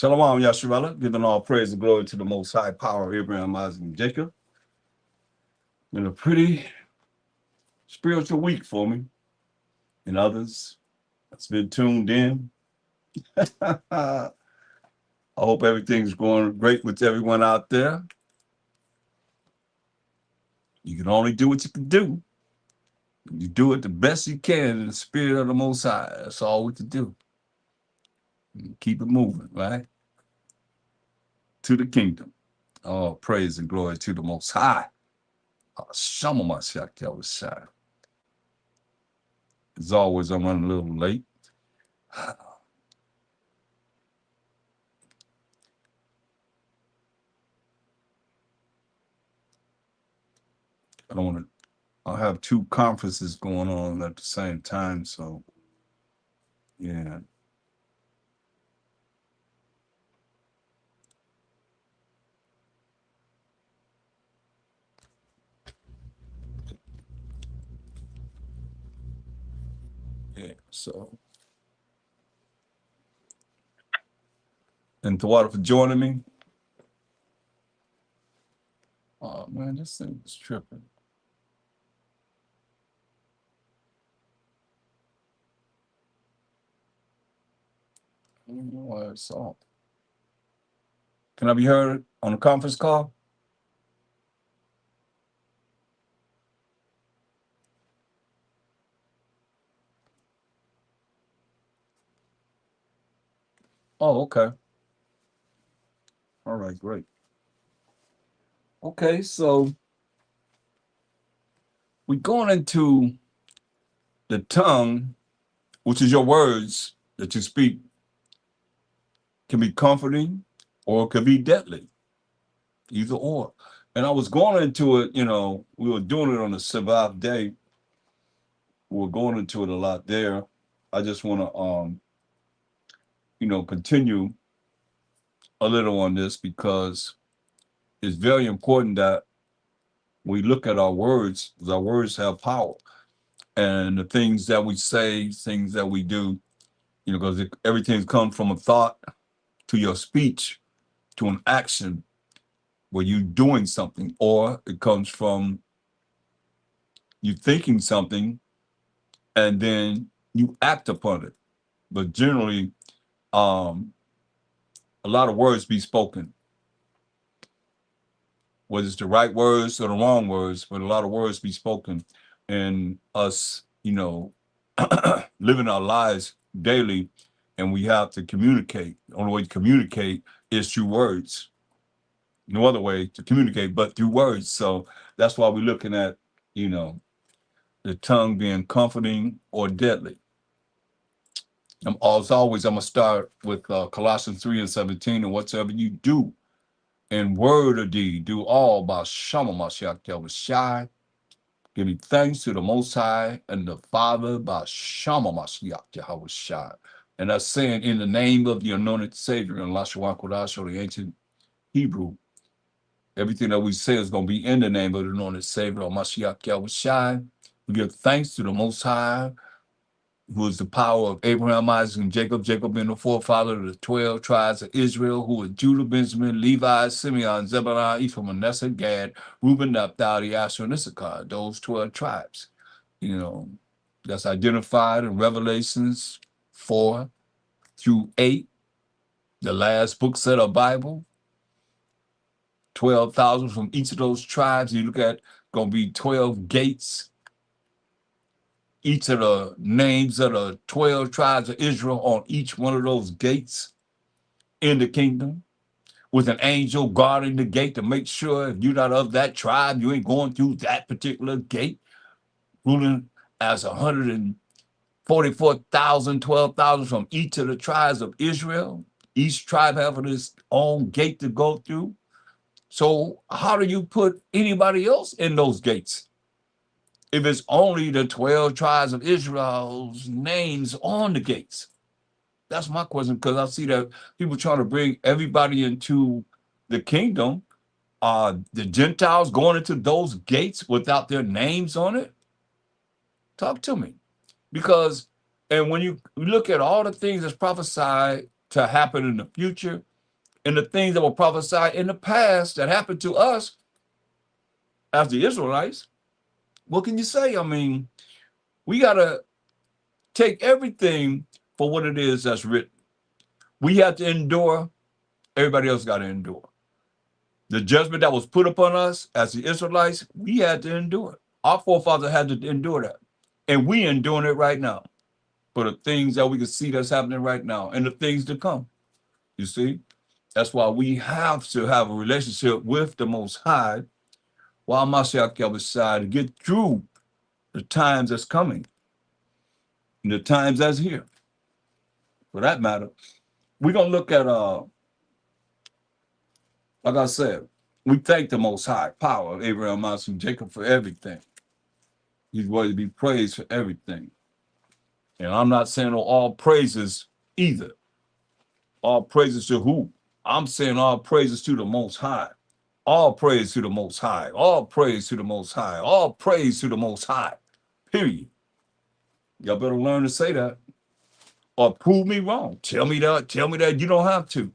Shalom, Yasharala, giving all praise and glory to the Most High Power of Abraham, Isaac, and Jacob. Been a pretty spiritual week for me and others that's been tuned in. I hope everything's going great with everyone out there. You can only do what you can do. You do it the best you can in the spirit of the Most High. That's all we can do. Keep it moving, right? To the kingdom. All praise and glory to the Most High. As always, I'm running a little late. I don't want to. I'll have two conferences going on at the same time, so yeah. Yeah, so. And Tawada for joining me. Oh man, this thing is tripping. I don't know why it's off. Can I be heard on the conference call? Oh, okay. All right, great. Okay, so we're going into the tongue, which is your words that you speak, can be comforting or it could be deadly, either or. And I was going into it, we were doing it on the Sabbath day. We were going into it a lot there. I just want to, continue a little on this because it's very important that we look at our words, because our words have power. And the things that we say, things that we do, because everything comes from a thought to your speech to an action where you're doing something, or it comes from you thinking something and then you act upon it. But generally, a lot of words be spoken, whether it's the right words or the wrong words, but a lot of words be spoken. And us, living our lives daily, and we have to communicate. The only way to communicate is through words. No other way to communicate but through words. So that's why we're looking at, the tongue being comforting or deadly. As always, I'm going to start with Colossians 3:17, and whatsoever you do in word or deed, do all by Shama Mashiach Yahushai, giving thanks to the Most High and the Father by Shama Mashiach Yahushai. And that's saying in the name of the anointed Savior in Lashon Kodash, or the ancient Hebrew. Everything that we say is going to be in the name of the anointed Savior, or Mashiach Yahushai. We give thanks to the Most High, who is the power of Abraham, Isaac, and Jacob. Jacob being the forefather of the 12 tribes of Israel, who is Judah, Benjamin, Levi, Simeon, Zebulun, Ephraim, Manasseh, Gad, Reuben, Naphtali, Asher, and Issachar. Those 12 tribes. That's identified in Revelations 4-8, the last book set of Bible. 12,000 from each of those tribes. You look at, going to be 12 gates. Each of the names of the 12 tribes of Israel on each one of those gates in the kingdom, with an angel guarding the gate to make sure if you're not of that tribe, you ain't going through that particular gate, ruling as 144,000, 12,000 from each of the tribes of Israel. Each tribe having its own gate to go through. So how do you put anybody else in those gates if it's only the 12 tribes of Israel's names on the gates? That's my question, because I see that people trying to bring everybody into the kingdom. The Gentiles going into those gates without their names on it? Talk to me. Because, and when you look at all the things that's prophesied to happen in the future, and the things that were prophesied in the past that happened to us as the Israelites, what can you say? I mean, we got to take everything for what it is that's written. We have to endure. Everybody else got to endure. The judgment that was put upon us as the Israelites, we had to endure it. Our forefathers had to endure that. And we enduring it right now for the things that we can see that's happening right now and the things to come. You see? That's why we have to have a relationship with the Most High while Mashiach Yahushua to get through the times that's coming and the times that's here. For that matter, we're going to look at, like I said, we thank the Most High power of Abraham, Isaac, and Jacob for everything. He's worthy to be praised for everything. And I'm not saying all praises either. All praises to who? I'm saying all praises to the Most High. All praise to the Most High. All praise to the Most High. All praise to the Most High. Period. Y'all better learn to say that. Or prove me wrong. Tell me that. Tell me that you don't have to.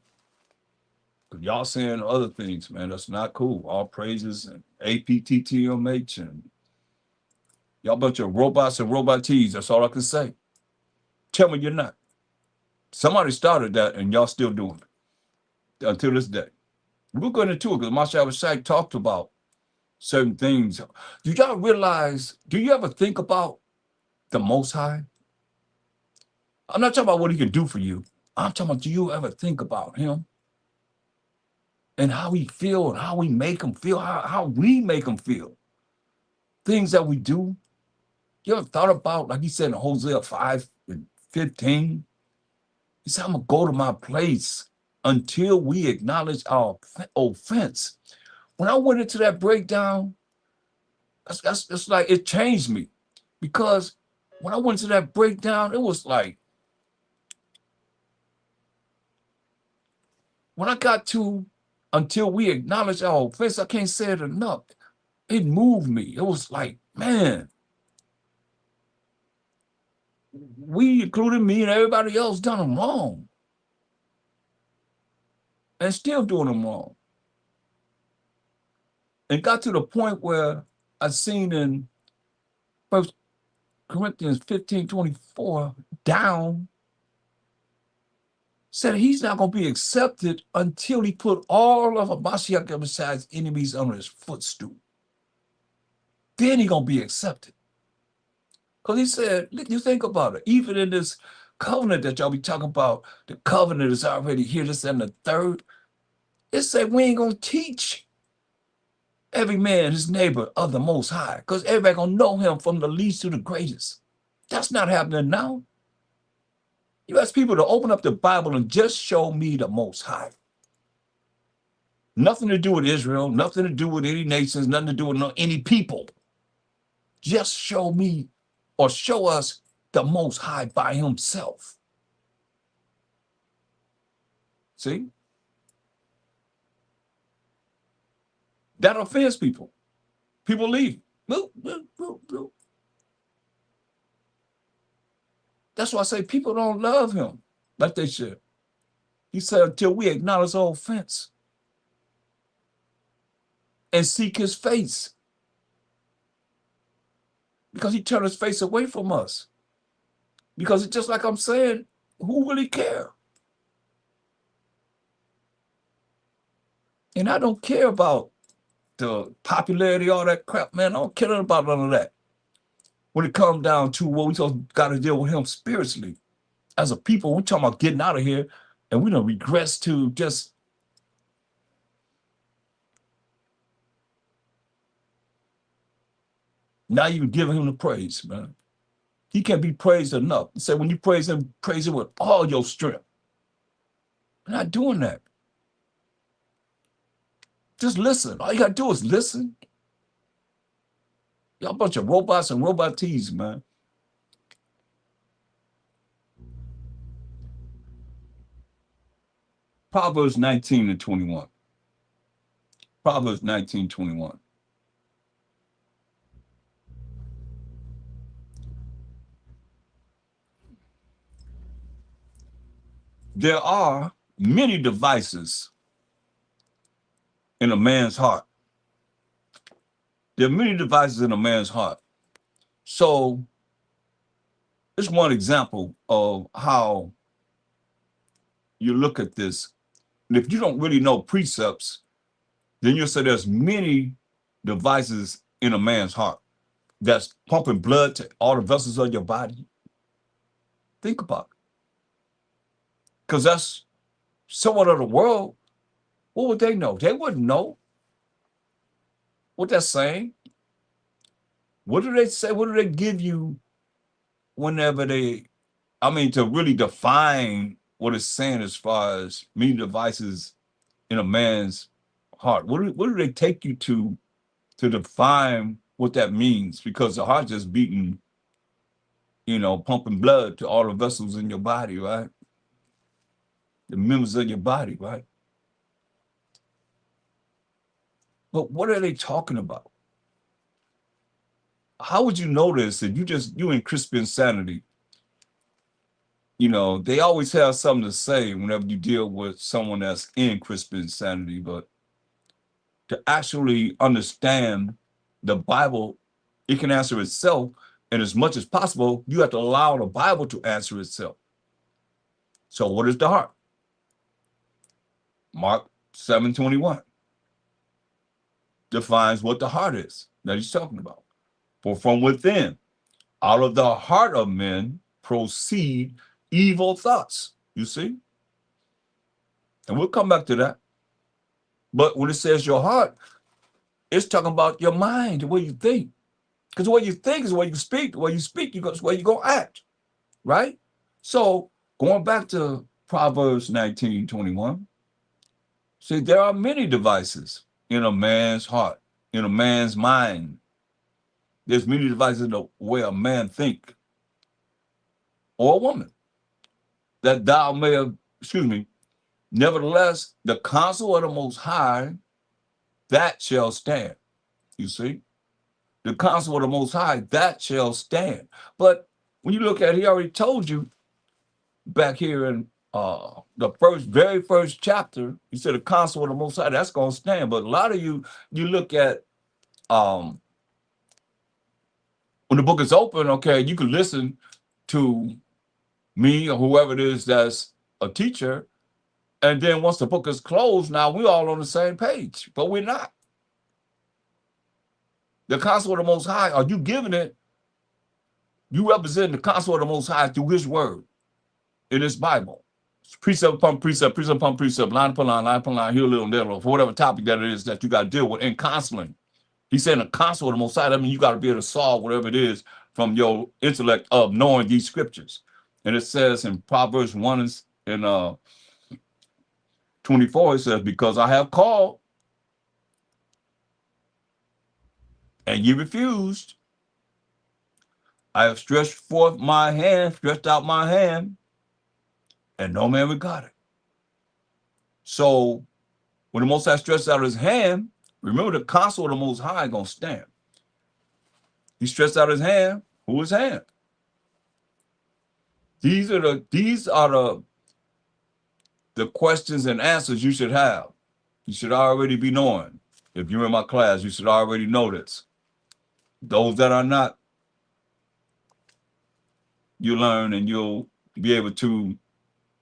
But y'all saying other things, man. That's not cool. All praises and APTTMH and y'all bunch of robots and robotees. That's all I can say. Tell me you're not. Somebody started that and y'all still doing it until this day. We're going into it because Masha Shaq talked about certain things. Do y'all realize, do you ever think about the Most High? I'm not talking about what he can do for you. I'm talking about, do you ever think about him and how he feel and how we make him feel, how we make him feel? Things that we do. You ever thought about, like he said in Hosea 5:15, he said, I'm going to go to my place until we acknowledge our offense. When I went into that breakdown, that's like, it changed me. Because when I went to that breakdown, it was like, when I got to until we acknowledge our offense, I can't say it enough. It moved me. It was like, man, we, including me and everybody else, done them wrong. And still doing them wrong. And got to the point where I seen in 1 Corinthians 15:24 down, said he's not going to be accepted until he put all of Mashiach Messiah's enemies under his footstool. Then he going to be accepted. Because he said, you think about it, even in this covenant that y'all be talking about, the covenant is already here, this and the third. It said we ain't going to teach every man his neighbor of the Most High, because everybody going to know him from the least to the greatest. That's not happening now. You ask people to open up the Bible and just show me the Most High. Nothing to do with Israel, nothing to do with any nations, nothing to do with any people. Just show me or show us the Most High by himself. See? That offends people. People leave. That's why I say people don't love him like they should. He said, until we acknowledge our offense and seek his face. Because he turned his face away from us. Because it's just like I'm saying, who really care? And I don't care about the popularity, all that crap, man. I don't care about none of that. When it comes down to what we got to deal with him spiritually. As a people, we're talking about getting out of here, and we don't regress to just not even giving him the praise, man. He can't be praised enough. Say when you praise him with all your strength. We're not doing that. Just listen. All you gotta do is listen. Y'all a bunch of robots and robotees, man. Proverbs 19:21. Proverbs 19:21. There are many devices in a man's heart. There are many devices in a man's heart. So it's one example of how you look at this. And if you don't really know precepts, then you'll say there's many devices in a man's heart that's pumping blood to all the vessels of your body. Think about it. Because that's someone of the world. What would they know? They wouldn't know what that's saying. What do they say? What do they give you whenever to really define what it's saying as far as many devices in a man's heart? What do they take you to define what that means? Because the heart just beating, pumping blood to all the vessels in your body, right? The members of your body, right? But what are they talking about? How would you know this if you in Crispin Insanity? They always have something to say whenever you deal with someone that's in Crispin Insanity, but to actually understand the Bible, it can answer itself. And as much as possible, you have to allow the Bible to answer itself. So what is the heart? Mark 7:21 defines what the heart is that he's talking about. For from within, out of the heart of men proceed evil thoughts. You see? And we'll come back to that. But when it says your heart, it's talking about your mind, the way you think. Because the way you think is the way you speak. The way you speak is the way you're going to act. Right? So going back to Proverbs 19:21, see, there are many devices in a man's heart, in a man's mind. There's many devices in the way a man think, or a woman, that thou may have, nevertheless, the counsel of the Most High, that shall stand. You see? The counsel of the Most High, that shall stand. But when you look at it, he already told you back here in the very first chapter, he said the counsel of the Most High, that's going to stand. But a lot of you look at when the book is open, okay, you can listen to me or whoever it is that's a teacher. And then once the book is closed, now we're all on the same page, but we're not. The counsel of the Most High, are you giving it? You represent the counsel of the Most High through his word in his Bible. Precept upon precept, precept upon precept, line upon line, here a little, there, for whatever topic that it is that you got to deal with in counseling. He's saying the counsel of the Most High. I mean, you got to be able to solve whatever it is from your intellect of knowing these scriptures. And it says in Proverbs 1 and 24, it says, because I have called and ye refused. I have stretched out my hand, and no man regard it. So when the Most High stretched out his hand, remember the counsel of the Most High gonna stand. He stretched out his hand. Whose hand? These are the questions and answers you should have. You should already be knowing. If you're in my class, you should already know this. Those that are not, you learn and you'll be able to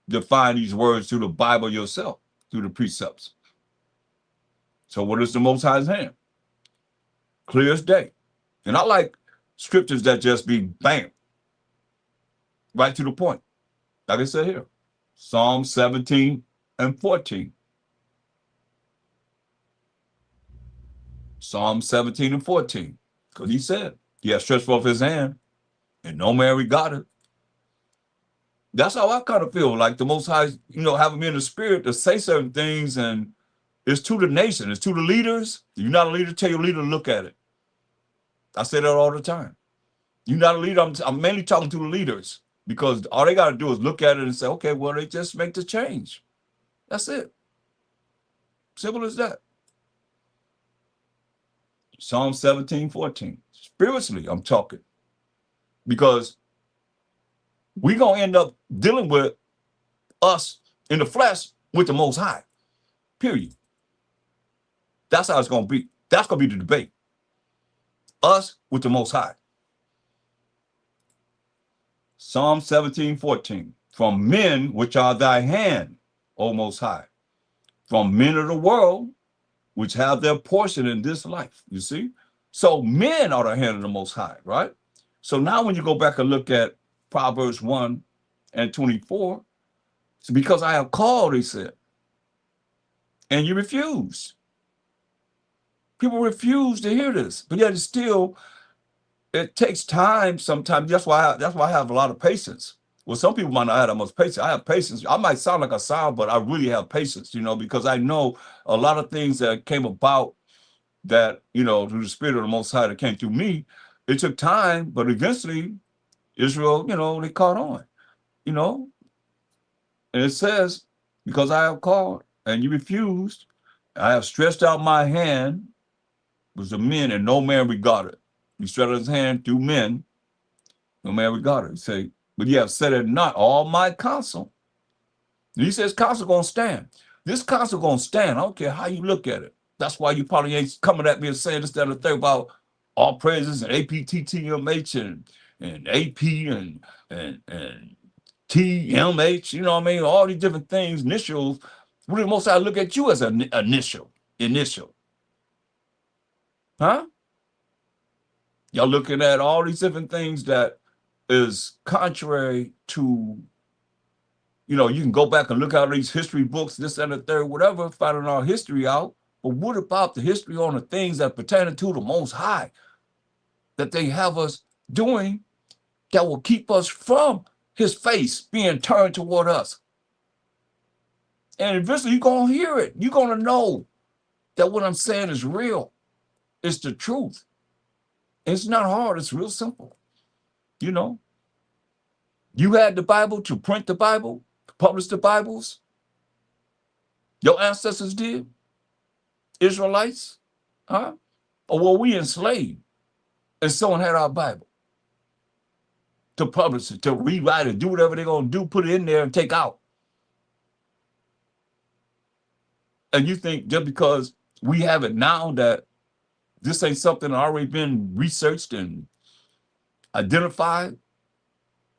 define these words through the Bible yourself, through the precepts. So what is the Most High's hand? Clear as day. And I like scriptures that just be bam, right to the point. Like I said here, Psalm 17 and 14. Psalm 17 and 14. Because he said, he has stretched forth his hand, and no man regarded it. That's how I kind of feel, like the Most High, having me in the spirit to say certain things, and it's to the nation, it's to the leaders. If you're not a leader, tell your leader to look at it. I say that all the time. You're not a leader, I'm mainly talking to the leaders, because all they got to do is look at it and say, okay, well, they just make the change. That's it. Simple as that. Psalm 17, 14. Spiritually, I'm talking. Because we're going to end up dealing with us in the flesh with the Most High. Period. That's how it's going to be. That's going to be the debate. Us with the Most High. Psalm 17:14. From men which are thy hand, O Most High. From men of the world, which have their portion in this life. You see? So men are the hand of the Most High, right? So now when you go back and look at Proverbs 1:24, it's because I have called, he said, and you refuse. People refuse to hear this, but yet it's still, it takes time sometimes. That's why I have a lot of patience. Well, some people might not have that much patience. I have patience. I might sound like a sound, but I really have patience, because I know a lot of things that came about that, through the Spirit of the Most High that came through me. It took time, but eventually Israel, they caught on, you know. And it says, because I have called and you refused, I have stretched out my hand was the men, and no man regarded. He stretched out his hand through men, no man regarded. He say, but ye have said it not, all my counsel. And he says, counsel gonna stand. This counsel gonna stand. I don't care how you look at it. That's why you probably ain't coming at me and saying this, that, and the thing about all praises and APTTMH and AP and TMH, you know what I mean? All these different things, initials. Really, most I look at you as an initial. Huh? Y'all looking at all these different things that is contrary to, you can go back and look at these history books, this and the third, whatever, finding our history out. But what about the history on the things that pertain to the Most High that they have us doing that will keep us from his face being turned toward us? And eventually you're going to hear it. You're going to know that what I'm saying is real. It's the truth. It's not hard. It's real simple. You had the Bible to print the Bible, to publish the Bibles. Your ancestors did. Israelites, huh? Or were we enslaved and someone had our Bible to publish it, to rewrite it, do whatever they're going to do, put it in there and take out? And you think just because we have it now that this ain't something that already been researched and identified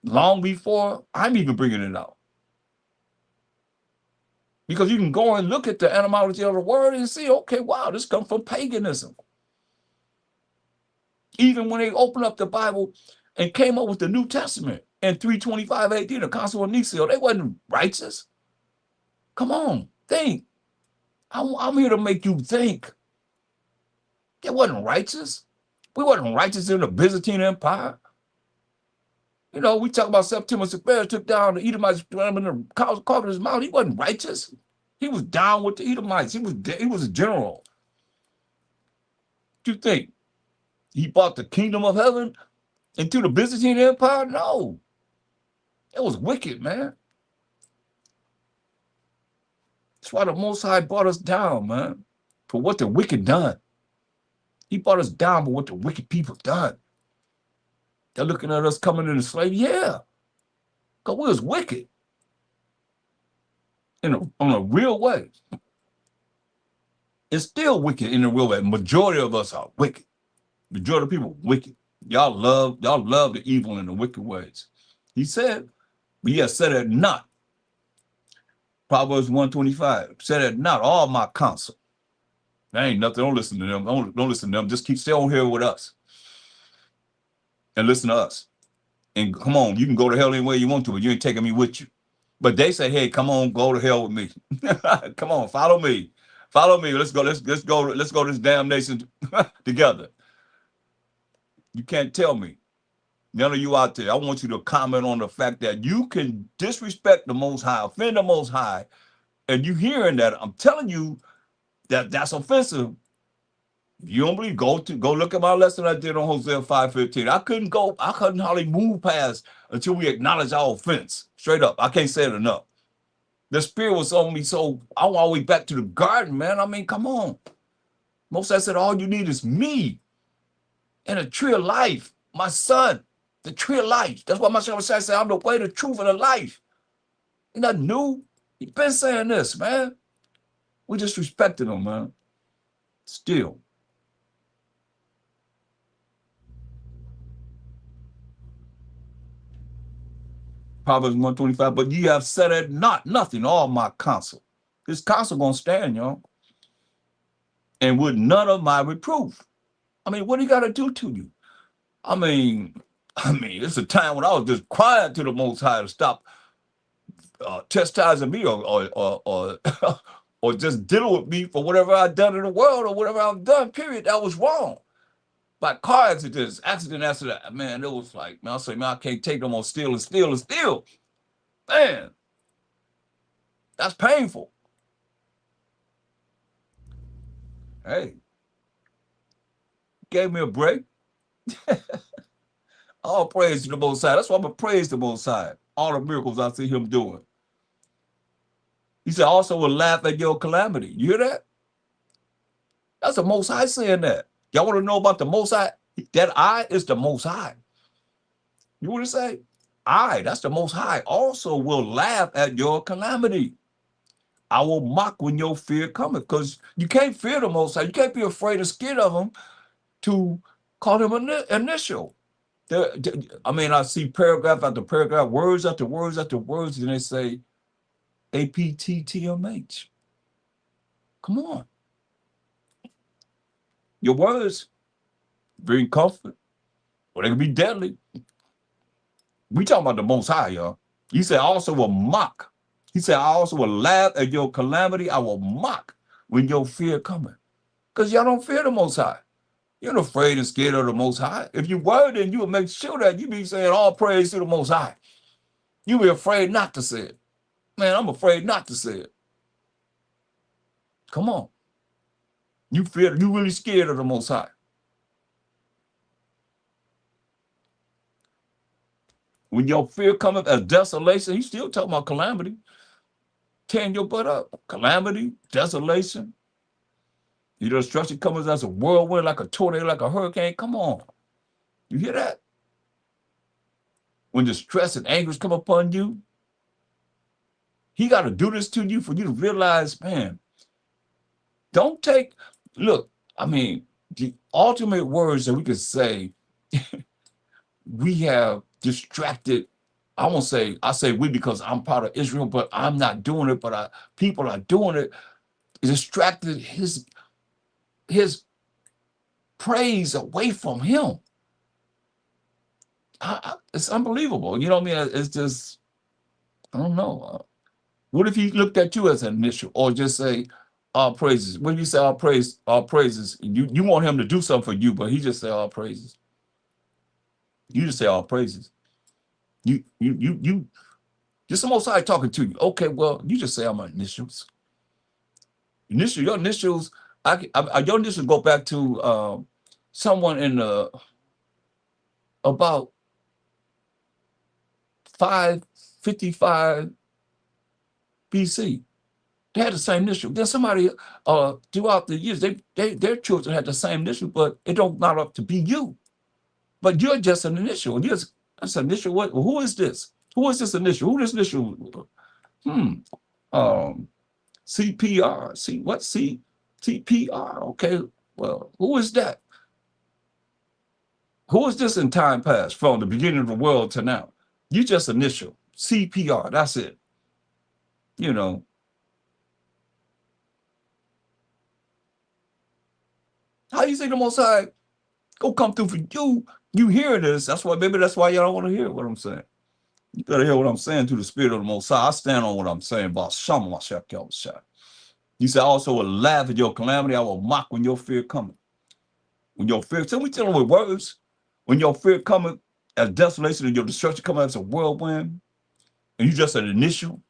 long before I'm even bringing it out? Because you can go and look at the etymology of the word and see, okay, wow, this comes from paganism. Even when they opened up the Bible and came up with the New Testament in 325 AD, the Council of Nicaea, they wasn't righteous. Come on, think. I'm here to make you think. They wasn't righteous. We wasn't righteous in the Byzantine Empire. We talk about September Severus took down the Edomites in the Caucasus Mountain. He wasn't righteous. He was down with the Edomites. He was a general. What you think? He brought the kingdom of heaven into the Byzantine Empire? No. It was wicked, man. That's why the Most High brought us down, man, for what the wicked done. He brought us down for what the wicked people done. They're looking at us coming into slavery. Yeah, because we was wicked on a real way. It's still wicked in a real way. Majority of us are wicked. Majority of people are wicked. Y'all love the evil and the wicked ways. He said, but he has said it not. Proverbs 1:25, said it not, all my counsel. There ain't nothing. Don't listen to them. Don't listen to them. Just stay on here with us and listen to us. And come on, you can go to hell any way you want to, but you ain't taking me with you. But they say, hey, come on, go to hell with me. Come on, follow me. Follow me. Let's go this damnation together. You can't tell me. None of you out there, I want you to comment on the fact that you can disrespect the Most High, offend the Most High, and you hearing that. I'm telling you that that's offensive. If you don't believe, go look at my lesson I did on Hosea 5:15. I couldn't hardly move past until we acknowledge our offense. Straight up. I can't say it enough. The Spirit was on me, so I went all the way back to the garden, man. I mean, come on. Moses said, all you need is me and a tree of life, my son. The tree of life. That's why my son said, I'm the way, the truth, and the life. Ain't nothing new. He been saying this, man. We disrespected him, man. Still. Proverbs 125, but ye have said it not, nothing, all my counsel. This counsel gonna stand, y'all. And with none of my reproof. I mean, what do you gotta do to you? I mean, it's a time when I was just crying to the Most High to stop chastising me or or just dealing with me for whatever I've done in the world or whatever I've done, period. That was wrong. Like car accidents, accident after that. Man, it was like, man, I say, man, I can't take no more steal and steal and steal. Man, that's painful. Hey, gave me a break. All praise to the Most High. That's why I'm going to praise the Most High. All the miracles I see him doing. He said, also will laugh at your calamity. You hear that? That's the Most High saying that. Y'all want to know about the Most High? That I is the Most High. You want to say? I, that's the Most High, also will laugh at your calamity. I will mock when your fear cometh, because you can't fear the Most High. You can't be afraid or scared of him to call him an initial. I mean, I see paragraph after paragraph, words after words after words, and they say APTTMH. Come on. Your words bring comfort, or they can be deadly. We talking about the Most High, y'all. He said, I also will mock. He said, I also will laugh at your calamity. I will mock when your fear cometh. Because y'all don't fear the Most High. You're not afraid and scared of the Most High. If you were, then you would make sure that you be saying all praise to the Most High. You be afraid not to say it. Man, I'm afraid not to say it. Come on. You really scared of the Most High. When your fear cometh as desolation, he's still talking about calamity. Tearing your butt up. Calamity, desolation. You know, destruction comes as a whirlwind, like a tornado, like a hurricane. Come on. You hear that? When distress and anguish come upon you, he got to do this to you for you to realize, man, don't take, look, I mean, the ultimate words that we could say, we have distracted. I say we because I'm part of Israel, but I'm not doing it, but people are doing it. Distracted his praise away from him. It's unbelievable. You know what I mean? It's just, I don't know. What if he looked at you as an initial, or just say all praises? When you say all praises, you want him to do something for you, but he just say all praises. You just say all praises. You just the Most High talking to you. Okay, well, you just say I'm my initials. Your initials. Your initials go back to someone in about 555 BC. They had the same initial. Then somebody throughout the years, their children had the same initial, but it don't not up to be you. But you're just an initial. That's an initial. What? Who is this? Who is this initial? Who this initial? CPR. See what? CTPR. Okay. Well, who is that? Who is this in time past from the beginning of the world to now? You just initial. CPR. That's it. You know. How you say the Most High go come through for you? You hear this. That's why, maybe that's why y'all don't want to hear what I'm saying. You better hear what I'm saying to the Spirit of the Most High. I stand on what I'm saying about Shama Shah. You say, also will laugh at your calamity. I will mock when your fear cometh. When your fear, so we tell them with words. When your fear cometh as desolation and your destruction cometh as a whirlwind, and you just an initial.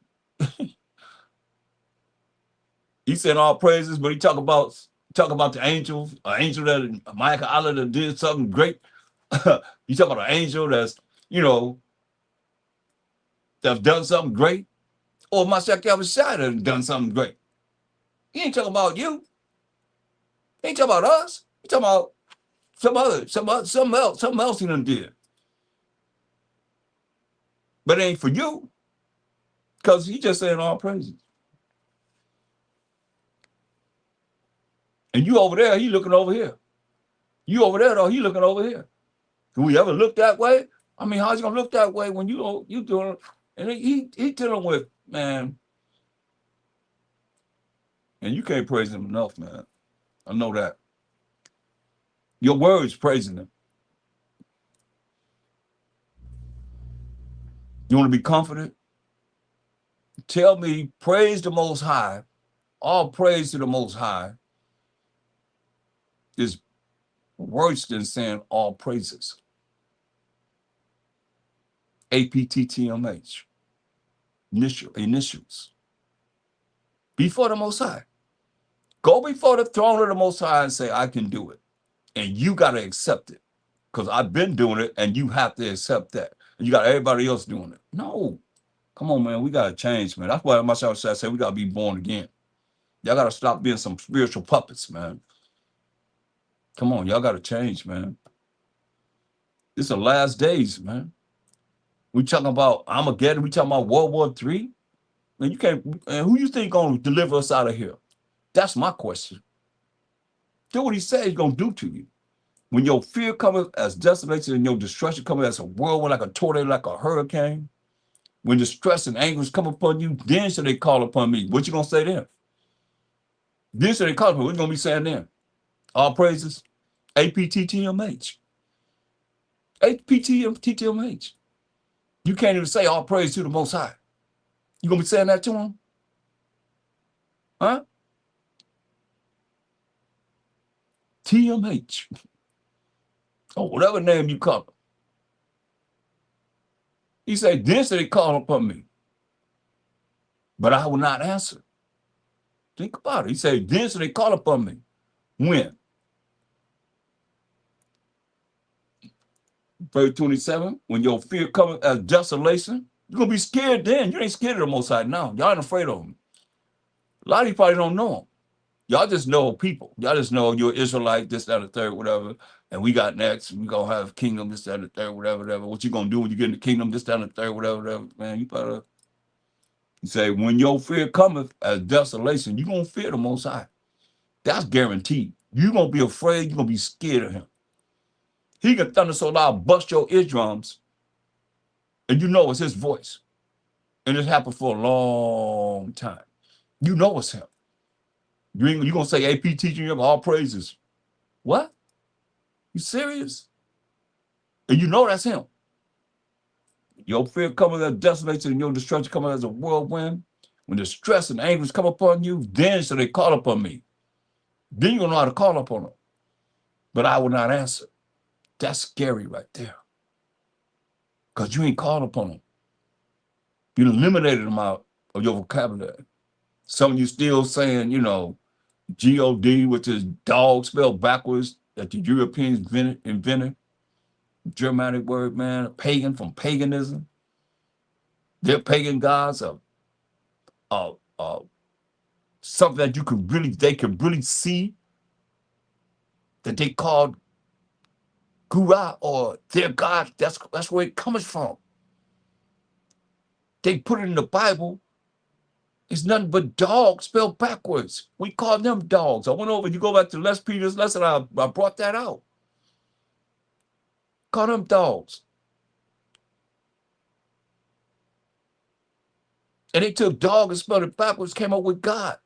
He said all praises, but he talk about the angels, an angel that Michael Allah that did something great. You talk about an angel that's, that's done something great, or Mashiach Yahushua that done something great. He ain't talking about you. He ain't talking about us. He talking about something else he done did. But it ain't for you, because he just saying all praises. And you over there, he looking over here. You over there though, he looking over here. Do we ever look that way? I mean, how's he gonna look that way when you doing? And he dealing with, man, and you can't praise him enough, man. I know that. Your words praising him. You want to be confident? Tell me, praise the Most High. All praise to the Most High is worse than saying all praises. APTTMH. Initials. Before the Most High. Go before the throne of the Most High and say, I can do it. And you got to accept it. Because I've been doing it and you have to accept that. And you got everybody else doing it. No. Come on, man. We got to change, man. That's why myself I say we got to be born again. Y'all got to stop being some spiritual puppets, man. Come on. Y'all got to change, man. It's the last days, man. We talking about Armageddon. We talking about World War III. Man, you can't. And who you think gonna deliver us out of here? That's my question. Do what he said he's gonna do to you. When your fear cometh as desolation and your destruction cometh as a whirlwind, like a tornado, like a hurricane. When distress and anguish come upon you, then shall they call upon me. What you gonna say then? Then shall they call upon me. What you gonna be saying then? All praises. APTTMH. APTTMH. You can't even say all praise to the Most High. You gonna be saying that to him? Huh? TMH. Or whatever name you call him. He said, then shall they call upon me, but I will not answer. Think about it. He said, then shall they call upon me. When? Verse 27, when your fear cometh as desolation, you're going to be scared then. You ain't scared of the Most High now. Y'all ain't afraid of him. A lot of you probably don't know him. Y'all just know people. Y'all just know you're Israelite, this, that, and the third, whatever. And we got next. We going to have kingdom, this, that, and the third, whatever, whatever. What you going to do when you get in the kingdom, this, that, and the third, whatever, whatever. Man, you better. He say, when your fear cometh as desolation, you're going to fear the Most High. That's guaranteed. You're going to be afraid. You're going to be scared of him. He can thunder so loud, bust your eardrums, and you know it's his voice. And it's happened for a long time. You know it's him. You're going to say, AP teaching you all praises. What? You serious? And you know that's him. Your fear coming as desolation and your destruction coming as a whirlwind. When the stress and anguish come upon you, then shall they call upon me. Then you're going to know how to call upon them. But I will not answer. That's scary right there. Because you ain't called upon them. You eliminated them out of your vocabulary. Some of you still saying, you know, God, which is dog spelled backwards, that the Europeans invented. Germanic word, man, pagan from paganism. Their pagan gods are something that they can really see, that they called Gura or their God. That's where it comes from. They put it in the Bible. It's nothing but dogs spelled backwards. We call them dogs. I went over, you go back to Les Peters' lesson, I brought that out. Call them dogs. And they took dog and spelled it backwards, came up with God.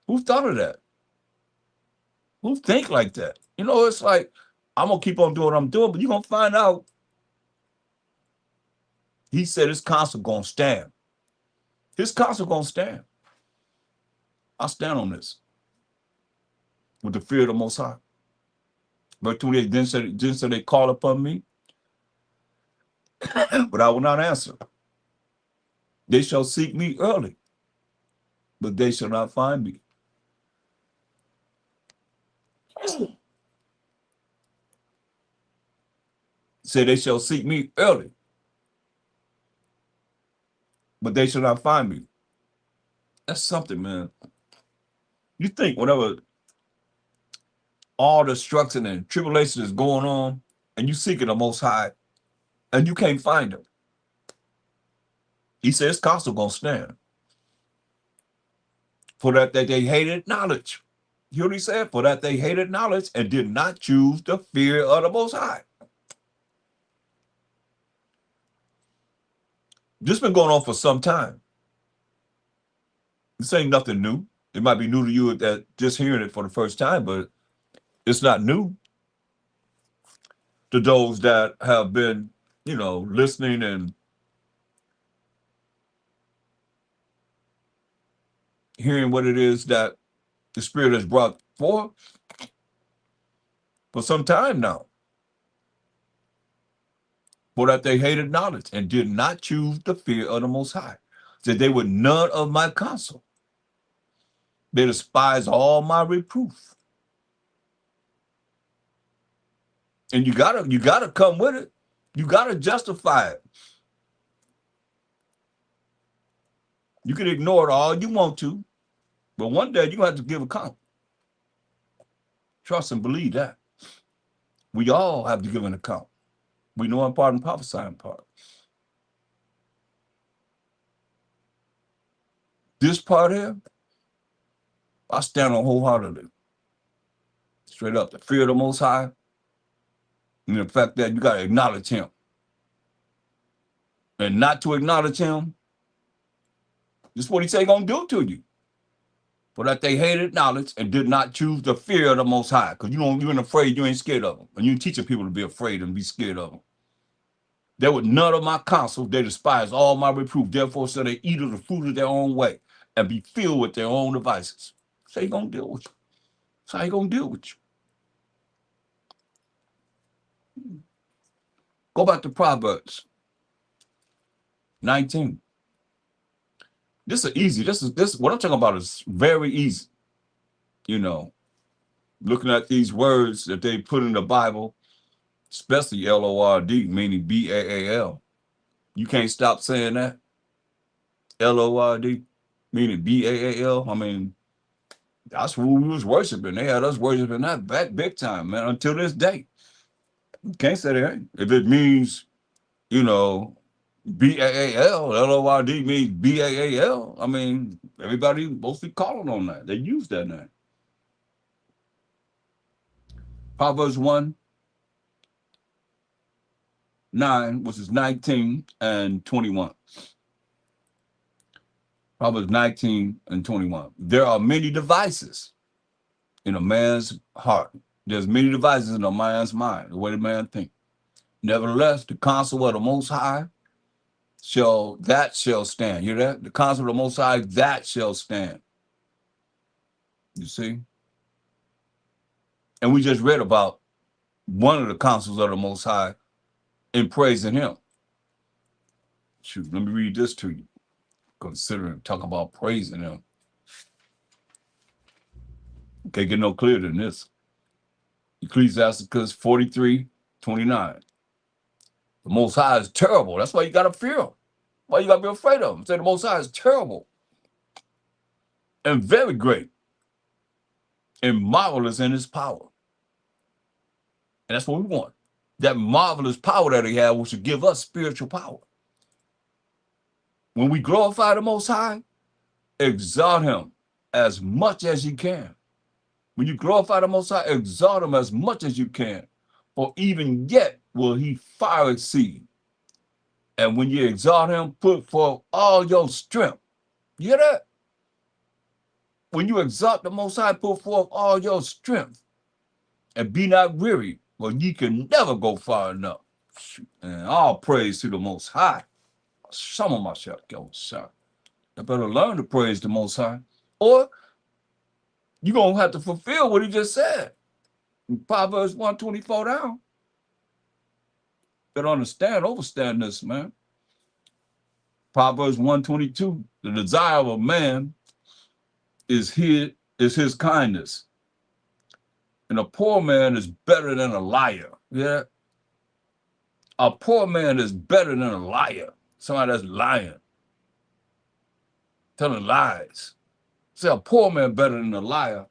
Who thought of that? Who think like that? You know, it's like, I'm going to keep on doing what I'm doing, but you're going to find out. He said his counsel going to stand. His counsel going to stand. I stand on this with the fear of the Most High. Verse 28, then said they call upon me, but I will not answer. They shall seek me early, but they shall not find me. Say they shall seek me early, but they shall not find me. That's something, man. You think whenever all the destruction and tribulation is going on, and you seeking the Most High, and you can't find him. He says, counsel gonna stand. For that they hated knowledge. You know what he said? For that they hated knowledge and did not choose the fear of the Most High. This has been going on for some time. This ain't nothing new. It might be new to you that just hearing it for the first time, but it's not new to those that have been, listening and hearing what it is that the Spirit has brought forth for some time now. For that they hated knowledge and did not choose the fear of the Most High. Said they were none of my counsel. They despised all my reproof. And you gotta come with it. You gotta justify it. You can ignore it all you want to, but one day you're gonna have to give account. Trust and believe that. We all have to give an account. We know in part and prophesy in part. This part here, I stand on wholeheartedly. Straight up, the fear of the Most High, and the fact that you gotta acknowledge Him. And not to acknowledge Him, this is what He say gonna do to you. For that they hated knowledge and did not choose the fear of the Most High. Because you ain't afraid, you ain't scared of Him. And you ain't teaching people to be afraid and be scared of Him. They were none of my counsel. They despised all my reproof. Therefore, shall they eat of the fruit of their own way and be filled with their own devices. So He gonna deal with you. That's how He gonna deal with you. Go back to Proverbs 19. This is easy. This what I'm talking about is very easy. Looking at these words that they put in the Bible, especially Lord, meaning Baal. You can't stop saying that. Lord, meaning Baal. I mean, that's who we was worshiping. They had us worshiping that back big time, man, until this day. You can't say that. If it means, Baal, Lord means Baal. I mean, everybody mostly calling on that. They use that name. Proverbs 1:9, which is 19 and 21. Proverbs 19 and 21. There are many devices in a man's heart. There's many devices in a man's mind, the way the man thinks. Nevertheless, the counsel of the Most High shall stand. You hear that? The counsel of the Most High, that shall stand. You see? And we just read about one of the counsels of the Most High in praising Him. Shoot, let me read this to you. Considering, talk about praising Him. Can't get no clearer than this. Ecclesiasticus 43:29. The Most High is terrible. That's why you gotta fear Him. Why you gotta be afraid of Him? Say the Most High is terrible and very great and marvelous in His power. And that's what we want. That marvelous power that He has, which will give us spiritual power. When we glorify the Most High, exalt Him as much as you can. When you glorify the Most High, exalt Him as much as you can. For even yet will He far exceed. And when you exalt Him, put forth all your strength. You hear that? When you exalt the Most High, put forth all your strength. And be not weary, for ye can never go far enough. And all praise to the Most High. Some of myself go, sir. I better learn to praise the Most High. Or you're going to have to fulfill what He just said. In Proverbs 1:24 down. Better overstand this, man. Proverbs 1:22. The desire of a man is his kindness. And a poor man is better than a liar. Yeah. A poor man is better than a liar. Somebody that's lying. Telling lies. Say a poor man better than a liar.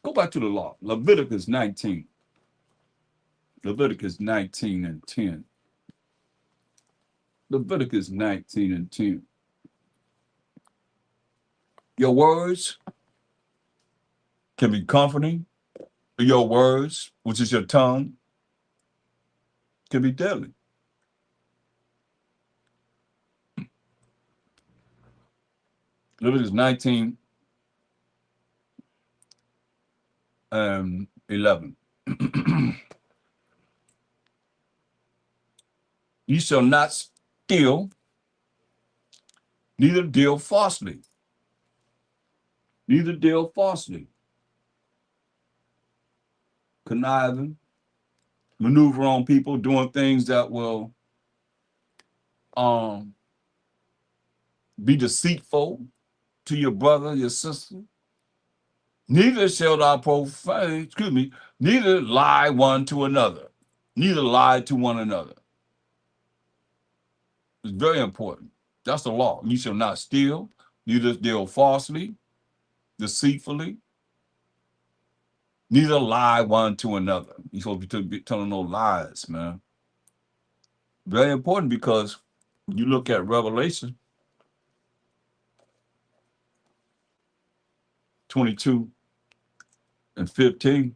Go back to the law. Leviticus 19. Leviticus 19 and 10. Leviticus 19 and 10. Your words can be comforting. Your words, which is your tongue, can be deadly. Leviticus 19 and 11. You shall not steal, neither deal falsely. Neither deal falsely. Conniving, maneuver on people, doing things that will um, be deceitful to your brother, your sister. Neither shall thou profane, neither lie one to another. Neither lie to one another. It's very important. That's the law. You shall not steal, neither deal falsely, deceitfully, neither lie one to another. You're supposed to be telling no lies, man. Very important because you look at Revelation 22 and 15,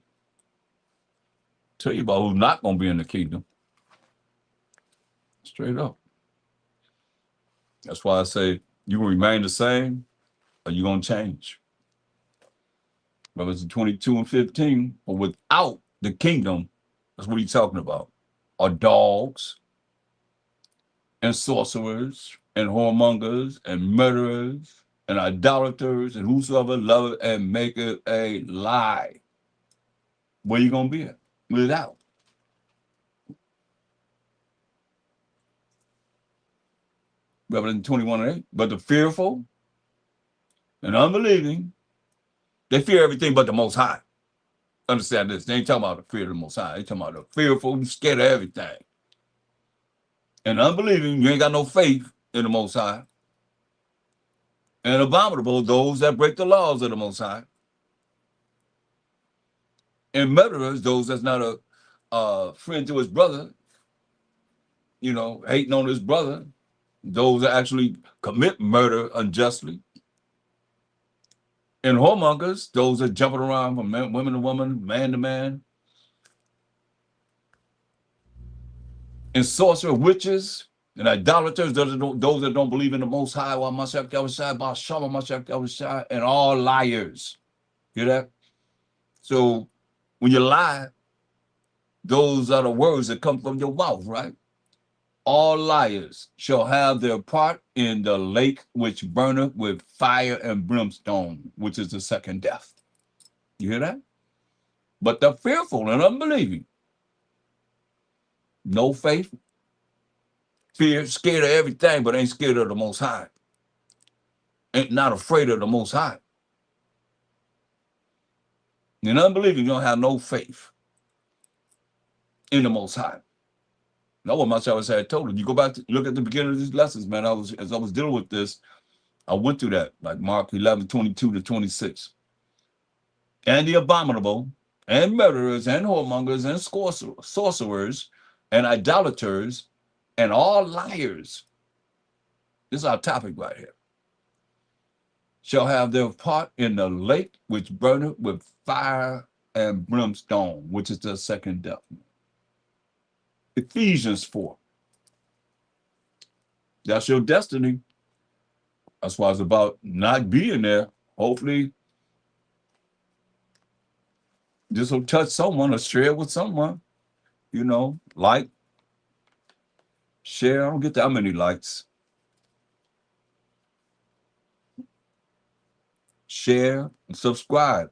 tell you about who's not going to be in the kingdom. Straight up. That's why I say you will remain the same or you're going to change. Revelation 22 and 15, but without the kingdom, that's what he's talking about, are dogs and sorcerers and whoremongers and murderers and idolaters and whosoever loveth and maketh a lie. Where you going to be at? Without. Revelation 21 and 8. But the fearful and unbelieving, they fear everything but the Most High. Understand this. They ain't talking about the fear of the Most High. They talking about the fearful, scared of everything. And unbelieving, you ain't got no faith in the Most High. And abominable, those that break the laws of the Most High. And murderers, those that's not a friend to his brother, hating on his brother. Those that actually commit murder unjustly. And whoremongers, those that jumping around from woman to woman, man to man. And sorcerer, witches, and idolaters, those that don't believe in the Most High, and all liars. Hear that? So when you lie, those are the words that come from your mouth, right? All liars shall have their part in the lake which burneth with fire and brimstone, which is the second death. You hear that? But the fearful and unbelieving, no faith, fear, scared of everything, but ain't scared of the Most High. Ain't not afraid of the Most High. And unbelieving, you don't have no faith in the Most High. That's what my Shabbat had told him. You go back to look at the beginning of these lessons, man. As I was dealing with this, I went through that, like Mark 11, 22 to 26. And the abominable, and murderers, and whoremongers, and sorcerers, and idolaters, and all liars. This is our topic right here. Shall have their part in the lake which burneth with fire and brimstone, which is the second death. Ephesians 4. That's your destiny. That's why it's about not being there. Hopefully, this will touch someone or share it with someone. Like, share. I don't get that many likes. Share and subscribe.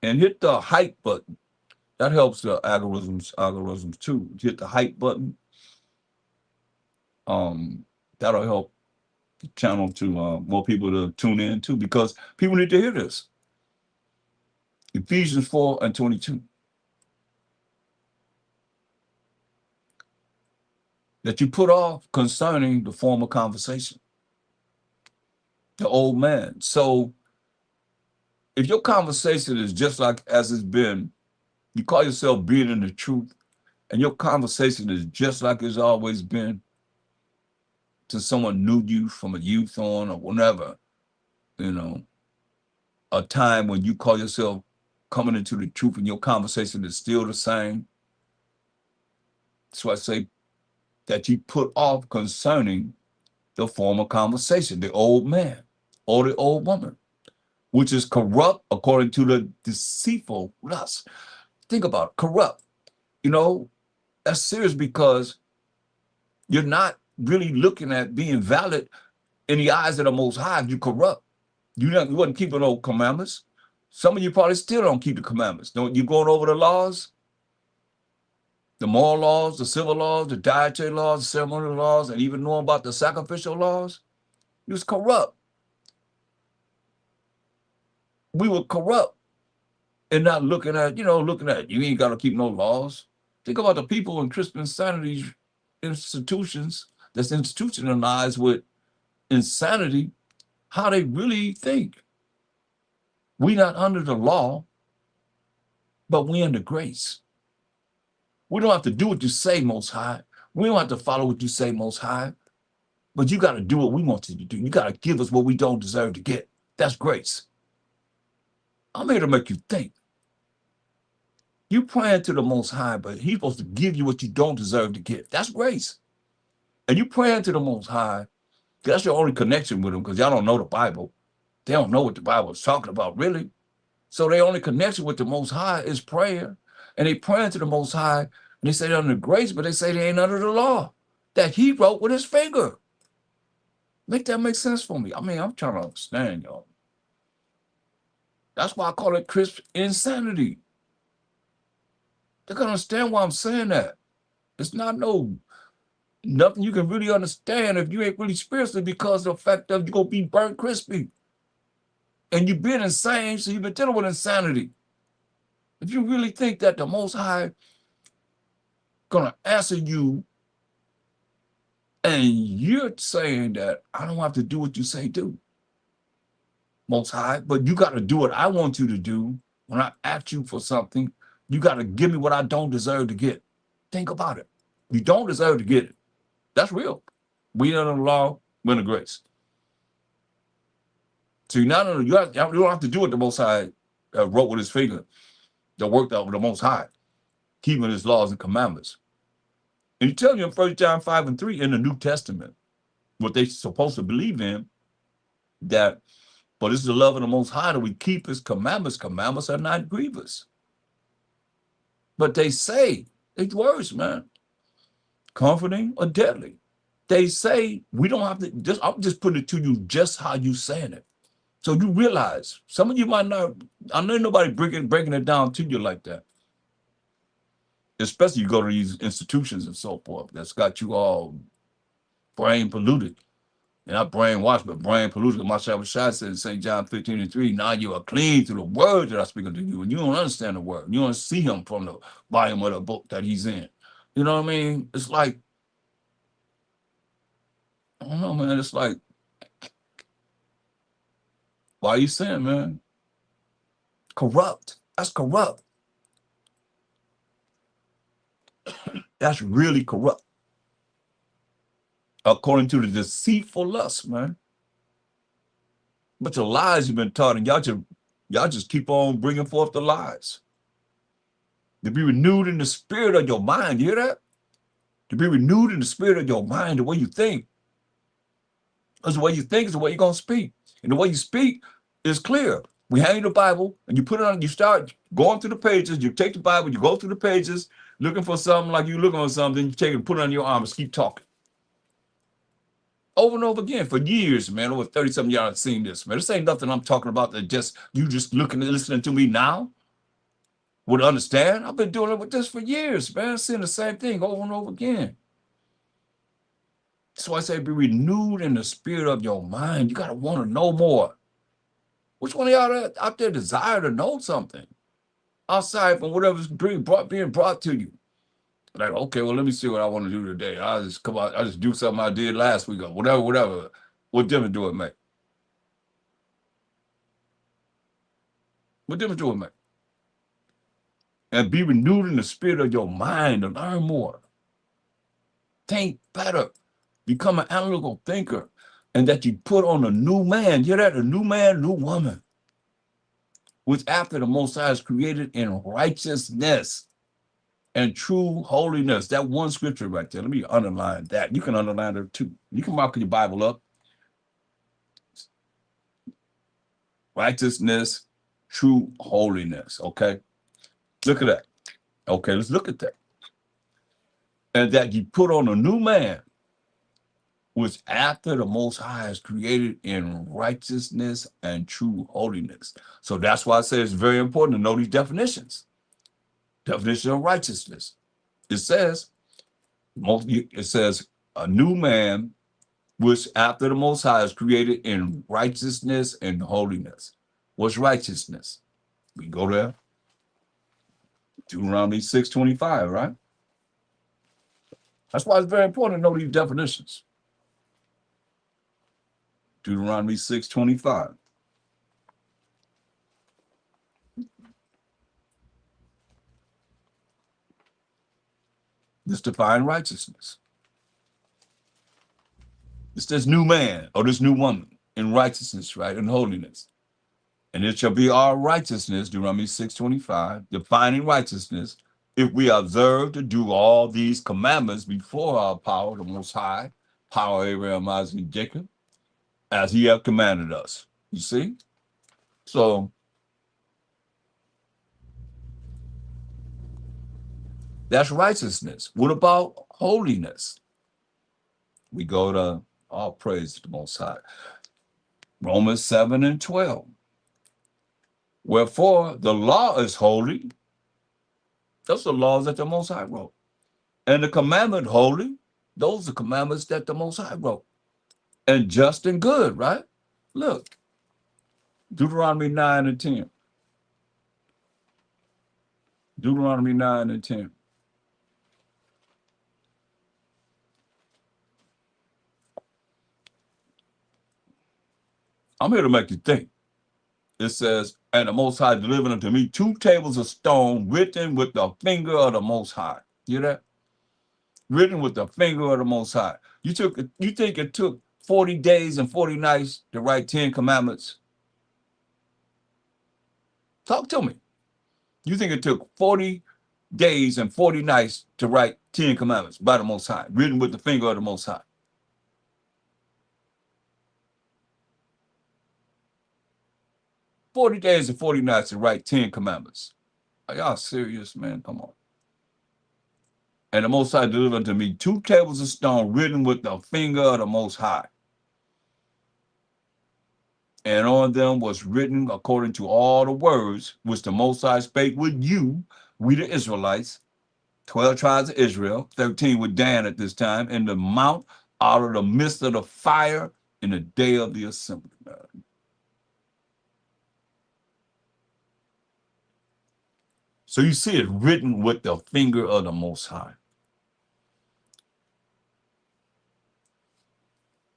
And hit the hype button. That helps the algorithms too. Hit the hype button. That'll help the channel to more people to tune in too, because people need to hear this. Ephesians 4 and 22. That you put off concerning the former conversation. The old man. So if your conversation is just like as it's been, you call yourself being in the truth, and your conversation is just like it's always been, to someone knew you from a youth on or whatever, you know, a time when you call yourself coming into the truth and your conversation is still the same. So I say that you put off concerning the former conversation, the old man or the old woman, which is corrupt according to the deceitful lust. Think about it, corrupt. You know, that's serious because you're not really looking at being valid in the eyes of the Most High. You corrupt. You wasn't keeping no commandments. Some of you probably still don't keep the commandments. Don't you going over the laws, the moral laws, the civil laws, the dietary laws, the ceremonial laws, and even knowing about the sacrificial laws? You was corrupt. We were corrupt and not looking at, you ain't got to keep no laws. Think about the people in Christian insanity institutions that's institutionalized with insanity, how they really think. We not under the law, but we under grace. We don't have to do what you say, Most High. We don't have to follow what you say, Most High. But you got to do what we want you to do. You got to give us what we don't deserve to get. That's grace. I'm here to make you think. You praying to the Most High, but He's supposed to give you what you don't deserve to get. That's grace. And you praying to the Most High, that's your only connection with Him, because y'all don't know the Bible. They don't know what the Bible is talking about, really. So their only connection with the Most High is prayer. And they praying to the Most High, and they say they're under grace, but they say they ain't under the law that He wrote with His finger. Make that make sense for me. I mean, I'm trying to understand, y'all. That's why I call it crisp insanity. They can understand why I'm saying that. It's not nothing you can really understand if you ain't really spiritual, because of the fact that you're going to be burnt crispy. And you've been insane, so you've been dealing with insanity. If you really think that the Most High gonna answer you, and you're saying that I don't have to do what you say do, Most High, but you got to do what I want you to do. When I ask you for something, you got to give me what I don't deserve to get. Think about it. You don't deserve to get it. That's real. We under the law, we're under grace. So you don't have to do what the Most High wrote with His finger, that worked out with the Most High, keeping His laws and commandments. And He tells you in 1 John 5:3 in the New Testament, what they supposed to believe in, that, but it's the love of the Most High that we keep His commandments. Commandments are not grievous. But they say, it's worse, man, comforting or deadly. They say we don't have to, I'm just putting it to you just how you saying it. So you realize, some of you might not, I know nobody breaking it down to you like that. Especially you go to these institutions and so forth that's got you all brain polluted. And not brainwashed, but brain polluted. My Shabbat said in St. John 15:3, now you are clean through the word that I speak unto you. And you don't understand the word. You don't see Him from the volume of the book that He's in. You know what I mean? It's like, I don't know, man. It's like, why are you saying, man? Corrupt. That's corrupt. That's really corrupt. According to the deceitful lust, man. But the lies you've been taught, and y'all just keep on bringing forth the lies. To be renewed in the spirit of your mind. You hear that? To be renewed in the spirit of your mind, the way you think. Because the way you think is the way you're going to speak. And the way you speak is clear. We hand you the Bible, and you put it on, you start going through the pages, you take the Bible, you go through the pages, looking for something like you looking for something, you take it and put it on your arm and keep talking. Over and over again for years, man. Over 30-something years I've seen this, man. This ain't nothing I'm talking about that you just looking and listening to me now would understand. I've been doing it with this for years, man. Seeing the same thing over and over again. So I say, be renewed in the spirit of your mind. You got to want to know more. Which one of y'all out there desire to know something outside from whatever's being brought to you? Like, okay, well, let me see what I want to do today. I'll just come out, I'll just do something I did last week or whatever. What difference do it make? What difference do it make? And be renewed in the spirit of your mind and learn more. Think better. Become an analytical thinker. And that you put on a new man. You hear that? A new man, new woman, which after the Most High is created in righteousness and true holiness. That one scripture right there. Let me underline that. You can underline it too. You can mark your Bible up. Righteousness, true holiness. Okay. Look at that. Okay, let's look at that. And that you put on a new man, which after the Most High is created in righteousness and true holiness. So that's why I say it's very important to know these definitions. Definition of righteousness. It says, a new man, which after the Most High is created in righteousness and holiness. What's righteousness? We go there. Deuteronomy 6:25, right? That's why it's very important to know these definitions. Deuteronomy 6:25. This define righteousness. It's this new man or this new woman in righteousness, right? In holiness. And it shall be our righteousness, Deuteronomy 6:25, defining righteousness, if we observe to do all these commandments before our power, the Most High, power of Abraham, Isaac, and Jacob, as he have commanded us. You see? So that's righteousness. What about holiness? We go to all praise to the Most High. Romans 7:12. Wherefore the law is holy. Those are laws that the Most High wrote. And the commandment holy. Those are commandments that the Most High wrote. And just and good, right? Look, Deuteronomy 9:10. Deuteronomy 9:10. I'm here to make you think. It says, and the Most High delivered unto me 2 tables of stone written with the finger of the Most High. You hear that? Written with the finger of the Most High. You think it took 40 days and 40 nights to write 10 commandments? Talk to me. You think it took 40 days and 40 nights to write 10 commandments by the Most High, written with the finger of the Most High? 40 days and 40 nights to write 10 commandments. Are y'all serious, man? Come on. And the Most High delivered unto me 2 tables of stone written with the finger of the Most High. And on them was written according to all the words which the Most High spake with you, we the Israelites, 12 tribes of Israel, 13 with Dan at this time, in the mount out of the midst of the fire in the day of the assembly. So you see it written with the finger of the Most High.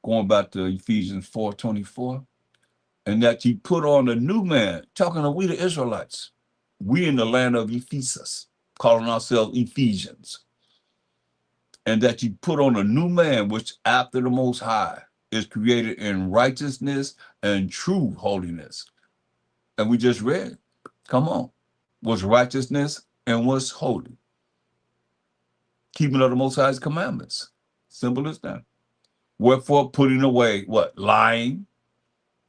Going back to Ephesians 4:24, and that you put on a new man, talking to we the Israelites, we in the land of Ephesus, calling ourselves Ephesians, and that you put on a new man, which after the Most High is created in righteousness and true holiness. And we just read, come on, what's righteousness and what's holy? Keeping of the Most High's commandments. Simple as that. Wherefore putting away what? Lying.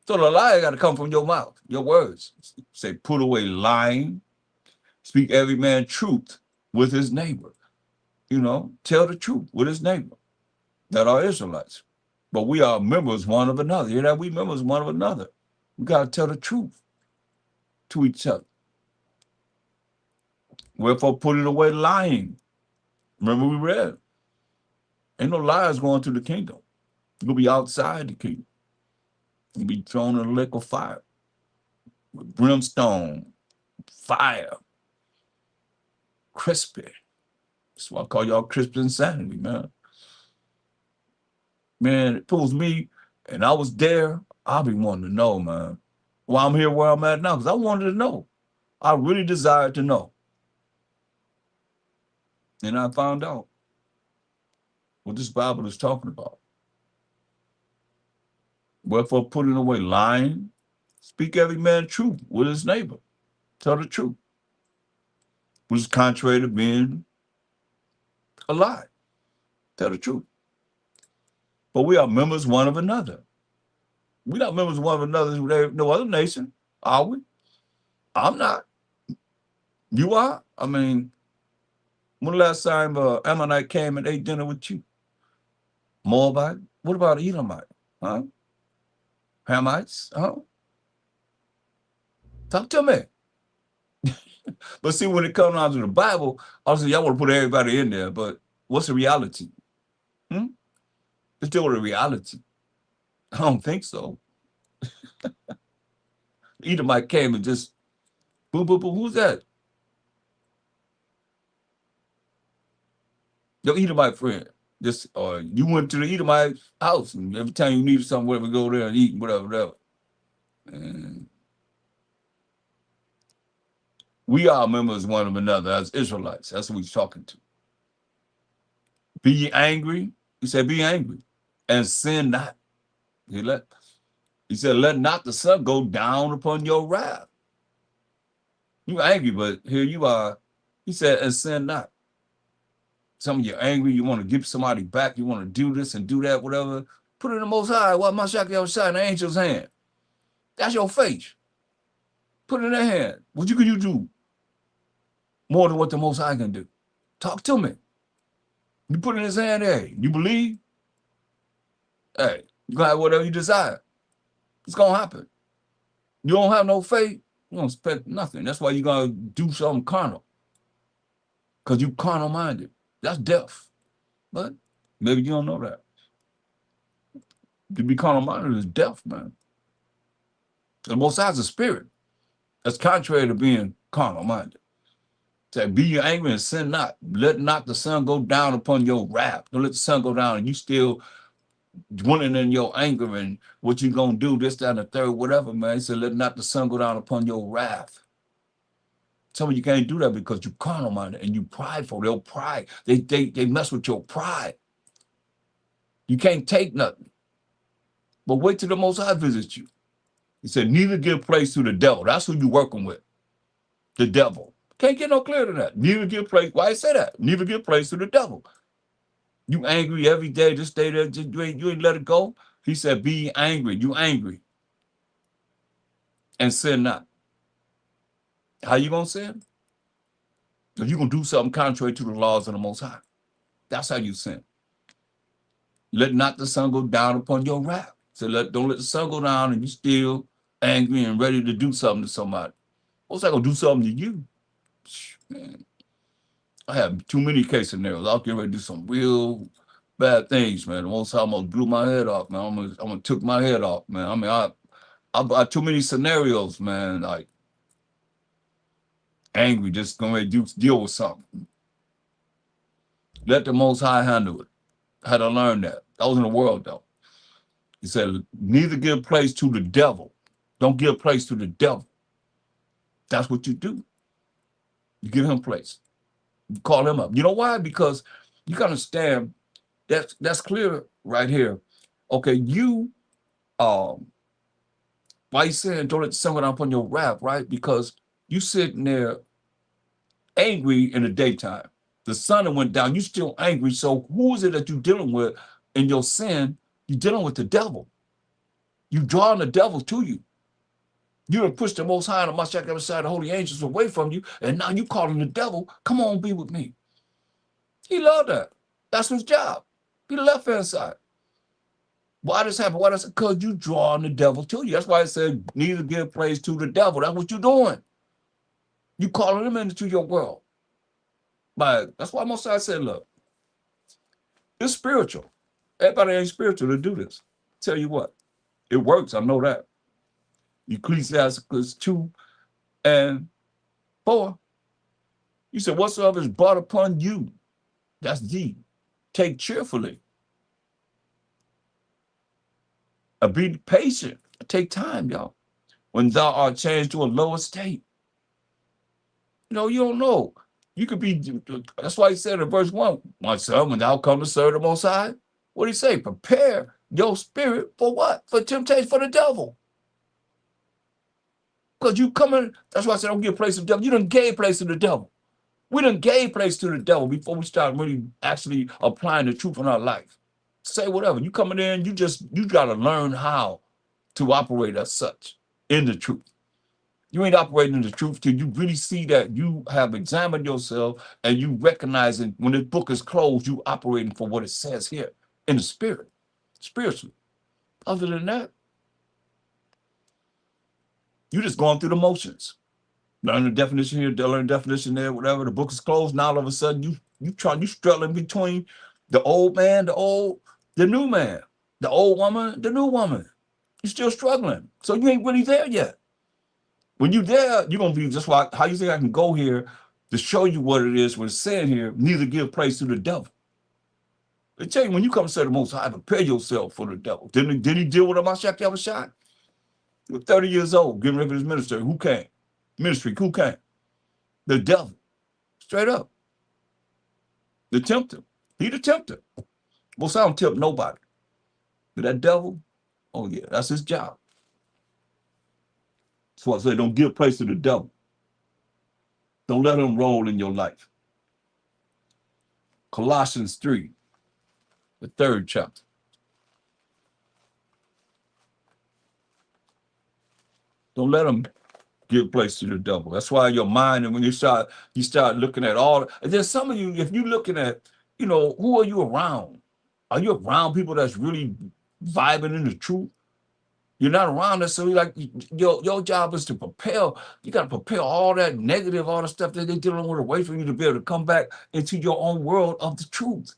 So the lie got to come from your mouth, your words. Say, put away lying. Speak every man truth with his neighbor. Tell the truth with his neighbor that are Israelites. But we are members one of another. You know, we members one of another. We got to tell the truth to each other. Wherefore putting away lying. Remember we read, ain't no liars going to the kingdom. You'll be outside the kingdom. You'll be thrown in a lake of fire with brimstone, fire, crispy. That's why I call y'all crispy insanity, man. Man, if it was me and I was there, I'd be wanting to know, man. Why I'm here where I'm at now, because I wanted to know. I really desired to know. And I found out what this Bible is talking about. Wherefore, putting away lying, speak every man truth with his neighbor. Tell the truth, which is contrary to being a lie. Tell the truth. But we are members one of another. We're not members one of another. There's no other nation, are we? I'm not. You are? I mean, when the last time Ammonite came and ate dinner with you? Moabite? What about Edomite? Huh? Hamites? Huh? Talk to me. But see, when it comes down to the Bible, obviously y'all want to put everybody in there, but what's the reality? Hmm? It's still a reality. I don't think so. Edomite came and just boom, boom, boom. Who's that? Your Edomite friend. Just or you went to the Edomite house and every time you needed something, whatever, go there and eat, whatever. And we are members one of another as Israelites. That's what he's talking to. Be ye angry. He said, be angry and sin not. He said, let not the sun go down upon your wrath. You angry, but here you are. He said, and sin not. Some of you are angry, you want to give somebody back, you want to do this and do that, whatever. Put it in the Most High, what my shackle outside in the angel's hand. That's your faith. Put it in their hand. What you can you do more than what the Most High can do? Talk to me. You put it in his hand, hey, you believe? Hey, you gonna have whatever you desire. It's gonna happen. You don't have no faith, you don't expect nothing. That's why you're gonna do something carnal. Because you carnal minded. That's death. But maybe you don't know that. To be carnal minded is death, man. The Most High is a spirit. That's contrary to being carnal minded. Say, be you angry and sin not. Let not the sun go down upon your wrath. Don't let the sun go down and you still dwelling in your anger and what you gonna do, this, that, and the third, whatever, man. He said, let not the sun go down upon your wrath. Some of you can't do that because you carnal minded and you prideful. They'll pride. They mess with your pride. You can't take nothing. But wait till the Most High visits you. He said, neither give place to the devil. That's who you working with. The devil. Can't get no clearer than that. Neither give place. Why I say that? Neither give place to the devil. You angry every day, just stay there, just you ain't let it go. He said, be angry. You angry. And sin not. How you gonna sin? Because you're gonna do something contrary to the laws of the Most High. That's how you sin. Let not the sun go down upon your wrath. So don't let the sun go down and you still angry and ready to do something to somebody. What's that gonna do something to you? Man, I have too many case scenarios. I'll get ready to do some real bad things, man. The Most High almost blew my head off, man. I'm gonna took my head off, man. I mean, I too many scenarios, man. Like angry, just going to deal with something. Let the Most High handle it. I had to learn that. I was in the world though. He said, neither give place to the devil. Don't give place to the devil. That's what you do. You give him place. You call him up. You know why? Because you gotta understand that's clear right here. Okay, you why you saying don't let the sun go down upon your wrath, right? Because you sitting there angry in the daytime. The sun went down, you still angry. So who is it that you're dealing with in your sin? You're dealing with the devil. You drawing the devil to you. You have pushed the Most High and the Mashiach ever side, the holy angels away from you, and now you calling the devil, come on, be with me. He loved that. That's his job. Be the left-hand side. Why does happen? Why does it? Because you drawing the devil to you. That's why I said neither give praise to the devil. That's what you're doing. You calling him into your world. But that's why most I said, look, it's spiritual. Everybody ain't spiritual to do this. Tell you what, it works. I know that. Ecclesiastes 2:4. You said, whatsoever is brought upon you, that's thee. Take cheerfully. Be patient. Take time, y'all. When thou art changed to a lower state. You know, you don't know. You could be, that's why he said in verse 1, my son, when thou come to serve the Most High, what did he say? Prepare your spirit for what? For temptation, for the devil. Because you coming, that's why I said don't give place to the devil. You done gave place to the devil. We done gave place to the devil before we start really actually applying the truth in our life. Say whatever. You coming in, you gotta learn how to operate as such in the truth. You ain't operating in the truth till you really see that you have examined yourself and you recognizing when the book is closed, you operating for what it says here in the spirit, spiritually. Other than that, you just going through the motions. Learn the definition here, learn the definition there, whatever. The book is closed. Now all of a sudden you struggling between the old man, the new man, the old woman, the new woman. You're still struggling. So you ain't really there yet. When you're there, you're gonna be just like how you think I can go here to show you what it is. What it's saying here, neither give place to the devil. They tell you when you come to the Most High, prepare yourself for the devil. Didn't he deal with a Mashiach Yahushua? He was 30 years old, getting ready for his ministry. Who came? Ministry, who came? The devil. Straight up. The tempter. He the tempter. Most I don't tempt nobody. But that devil, oh yeah, that's his job. That's why I say don't give place to the devil. Don't let him roll in your life. Colossians 3, the 3rd chapter. Don't let him give place to the devil. That's why your mind, and when you start looking at all, and then some of you, if you're looking at, who are you around? Are you around people that's really vibing in the truth? You're not around necessarily like your job is to prepare. You got to prepare all that negative, all the stuff that they're dealing with away from you to be able to come back into your own world of the truth.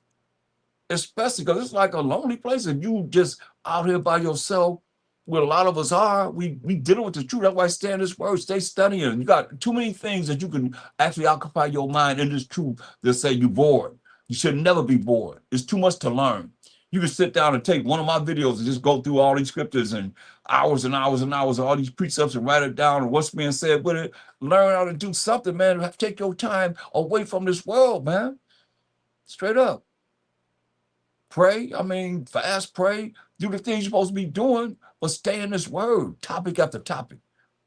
Especially because it's like a lonely place if you just out here by yourself. Where a lot of us are, we dealing with the truth. That's why I stand this word, stay studying. You got too many things that you can actually occupy your mind in this truth that say you're bored. You should never be bored. It's too much to learn. You can sit down and take one of my videos and just go through all these scriptures and hours and hours and hours of all these precepts and write it down and what's being said with it. Learn how to do something, man. Take your time away from this world, man. Straight up. Pray, fast, pray, do the things you're supposed to be doing, but stay in this word, topic after topic,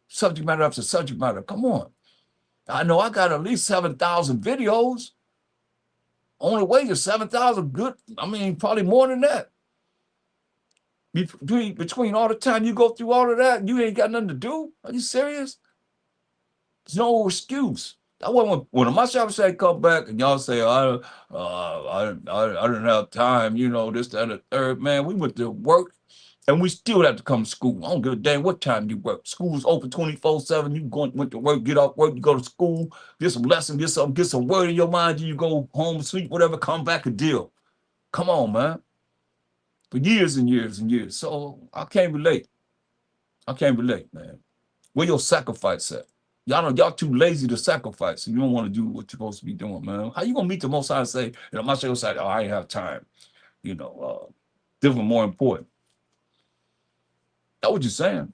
subject matter after subject matter. Come on. I know I got at least 7,000 videos. Only way is 7,000 good. Probably more than that. Between all the time you go through all of that, and you ain't got nothing to do. Are you serious? There's no excuse. That when my shop say come back and y'all say I didn't have time, this, that, and the third. Man, we went to work and we still have to come to school. I don't give a damn what time you work. School's open 24/7. You went to work, get off work, you go to school, get some lesson, get some word in your mind, you go home, sleep, whatever, come back and deal. Come on, man. For years and years and years. So I can't relate. Man. Where your sacrifice at? Y'all too lazy to sacrifice. And you don't want to do what you're supposed to be doing, man. How you gonna meet the Most High and say, my show's like, I ain't have time. Different, more important. That's what you're saying.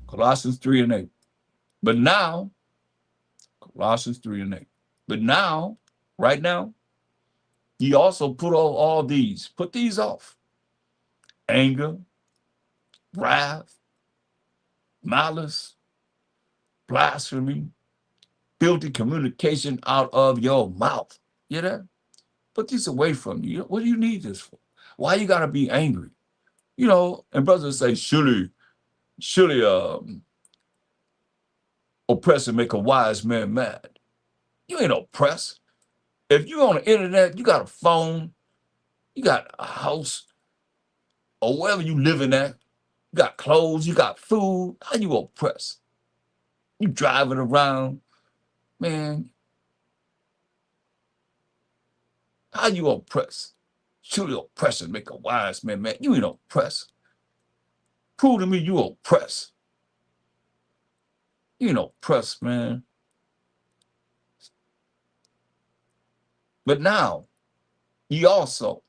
Colossians 3:8. But now, Colossians 3:8. But now, right now, he also put all these. Put these off. Anger, wrath, malice, blasphemy, filthy communication out of your mouth. You hear that? Put these away from you. What do you need this for? Why you gotta be angry? And brothers say, surely oppressing make a wise man mad. You ain't oppressed. If you're on the internet, you got a phone, you got a house, or wherever you living at, you got clothes, you got food. How you oppressed? You driving around, man. How you oppressed? Surely oppression make a wise man mad. You ain't oppressed. Prove to me you oppressed. You ain't oppressed, man. But now, he also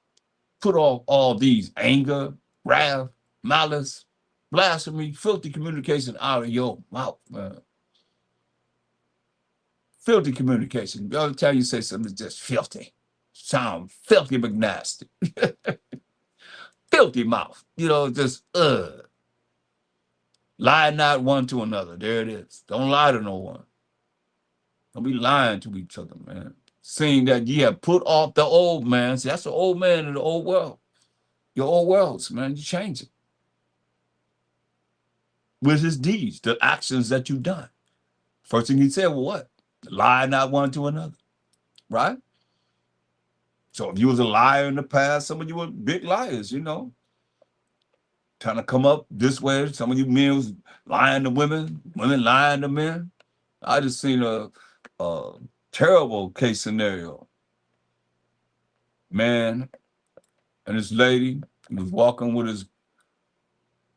put all these anger, wrath, malice, blasphemy, filthy communication out of your mouth, man. Filthy communication. The other time you say something that's just filthy. sound filthy McNasty. Filthy mouth. You know, just lie not one to another. There it is. Don't lie to no one. Don't be lying to each other, man. Seeing that ye have put off the old man. See, that's the old man in the old world. Your old worlds, man. You change it. With his deeds, the actions that you've done. First thing he said, well, what? Lie not one to another. Right? So if you was a liar in the past, some of you were big liars, you know. Trying to come up this way. Some of you men was lying to women, women lying to men. I just seen a terrible case scenario. Man and this lady, he was walking with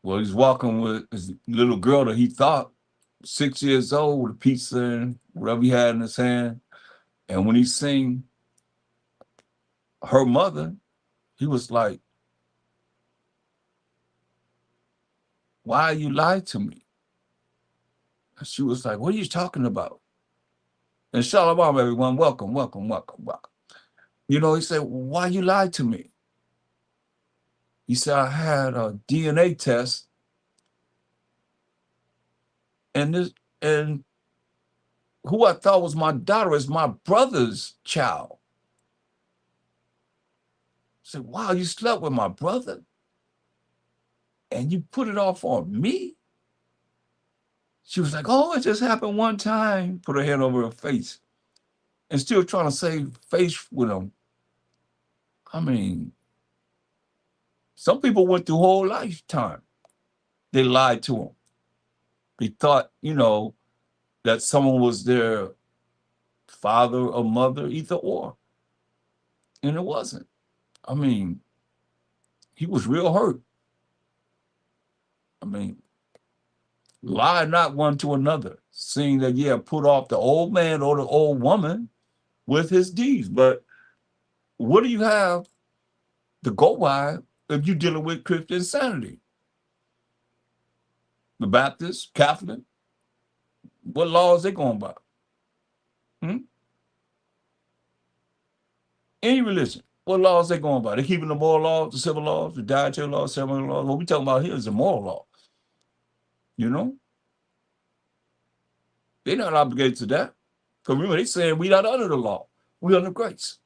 he's walking with his little girl that he thought 6 years old with a pizza and whatever he had in his hand. And when he seen her mother, he was like, why you lied to me? And she was like, what are you talking about? And shalom, everyone. Welcome, welcome, welcome, welcome. You know, he said, why you lied to me? He said, I had a DNA test and who I thought was my daughter is my brother's child. I said, wow, you slept with my brother and you put it off on me? She was like, oh, it just happened one time. Put her hand over her face and still trying to save face with him. I mean, some people went through whole lifetime. They lied to him. They thought, you know, that someone was their father or mother, either or. And it wasn't. I mean, he was real hurt. I mean, lie not one to another, seeing that you have put off the old man or the old woman with his deeds. But what do you have to go by if you're dealing with Christian insanity? The Baptist, Catholic, what laws they going by? Hmm? Any religion, what laws they going by? They keeping the moral laws, the civil laws, the dietary laws, ceremonial laws. What we talking about here is the moral law. You know, they're not obligated to that. Because remember, they saying we not under the law. We under grace.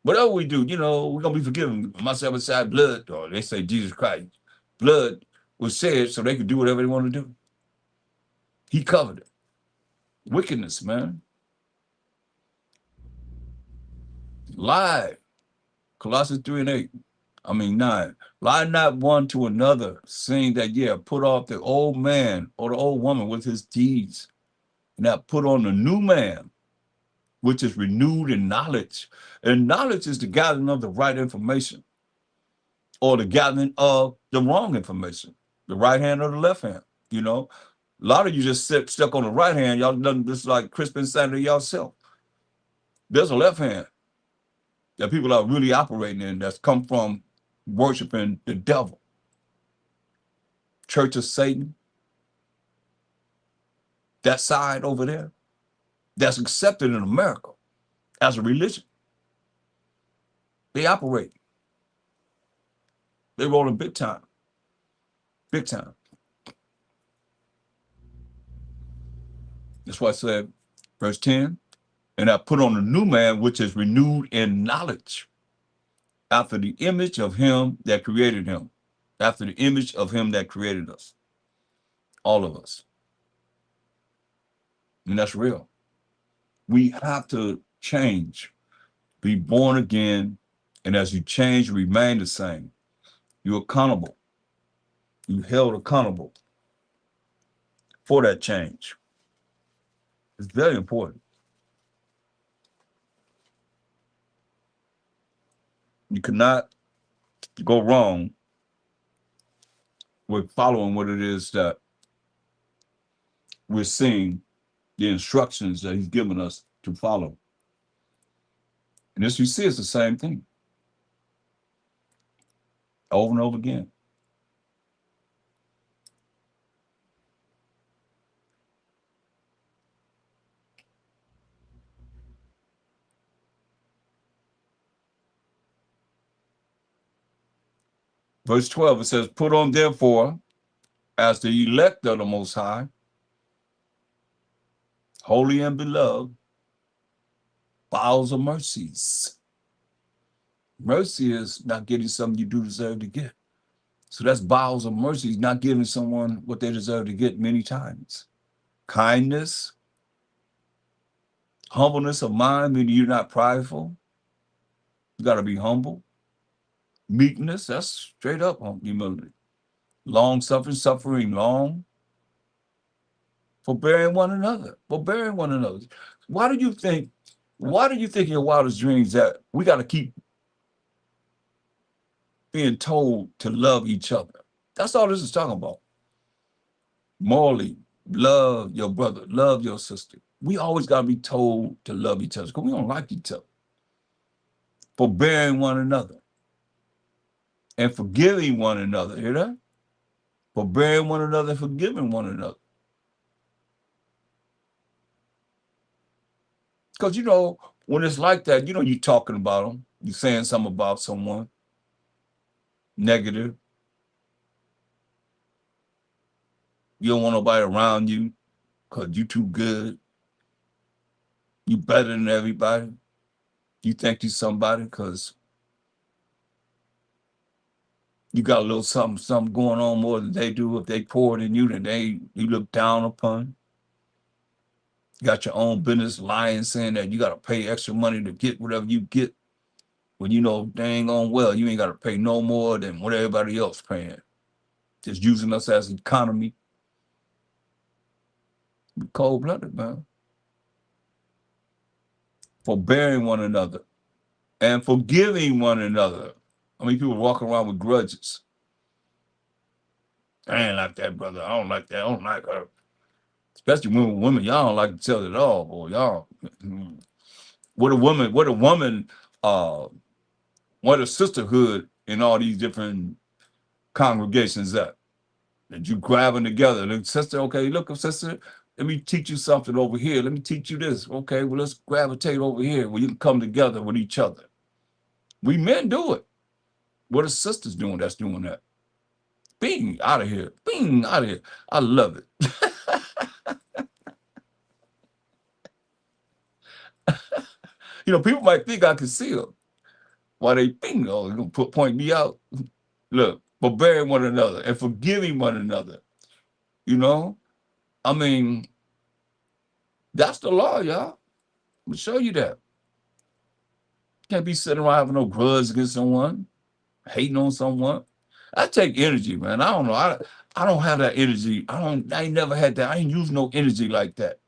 Whatever we do, you know, we're gonna be forgiven. Myself inside blood, or they say Jesus Christ. Blood was shed so they could do whatever they want to do. He covered it. Wickedness, man. Lie. Colossians 3 and 8. I mean 9. Lie not one to another, saying that, yeah, put off the old man or the old woman with his deeds, and that put on the new man, which is renewed in knowledge. And knowledge is the gathering of the right information or the gathering of the wrong information, the right hand or the left hand. You know, a lot of you just stuck on the right hand. Y'all done this like Crispin Sander yourself. There's a left hand that people are really operating in that's come from worshiping the devil. Church of Satan, that side over there, that's accepted in America as a religion. They operate. They rolling big time. Big time. That's why I said, verse 10, and I put on a new man, which is renewed in knowledge, after the image of him that created him, after the image of him that created us, all of us. And that's real. We have to change, be born again, and as you change, remain the same. You're accountable. You're held accountable for that change. It's very important. You cannot go wrong with following what it is that we're seeing, the instructions that he's given us to follow. And as you see, it's the same thing over and over again. Verse 12, it says, put on therefore as the elect of the Most High, holy and beloved, bowels of mercies. Mercy is not getting something you do deserve to get. So that's bowels of mercies, not giving someone what they deserve to get many times. Kindness, humbleness of mind, meaning you're not prideful. You got to be humble. Meekness, that's straight up humility. Long suffering, suffering long. Forbearing one another. Forbearing one another. Why do you think in your wildest dreams that we got to keep being told to love each other? That's all this is talking about. Morally, love your brother, love your sister. We always got to be told to love each other because we don't like each other. Forbearing one another and forgiving one another. Hear that? Forbearing one another and forgiving one another. Because, when it's like that, you're talking about them. You're saying something about someone negative. You don't want nobody around you because you too good. You better than everybody. You think you're somebody because you got a little something going on more than they do. If they poorer than you, then you look down upon. You got your own business lying, saying that you got to pay extra money to get whatever you get. When dang on well, you ain't got to pay no more than what everybody else paying. Just using us as an economy. Cold-blooded, man. Forbearing one another and forgiving one another. I mean, people walk around with grudges. I ain't like that, brother. I don't like that. I don't like her. Especially when women, y'all don't like each other at all, boy. Y'all. What a woman, what a sisterhood in all these different congregations at. That you grabbing together. And sister, okay, look, sister, let me teach you something over here. Let me teach you this. Okay, well, let's gravitate over here where you can come together with each other. We men do it. What are sisters doing that's doing that? Bing, out of here. Bing, out of here. I love it. People might think I can see them. Why they bing, oh, they're going to point me out. Look, forbearing one another and forgiving one another. I mean, that's the law, y'all. I'm going to show you that. Can't be sitting around having no grudge against someone, hating on someone. I take energy, man. I don't know. I don't have that energy. I ain't never had that. I ain't used no energy like that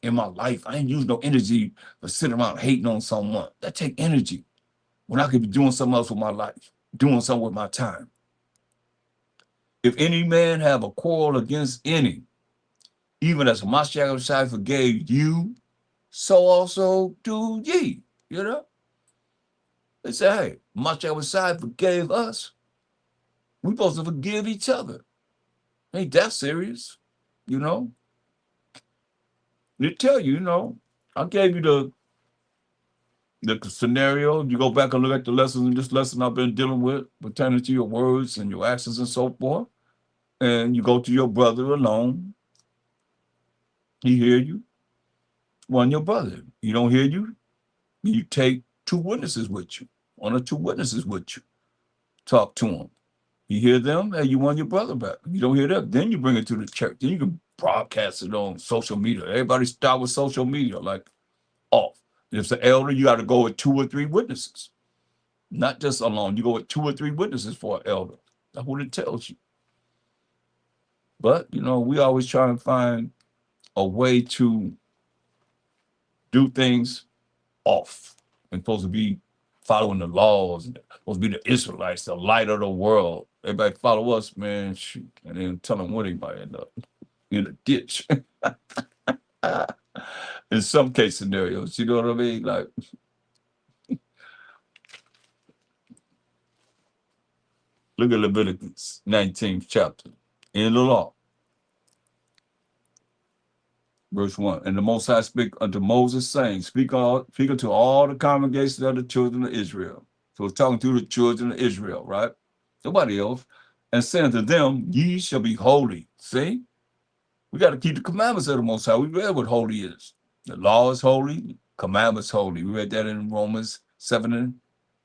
in my life. I ain't used no energy for sitting around hating on someone. That take energy when I could be doing something else with my life, doing something with my time. If any man have a quarrel against any, even as Mashiach forgave you, so also do ye. They say, hey, Mashiach forgave us. We supposed to forgive each other. Ain't that serious? They tell you, I gave you the scenario. You go back and look at the lessons in this lesson I've been dealing with pertaining to your words and your actions and so forth. And you go to your brother alone. He hear you. One, your brother. He don't hear you. You take two witnesses with you. One or two witnesses with you. Talk to him. You hear them, hey, you want your brother back. If you don't hear that, then you bring it to the church. Then you can broadcast it on social media. Everybody start with social media, like off. If it's an elder, you got to go with 2 or 3 witnesses. Not just alone. You go with 2 or 3 witnesses for an elder. That's what it tells you. But, we always try and find a way to do things off. We're supposed to be following the laws. Supposed to be the Israelites, the light of the world. Everybody follow us, man. Shoot. And then tell them what anybody end up in a ditch. In some case scenarios, you know what I mean? Like, look at Leviticus 19th chapter. In the law. Verse 1. And the Most High spake unto Moses, saying, Speak unto all the congregations of the children of Israel. So it's talking to the children of Israel, right? nobody else, and saying to them, ye shall be holy. See? We got to keep the commandments of the Most High. We read what holy is. The law is holy, commandments holy. We read that in Romans 7 and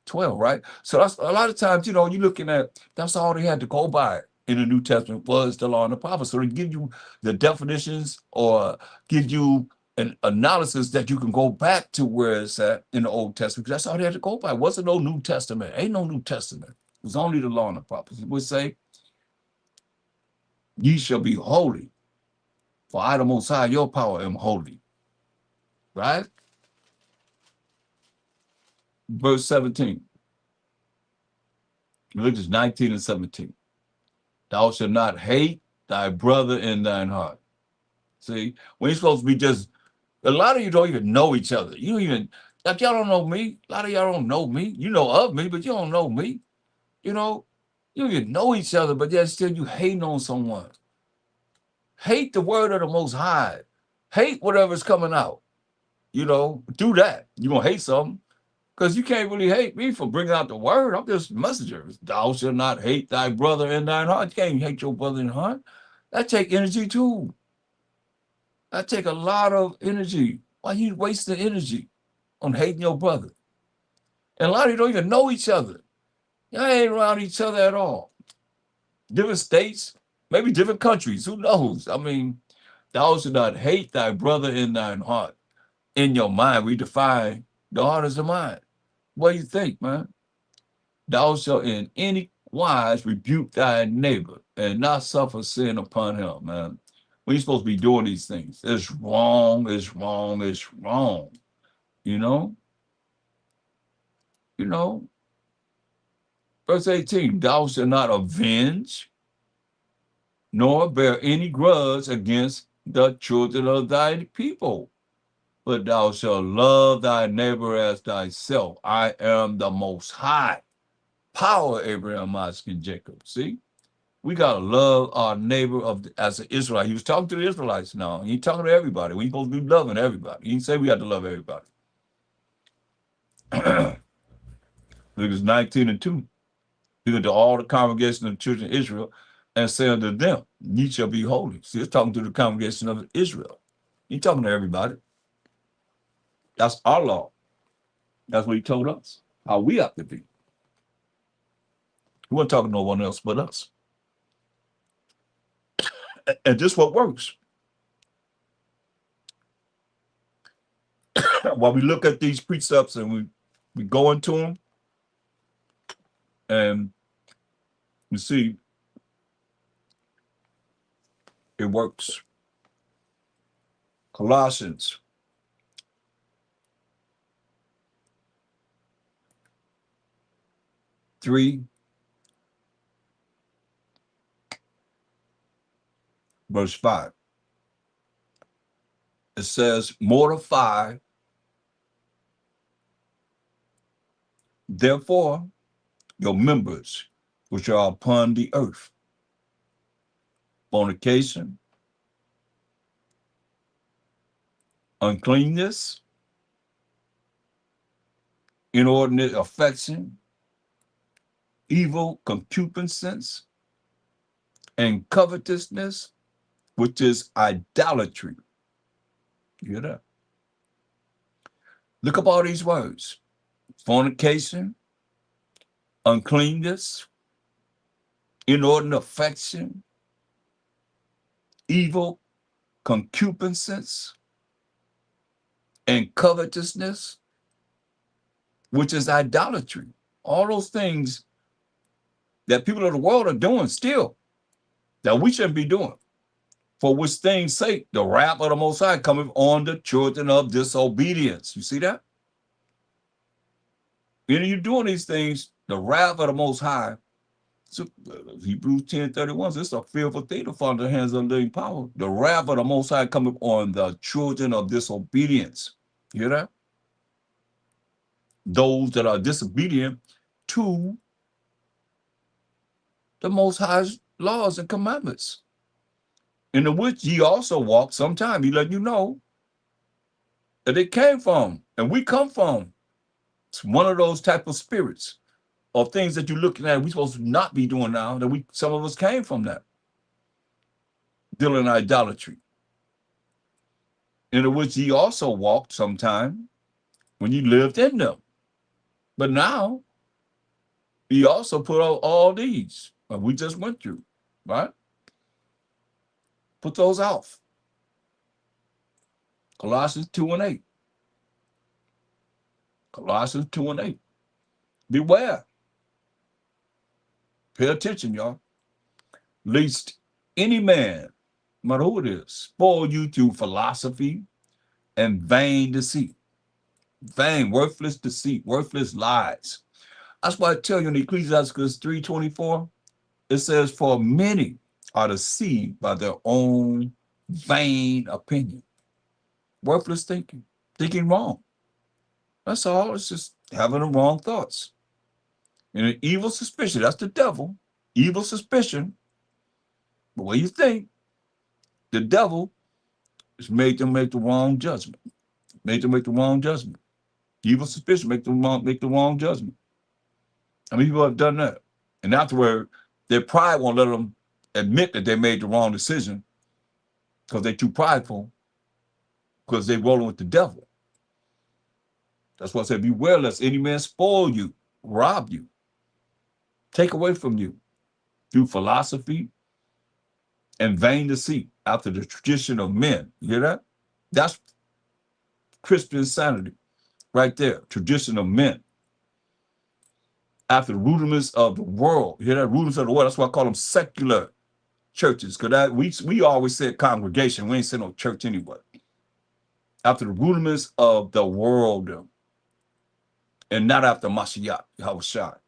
12, right? So that's a lot of times, you're looking at, that's all they had to go by in the New Testament was the law and the prophets. So they give you the definitions or give you an analysis that you can go back to where it's at in the Old Testament. That's all they had to go by. It wasn't no New Testament. Ain't no New Testament. It was only the law and the prophets. It would say, ye shall be holy, for I, the Most High, your power, am holy. Right? Verse 17. Leviticus 19 and 17. Thou shalt not hate thy brother in thine heart. See, we ain't supposed to be just, a lot of you don't even know each other. You don't even, like, y'all don't know me. A lot of y'all don't know me. You know of me, but you don't know me. You know, you don't even know each other, but yet still you hating on someone. Hate the word of the Most High. Hate whatever's coming out. Do that. You're going to hate something. Because you can't really hate me for bringing out the word. I'm just a messenger. Thou shalt not hate thy brother in thine heart. You can't hate your brother in the heart. That take energy too. That take a lot of energy. Why you wasting energy on hating your brother? And a lot of you don't even know each other. Y'all ain't around each other at all. Different states, maybe different countries. Who knows? I mean, thou shalt not hate thy brother in thine heart. In your mind, we define the heart as the mind. What do you think, man? Thou shalt in any wise rebuke thy neighbor and not suffer sin upon him, man. We ain't supposed to be doing these things. It's wrong, it's wrong, it's wrong. You know? You know? Verse 18, thou shalt not avenge, nor bear any grudge against the children of thy people, but thou shalt love thy neighbor as thyself. I am the Most High. Power, Abraham, Isaac, and Jacob. See? We got to love our neighbor as an Israelite. He was talking to the Israelites now. He ain't talking to everybody. We ain't supposed to be loving everybody. He didn't say we got to love everybody. Leviticus 19 and 2. Speaking to all the congregation of the children of Israel and say unto them, ye shall be holy. See, it's talking to the congregation of Israel. He ain't talking to everybody. That's our law. That's what he told us, how we have to be. He wasn't talking to no one else but us. And this what works. While we look at these precepts and we go into them, and you see, it works. Colossians 3, verse 5. It says, mortify, therefore, your members which are upon the earth: fornication, uncleanness, inordinate affection, evil concupiscence, and covetousness, which is idolatry. You hear that? Look up all these words: fornication, uncleanness, inordinate affection, evil concupiscence, and covetousness, which is idolatry. All those things that people of the world are doing still, that we shouldn't be doing. For which things' sake, the wrath of the Most High cometh on the children of disobedience. You see that? When you're doing these things, the wrath of the Most High, so, Hebrews 10:31, it's a fearful thing to fall in the hands of the living power. The wrath of the Most High cometh on the children of disobedience. You hear that? Those that are disobedient to the Most High's laws and commandments, in the which ye also walk sometime. He let you know that it came from, and we come from. It's one of those type of spirits or things that you're looking at, we supposed to not be doing now, that some of us came from that, dealing in idolatry, into which ye also walked sometime when you lived in them. But now, he also put out all these we just went through, right? Put those off. Colossians 2 and 8. Colossians 2 and 8. Beware. Pay attention, y'all. Lest any man, no matter who it is, spoil you through philosophy and vain deceit. Vain, worthless deceit, worthless lies. That's why I tell you in Ecclesiastes 3:24, it says, for many are deceived by their own vain opinion. Worthless thinking, thinking wrong. That's all. It's just having the wrong thoughts. And an evil suspicion, that's the devil. Evil suspicion, the way you think, the devil is made them make the wrong judgment. Made them make the wrong judgment. Evil suspicion make the wrong judgment. I mean, people have done that. And afterward, their pride won't let them admit that they made the wrong decision because they're too prideful, because they're rolling with the devil. That's why I said, beware lest any man spoil you, rob you, take away from you through philosophy and vain deceit after the tradition of men. You hear that? That's Christian insanity right there. Tradition of men. After the rudiments of the world. You hear that? Rudiments of the world. That's why I call them secular churches. Because we always said congregation. We ain't said no church anyway. After the rudiments of the world. And not after Mashiach, Yahushua.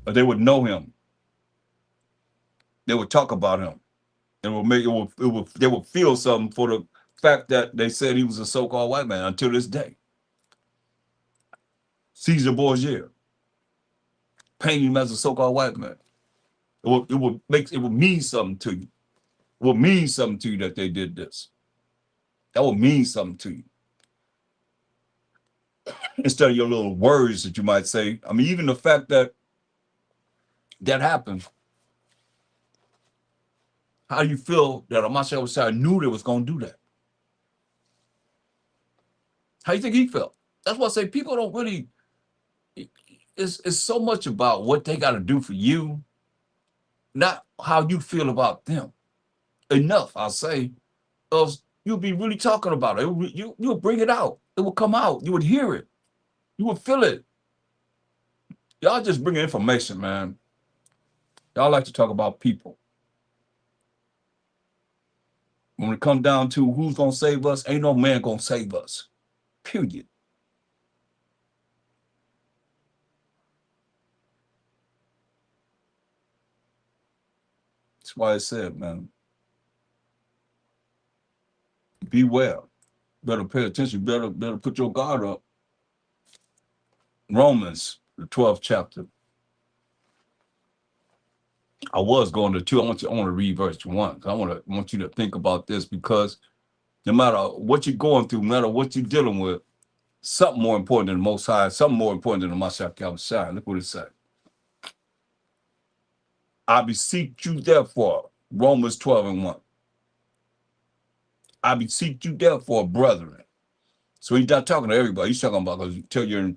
But they would know him. They would talk about him. And they would feel something for the fact that they said he was a so-called white man until this day. Caesar Borgia, painting him as a so-called white man. It would mean something to you. It would mean something to you that they did this. That would mean something to you. Instead of your little words that you might say. I mean, even the fact that happened. How do you feel that Amasha knew they was going to do that? How do you think he felt? That's why I say people don't really, it's so much about what they got to do for you, not how you feel about them. Enough, I'll say, else you'll be really talking about it. You'll bring it out. It will come out. You would hear it. You would feel it. Y'all just bring information, man. Y'all like to talk about people. When it comes down to who's going to save us, ain't no man going to save us. Period. That's why I said, man, beware. Better pay attention. Better put your guard up. Romans, the 12th chapter. I was going to 2. I want to read verse 1. I want you to think about this, because no matter what you're going through, no matter what you're dealing with, something more important than the Most High, something more important than the Mashiach Yahushua. Look what it says. I beseech you therefore, Romans 12 and 1. I beseech you therefore, brethren. So he's not talking to everybody. He's talking about, because you tell you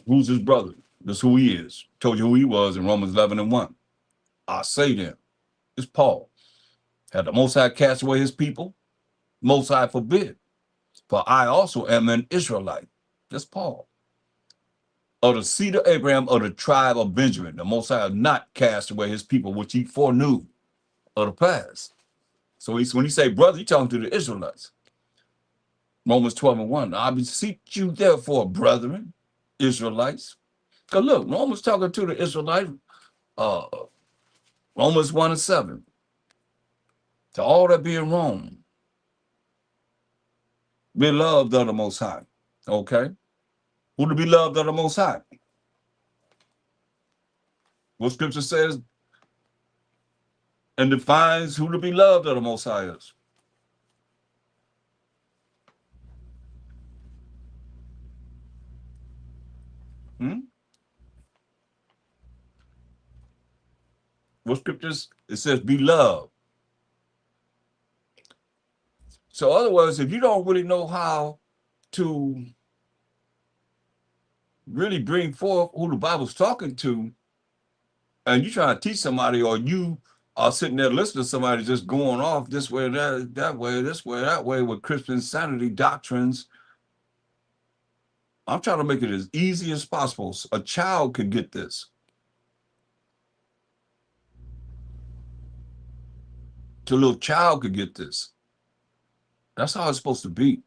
who's his brother. That's who he is. Told you who he was in Romans 11 and 1. I say then, it's Paul. Had the Most High cast away his people? Most High forbid. For I also am an Israelite. That's Paul. Of the seed of Abraham, of the tribe of Benjamin. The Most High has not cast away his people, which he foreknew of the past. So when he say brother, he's talking to the Israelites. Romans 12 and 1. I beseech you therefore, brethren, Israelites. Because look, Romans talking to the Israelites. Romans 1 and 7. To all that be in Rome, be loved of the Most High. Okay? Who to be loved of the Most High? What scripture says and defines who to be loved of the Most High is. Hmm? What scriptures? It says, be loved. So, other words, if you don't really know how to really bring forth who the Bible's talking to, and you trying to teach somebody, or you are sitting there listening to somebody just going off this way, that way, this way, that way with Christian insanity doctrines, I'm trying to make it as easy as possible. So a child could get this. So a little child could get this. That's how it's supposed to be.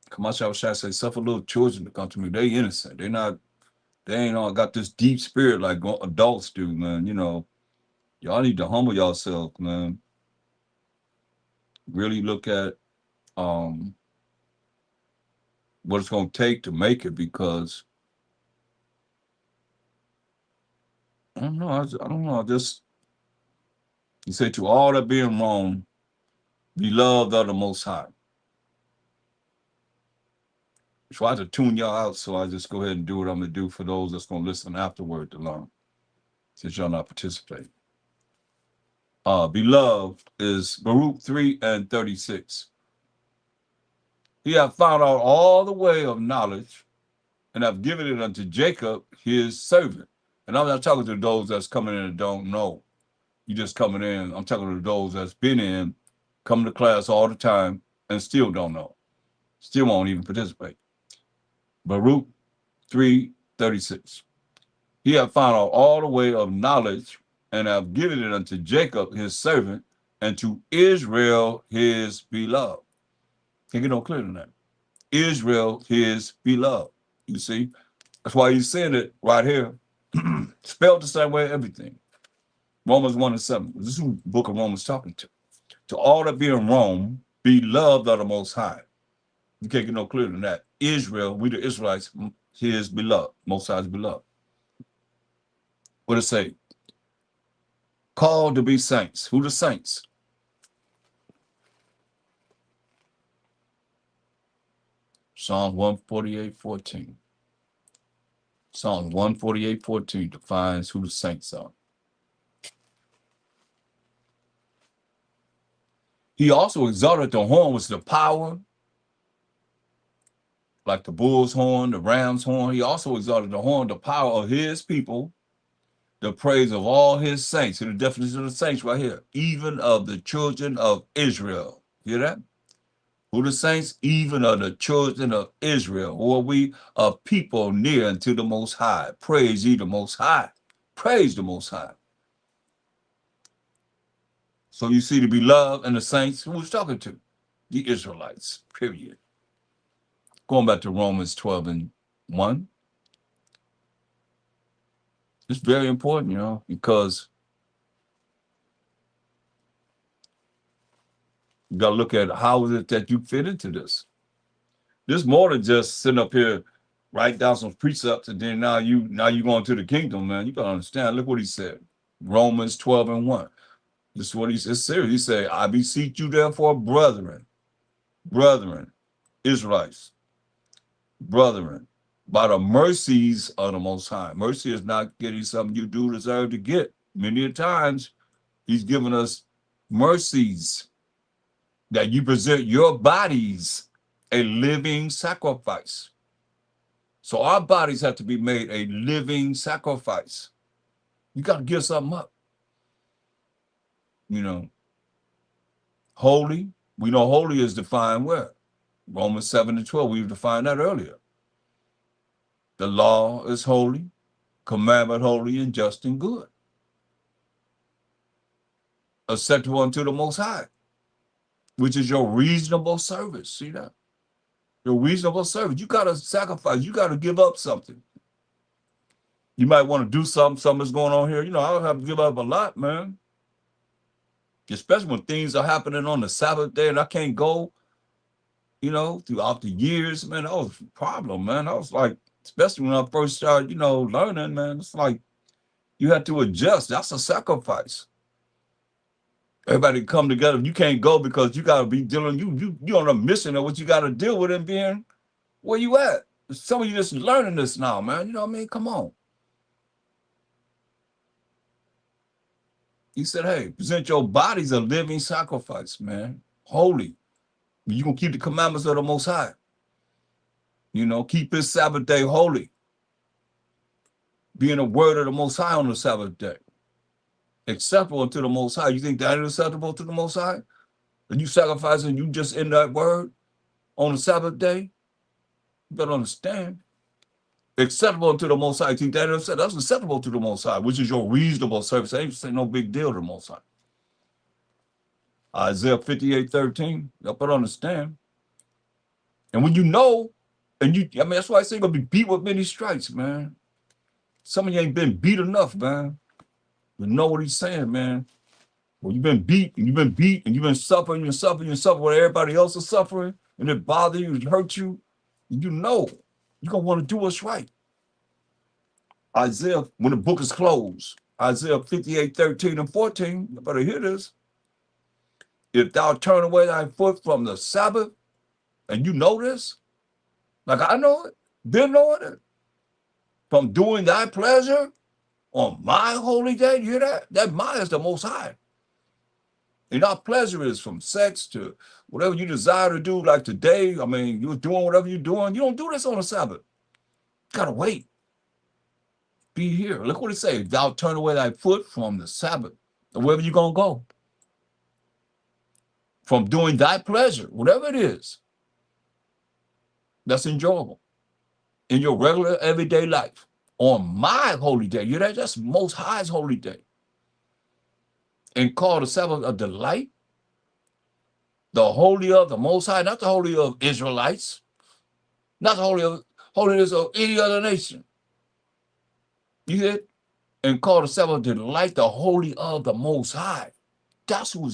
Come on, I say, suffer little children to come to me. They innocent. They ain't all got this deep spirit like adults do, man. Y'all need to humble yourself, man. Really look at um what it's gonna take to make it, because I don't know. I don't know. Just you say, to all that being wrong, be loved of the Most High. Try to tune y'all out, so I just go ahead and do what I'm gonna do for those that's gonna listen afterward to learn, since y'all not participating. Beloved is Baruch 3:36. He hath found out all the way of knowledge, and have given it unto Jacob his servant. And I'm not talking to those that's coming in and don't know. You just coming in. I'm talking to those that's been in, coming to class all the time, and still don't know. Still won't even participate. Baruch 3:36. He hath found out all the way of knowledge, and have given it unto Jacob his servant, and to Israel his beloved. Can't get no clearer than that. Israel his beloved. You see? That's why he's saying it right here. Spelled the same way, everything. Romans 1:7. This is who the book of Romans talking to. To all that be in Rome, be loved of the Most High. You can't get no clearer than that. Israel, we the Israelites, his beloved, Most High's beloved. What it say? Called to be saints. Who the saints? Psalm 148:14. Psalm 148:14 defines who the saints are. He also exalted the horn, which is the power, like the bull's horn, the ram's horn. He also exalted the horn, the power of his people, the praise of all his saints. And the definition of the saints right here, even of the children of Israel. Hear that? Who the saints? Even of the children of Israel. Who are we? A people near unto the Most High. Praise ye the Most High. Praise the Most High. So you see the beloved and the saints, who was talking to? The Israelites, period. Going back to Romans 12:1. It's very important, because you got to look at how is it that you fit into this. There's more than just sitting up here, write down some precepts, and then now you going to the kingdom, man. You got to understand. Look what he said. Romans 12:1. This is what he said. It's serious. He said, I beseech you therefore, brethren, Israelites, brethren, by the mercies of the Most High. Mercy is not getting something you do deserve to get. Many a times, he's given us mercies, that you present your bodies a living sacrifice. So our bodies have to be made a living sacrifice. You got to give something up. Holy. We know holy is defined where? Romans 7:12. We've defined that earlier. The law is holy, commandment holy, and just and good. Acceptable unto the Most High, which is your reasonable service. See that? Your reasonable service. You got to sacrifice. You got to give up something. You might want to do something's going on here. I don't have to give up a lot, man. Especially when things are happening on the Sabbath day and I can't go, throughout the years, man, that was a problem, man. I was like, especially when I first started, learning, man, it's like you had to adjust. That's a sacrifice. Everybody come together. You can't go because you got to be dealing, you're on a mission of what you got to deal with and being where you at. Some of you just learning this now, man. You know what I mean? Come on. He said, hey, present your bodies a living sacrifice, man. Holy. You're going to keep the commandments of the Most High. You know, keep his Sabbath day holy. Being a word of the Most High on the Sabbath day. Acceptable to the Most High. You think that is acceptable to the Most High? And you sacrificing, you just in that word on the Sabbath day? You better understand. Acceptable to the Most High. You think that is, that's acceptable to the Most High, which is your reasonable service. I ain't say no big deal to the Most High. Isaiah 58:13. Y'all better understand. And when you know, and you, I mean, that's why I say you're going to be beat with many stripes, man. Some of you ain't been beat enough, man. You know what he's saying, man. Well, you've been beat, and you've been beat, and you've been suffering, and suffering, and suffering when everybody else is suffering, and it bothers you, it hurts you. You know, you're going to want to do what's right. Isaiah, when the book is closed, Isaiah 58:13 and 14, you better hear this. If thou turn away thy foot from the Sabbath, and you know this, like I know it, been knowing it, from doing thy pleasure on my holy day, you hear that? That mine is the Most High. And our pleasure is from sex to whatever you desire to do, like today. I mean, you're doing whatever you're doing. You don't do this on the Sabbath. You gotta wait. Be here. Look what it says. Thou turn away thy foot from the Sabbath. Wherever you're gonna go. From doing thy pleasure, whatever it is, that's enjoyable in your regular everyday life. On my holy day. You know, that's Most High's holy day. And call the Sabbath a delight. The holy of the Most High, not the holy of Israelites, not the holiness of any other nation. You hear it? And call the Sabbath delight, the holy of the Most High. That's who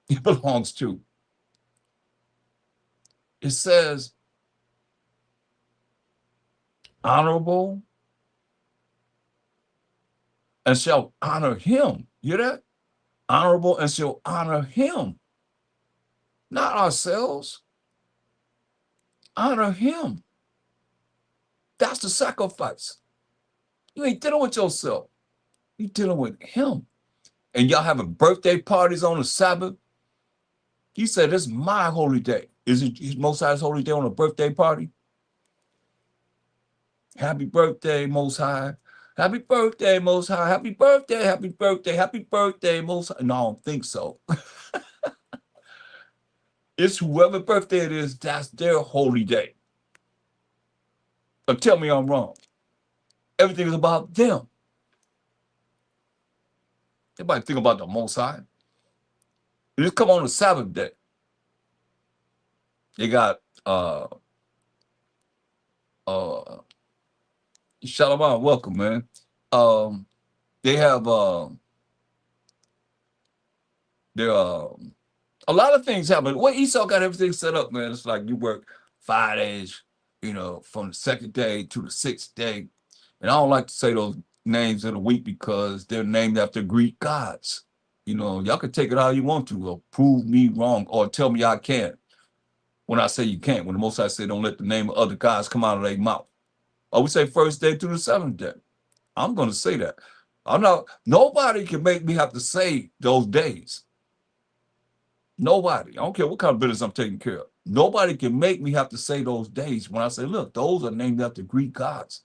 it belongs to. It says, honorable, and shall honor him. You hear that? Honorable, and shall honor him. Not ourselves. Honor him. That's the sacrifice. You ain't dealing with yourself. You're dealing with him. And y'all having birthday parties on the Sabbath. He said, this is my holy day. Is it Most High's holy day on a birthday party? Happy birthday, Most High. Happy birthday, Most High. Happy birthday, happy birthday, happy birthday, Most High. No, I don't think so. It's whoever birthday it is, that's their holy day. But tell me I'm wrong. Everything is about them. Everybody think about the Most High. Just come on the Sabbath day. They got Shalom, welcome, man. They have there a lot of things happen. Well, Esau got everything set up, man. It's like you work 5 days, you know, from the second day to the 6th day. And I don't like to say those names of the week because they're named after Greek gods. You know, y'all can take it how you want to, or prove me wrong, or tell me I can't. When I say you can't, when the Most High say don't let the name of other gods come out of their mouth. Or we say first day to the 7th day. I'm going to say that. Nobody can make me have to say those days. Nobody. I don't care what kind of business I'm taking care of. Nobody can make me have to say those days when I say, look, those are named after Greek gods.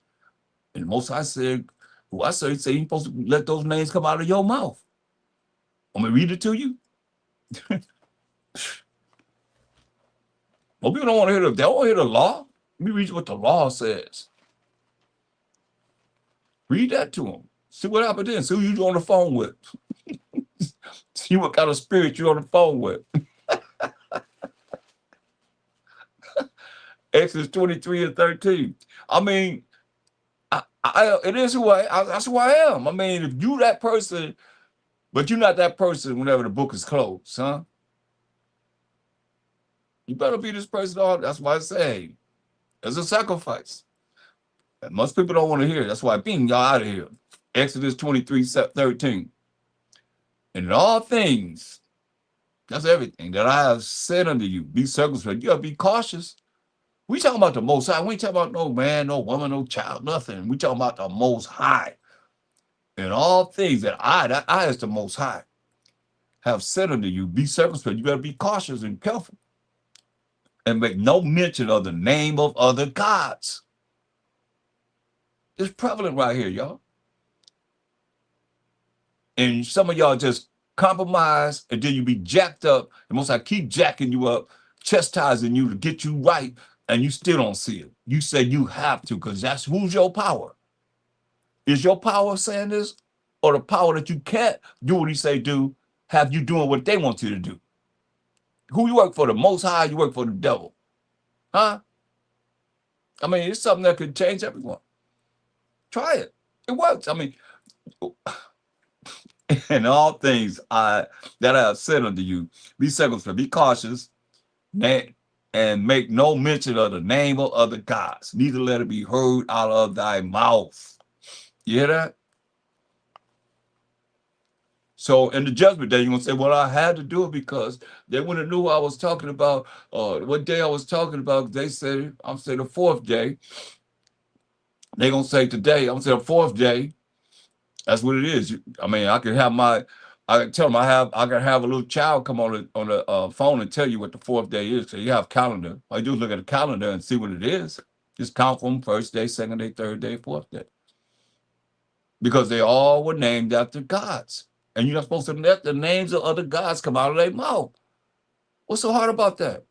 And most I said, who I say, you're supposed to let those names come out of your mouth. I'm going to read it to you. Well, people don't want to hear they don't want to hear the law. Let me read you what the law says. Read that to them. See what happened then. See who you're on the phone with. See what kind of spirit you're on the phone with. Exodus 23:13. I mean, it is who that's who I am. I mean, if you that person, but you're not that person whenever the book is closed, huh? You better be this person. That's why I say it's a sacrifice. And most people don't want to hear it. That's why I beam y'all out of here. Exodus 23:13. And in all things, that's everything that I have said unto you. Be circumspect. You gotta be cautious. We talking about the Most High. We ain't talking about no man, no woman, no child, nothing. We talking about the Most High. And all things that I is the Most High, have said unto you, be circumspect. You better be cautious and careful. And make no mention of the name of other gods. It's prevalent right here, y'all. And some of y'all just compromise, and then you be jacked up. And most I keep jacking you up, chastising you to get you right, and you still don't see it. You say you have to, because that's who's your power. Is your power saying this, or the power that you can't do what he say do, have you doing what they want you to do? Who you work for, the Most High, you work for the devil? Huh? I mean, it's something that could change everyone. Try it. It works. I mean, in all things that I have said unto you, be circumspect, be cautious, and make no mention of the name of other gods, neither let it be heard out of thy mouth. You hear that? So in the judgment day, you're going to say, well, I had to do it because they wouldn't have knew what I was talking about, what day I was talking about. They said, I'm saying the fourth day. They're going to say today, I'm going to say the fourth day. That's what it is. I mean, I can tell them I can have a little child come on the phone and tell you what the fourth day is. So you have a calendar. All you do is look at the calendar and see what it is. Just count from first day, second day, third day, fourth day. Because they all were named after gods. And you're not supposed to let the names of other gods come out of their mouth. What's so hard about that?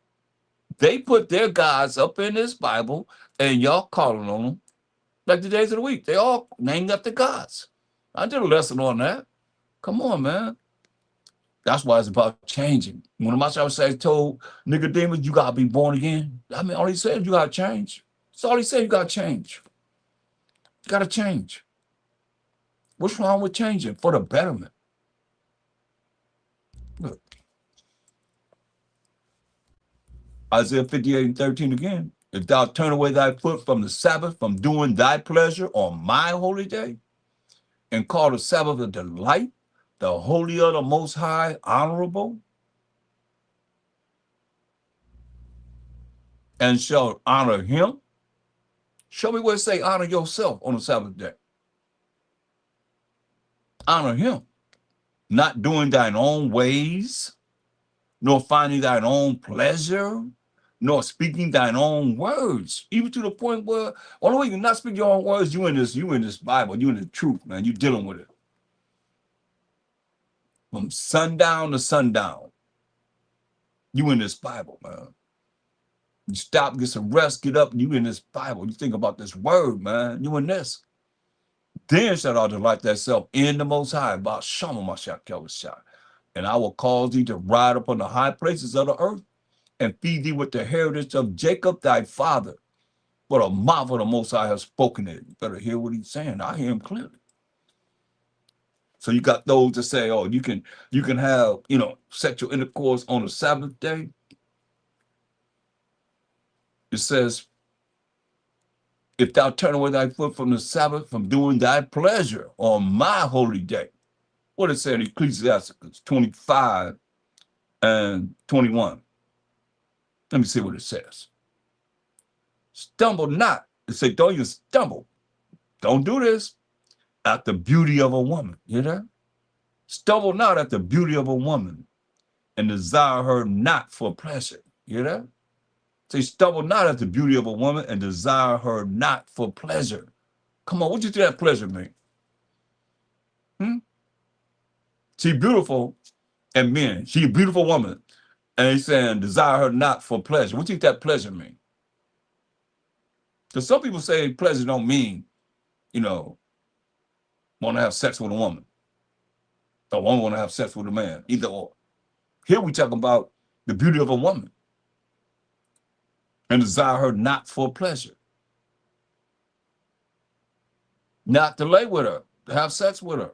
They put their gods up in this Bible and y'all calling on them like the days of the week. They all named after gods. I did a lesson on that. Come on, man. That's why it's about changing. When my say told Nicodemus, you gotta be born again. I mean, all he said, you gotta change. That's all he said, you gotta change. You gotta change. What's wrong with changing? For the betterment. Look, Isaiah 58:13 again. If thou turn away thy foot from the Sabbath, from doing thy pleasure on my holy day, and call the Sabbath a delight, the holy of the Most High honorable, and shall honor him. Show me where it say honor yourself on the Sabbath day. Honor him. Not doing thine own ways, nor finding thine own pleasure, nor speaking thine own words. Even to the point where only way you're not speaking your own words, you in this Bible, you in the truth, man. You dealing with it. From sundown to sundown. You in this Bible, man. You stop, get some rest, get up, and you in this Bible. You think about this word, man. You in this. Then shalt thou delight thyself in the Most High, about Shama Mashak, and I will cause thee to ride upon the high places of the earth, and feed thee with the heritage of Jacob thy father. But a mouth of the Most High has spoken it. You better hear what he's saying. I hear him clearly. So you got those that say, oh, you can have, sexual intercourse on the Sabbath day. It says, if thou turn away thy foot from the Sabbath, from doing thy pleasure on my holy day. What it said in Ecclesiastes 25 and 21. Let me see what it says. Stumble not. It says, don't you stumble. Don't do this at the beauty of a woman. You hear that? Stumble not at the beauty of a woman, and desire her not for pleasure. You hear that? Say, stumble not at the beauty of a woman, and desire her not for pleasure. Come on, what you think that pleasure mean? She beautiful, and men. She a beautiful woman, and he's saying desire her not for pleasure. What do you think that pleasure mean? Because some people say pleasure don't mean, want to have sex with a woman, or one want to have sex with a man. Either or. Here we talk about the beauty of a woman, and desire her not for pleasure, not to lay with her, to have sex with her.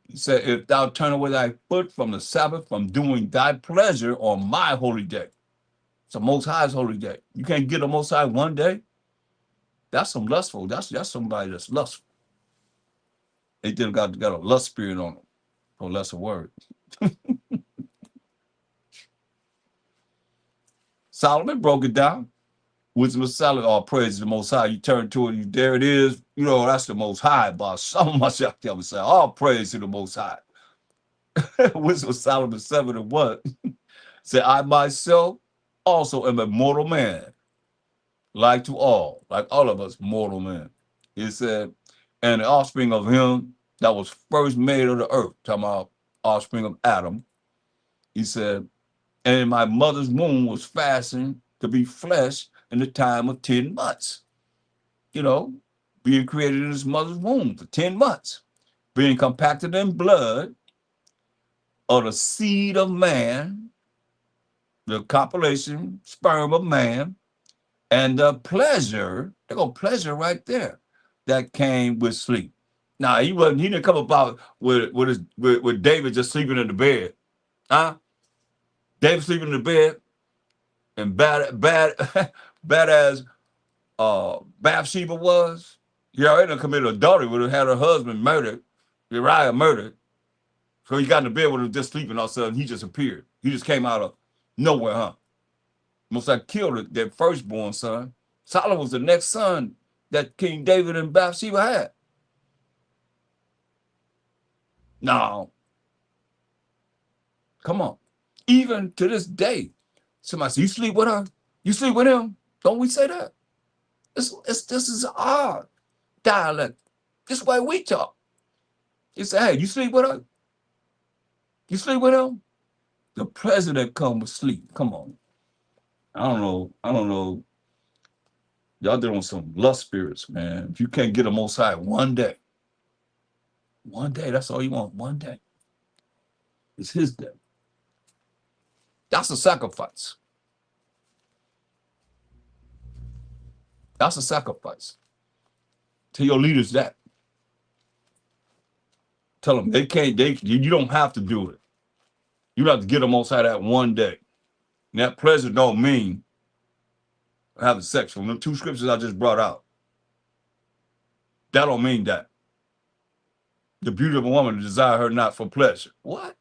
He said, if thou turn away thy foot from the Sabbath, from doing thy pleasure on my holy day. It's the Most High's holy day. You can't get the Most High one day. That's some lustful. That's somebody that's lustful. They did got a lust spirit on them, for less a word. Solomon broke it down. wisdom of solid, all praise to the Most High. You turn to it, there it is. You know, that's the Most High, boss. Some of myself tell me, say, all praise to the Most High. Wisdom of Solomon 7:1 said, I myself also am a mortal man, like all of us mortal men. It said, and the offspring of him that was first made of the earth, talking about offspring of Adam. He said, and in my mother's womb was fastened to be flesh in the time of 10 months. You know, being created in his mother's womb for 10 months, being compacted in blood of the seed of man, the compilation, sperm of man, and the pleasure, they go pleasure right there, that came with sleep. Now he didn't come about with David just sleeping in the bed. Huh? David sleeping in the bed and bad as Bathsheba was. He already committed adultery, would have had her husband murdered, Uriah murdered. So he got in the bed with her just sleeping, all of a sudden he just appeared. He just came out of nowhere, huh? Most like killed their firstborn son. Solomon was the next son that King David and Bathsheba had. Now, come on. Even to this day, somebody say, you sleep with her? You sleep with him? Don't we say that? This is our dialect. This way we talk. You say, hey, you sleep with her? You sleep with him? The president come with sleep. Come on. I don't know. I don't know. Y'all doing some lust spirits, man. If you can't get them on side one day, that's all you want. One day. It's his day. That's a sacrifice. That's a sacrifice. Tell your leaders that. Tell them they can't, you don't have to do it. You have to get them on side that one day. And that pleasure don't mean having sex. From the two scriptures I just brought out, that don't mean that. The beauty of a woman to desire her not for pleasure. What?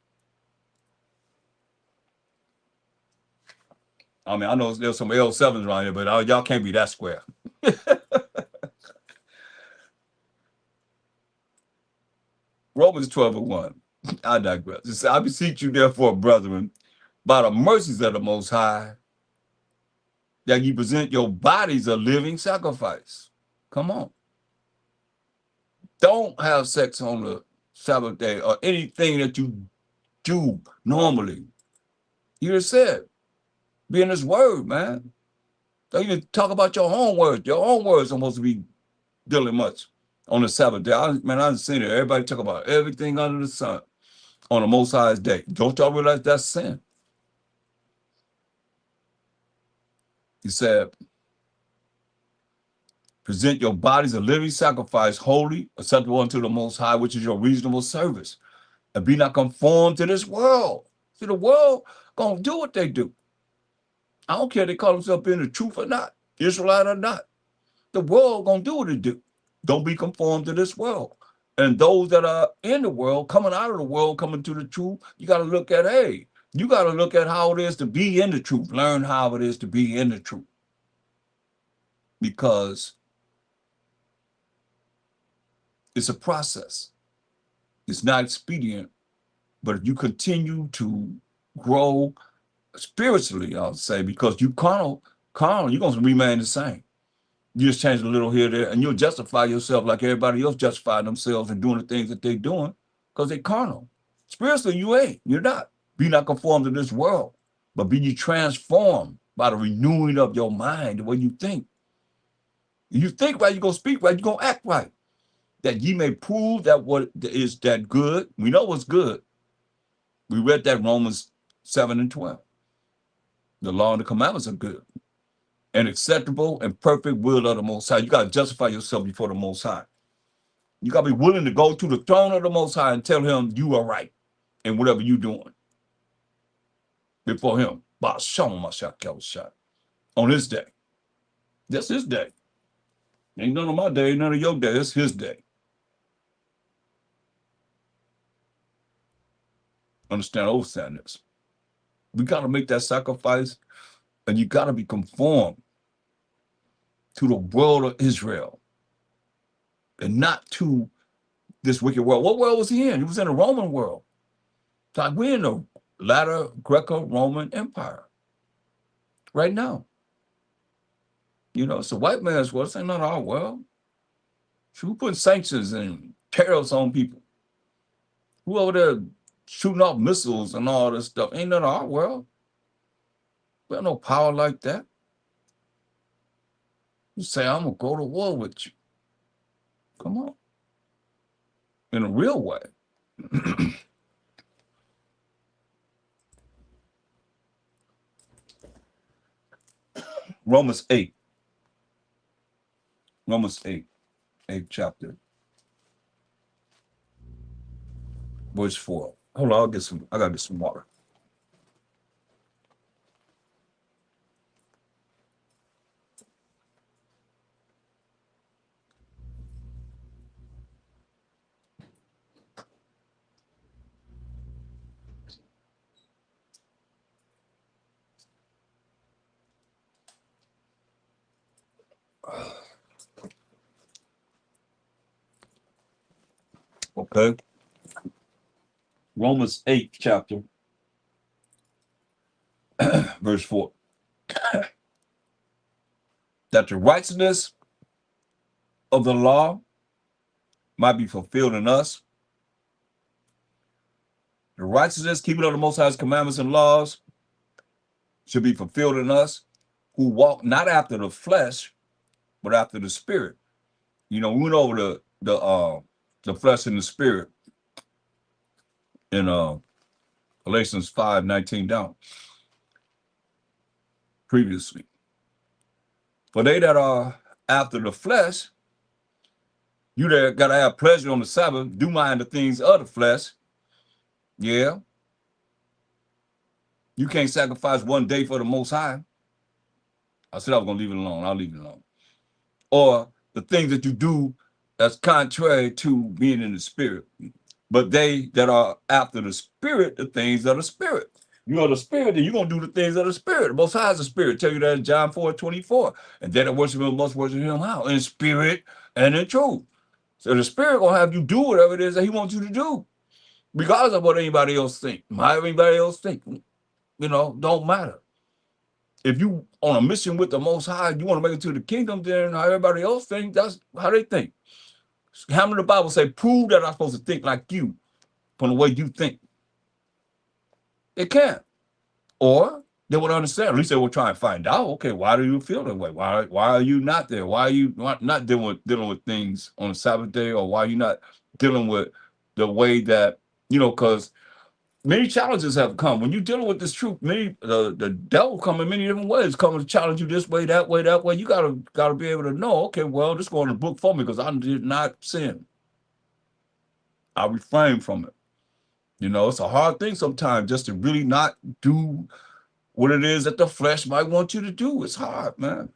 I mean, I know there's some L7s around here, but y'all can't be that square. Romans 12:1. I digress. It says, I beseech you, therefore, brethren, by the mercies of the Most High, that you present your bodies a living sacrifice. Come on. Don't have sex on the Sabbath day or anything that you do normally. You just said, be in this word, man. Don't even talk about your own words. Your own words are supposed to be dealing much on the Sabbath day. I've seen it. Everybody talk about everything under the sun on the Most High's day. Don't y'all realize that's sin? He said, present your bodies a living sacrifice, holy, acceptable unto the Most High, which is your reasonable service. And be not conformed to this world. See, the world gonna do what they do. I don't care if they call themselves in the truth or not, Israelite or not. The world gonna do what it do. Don't be conformed to this world. And those that are in the world, coming out of the world, coming to the truth, you got to look at, hey, you got to look at how it is to be in the truth. Learn how it is to be in the truth. Because it's a process. It's not expedient. But if you continue to grow spiritually, I'll say, because you carnal, you're going to remain the same. You just change a little here, there, and you'll justify yourself like everybody else justifying themselves and doing the things that they're doing because they're carnal. Spiritually, you ain't. You're not. Be not conformed to this world, but be ye transformed by the renewing of your mind, the way you think. If you think right, you're going to speak right, you're going to act right. That ye may prove that what is that good. We know what's good. We read that Romans 7:12. The law and the commandments are good. And acceptable and perfect will of the Most High. You got to justify yourself before the Most High. You got to be willing to go to the throne of the Most High and tell him you are right in whatever you're doing before him. On his day. That's his day. Ain't none of my day, none of your day. It's his day. Understand this. We got to make that sacrifice, and you got to be conformed to the world of Israel and not to this wicked world. What world was he in? He was in the Roman world. So like we're in the latter Greco-Roman Empire right now. You know, it's a white man's world. This ain't not our world. So who putting sanctions and tariffs on people? Who over there shooting off missiles and all this stuff? Ain't none of our world. We have no power like that. You say, I'm going to go to war with you. Come on. In a real way. Romans 8. Romans 8. 8th chapter. Verse 4. Hold on, I gotta get some water. Okay. Romans 8th chapter. Verse 4. That the righteousness of the law might be fulfilled in us. The righteousness, keeping of the Most High's commandments and laws, should be fulfilled in us, who walk not after the flesh, but after the spirit. You know, we went over the flesh and the spirit in Galatians 5:19 down previously. For they that are after the flesh, you that gotta have pleasure on the Sabbath, do mind the things of the flesh. Yeah. You can't sacrifice one day for the Most High. I said I was gonna leave it alone. I'll leave it alone. Or the things that you do that's contrary to being in the spirit. But they that are after the spirit, the things of the spirit. You are the spirit, then you're going to do the things of the spirit. The Most High is the spirit. Tell you that in John 4:24. And they that worship him must worship him how? In spirit and in truth. So the spirit going to have you do whatever it is that he wants you to do. Regardless of what anybody else think. How anybody else think. You know, don't matter. If you on a mission with the Most High, you want to make it to the kingdom, then how everybody else think, that's how they think. How many the Bible say, prove that I'm supposed to think like you from the way you think? It can't. Or they would understand. At least they will try and find out. Okay, why do you feel that way? Why are you not there? Why are you not dealing with things on the Sabbath day? Or why are you not dealing with the way that, you know, because many challenges have come. When you're dealing with this truth, the devil come in many different ways, coming to challenge you this way, that way, that way. You gotta be able to know, okay, well, this is going in the book for me because I did not sin. I refrain from it. You know, it's a hard thing sometimes just to really not do what it is that the flesh might want you to do. It's hard, man.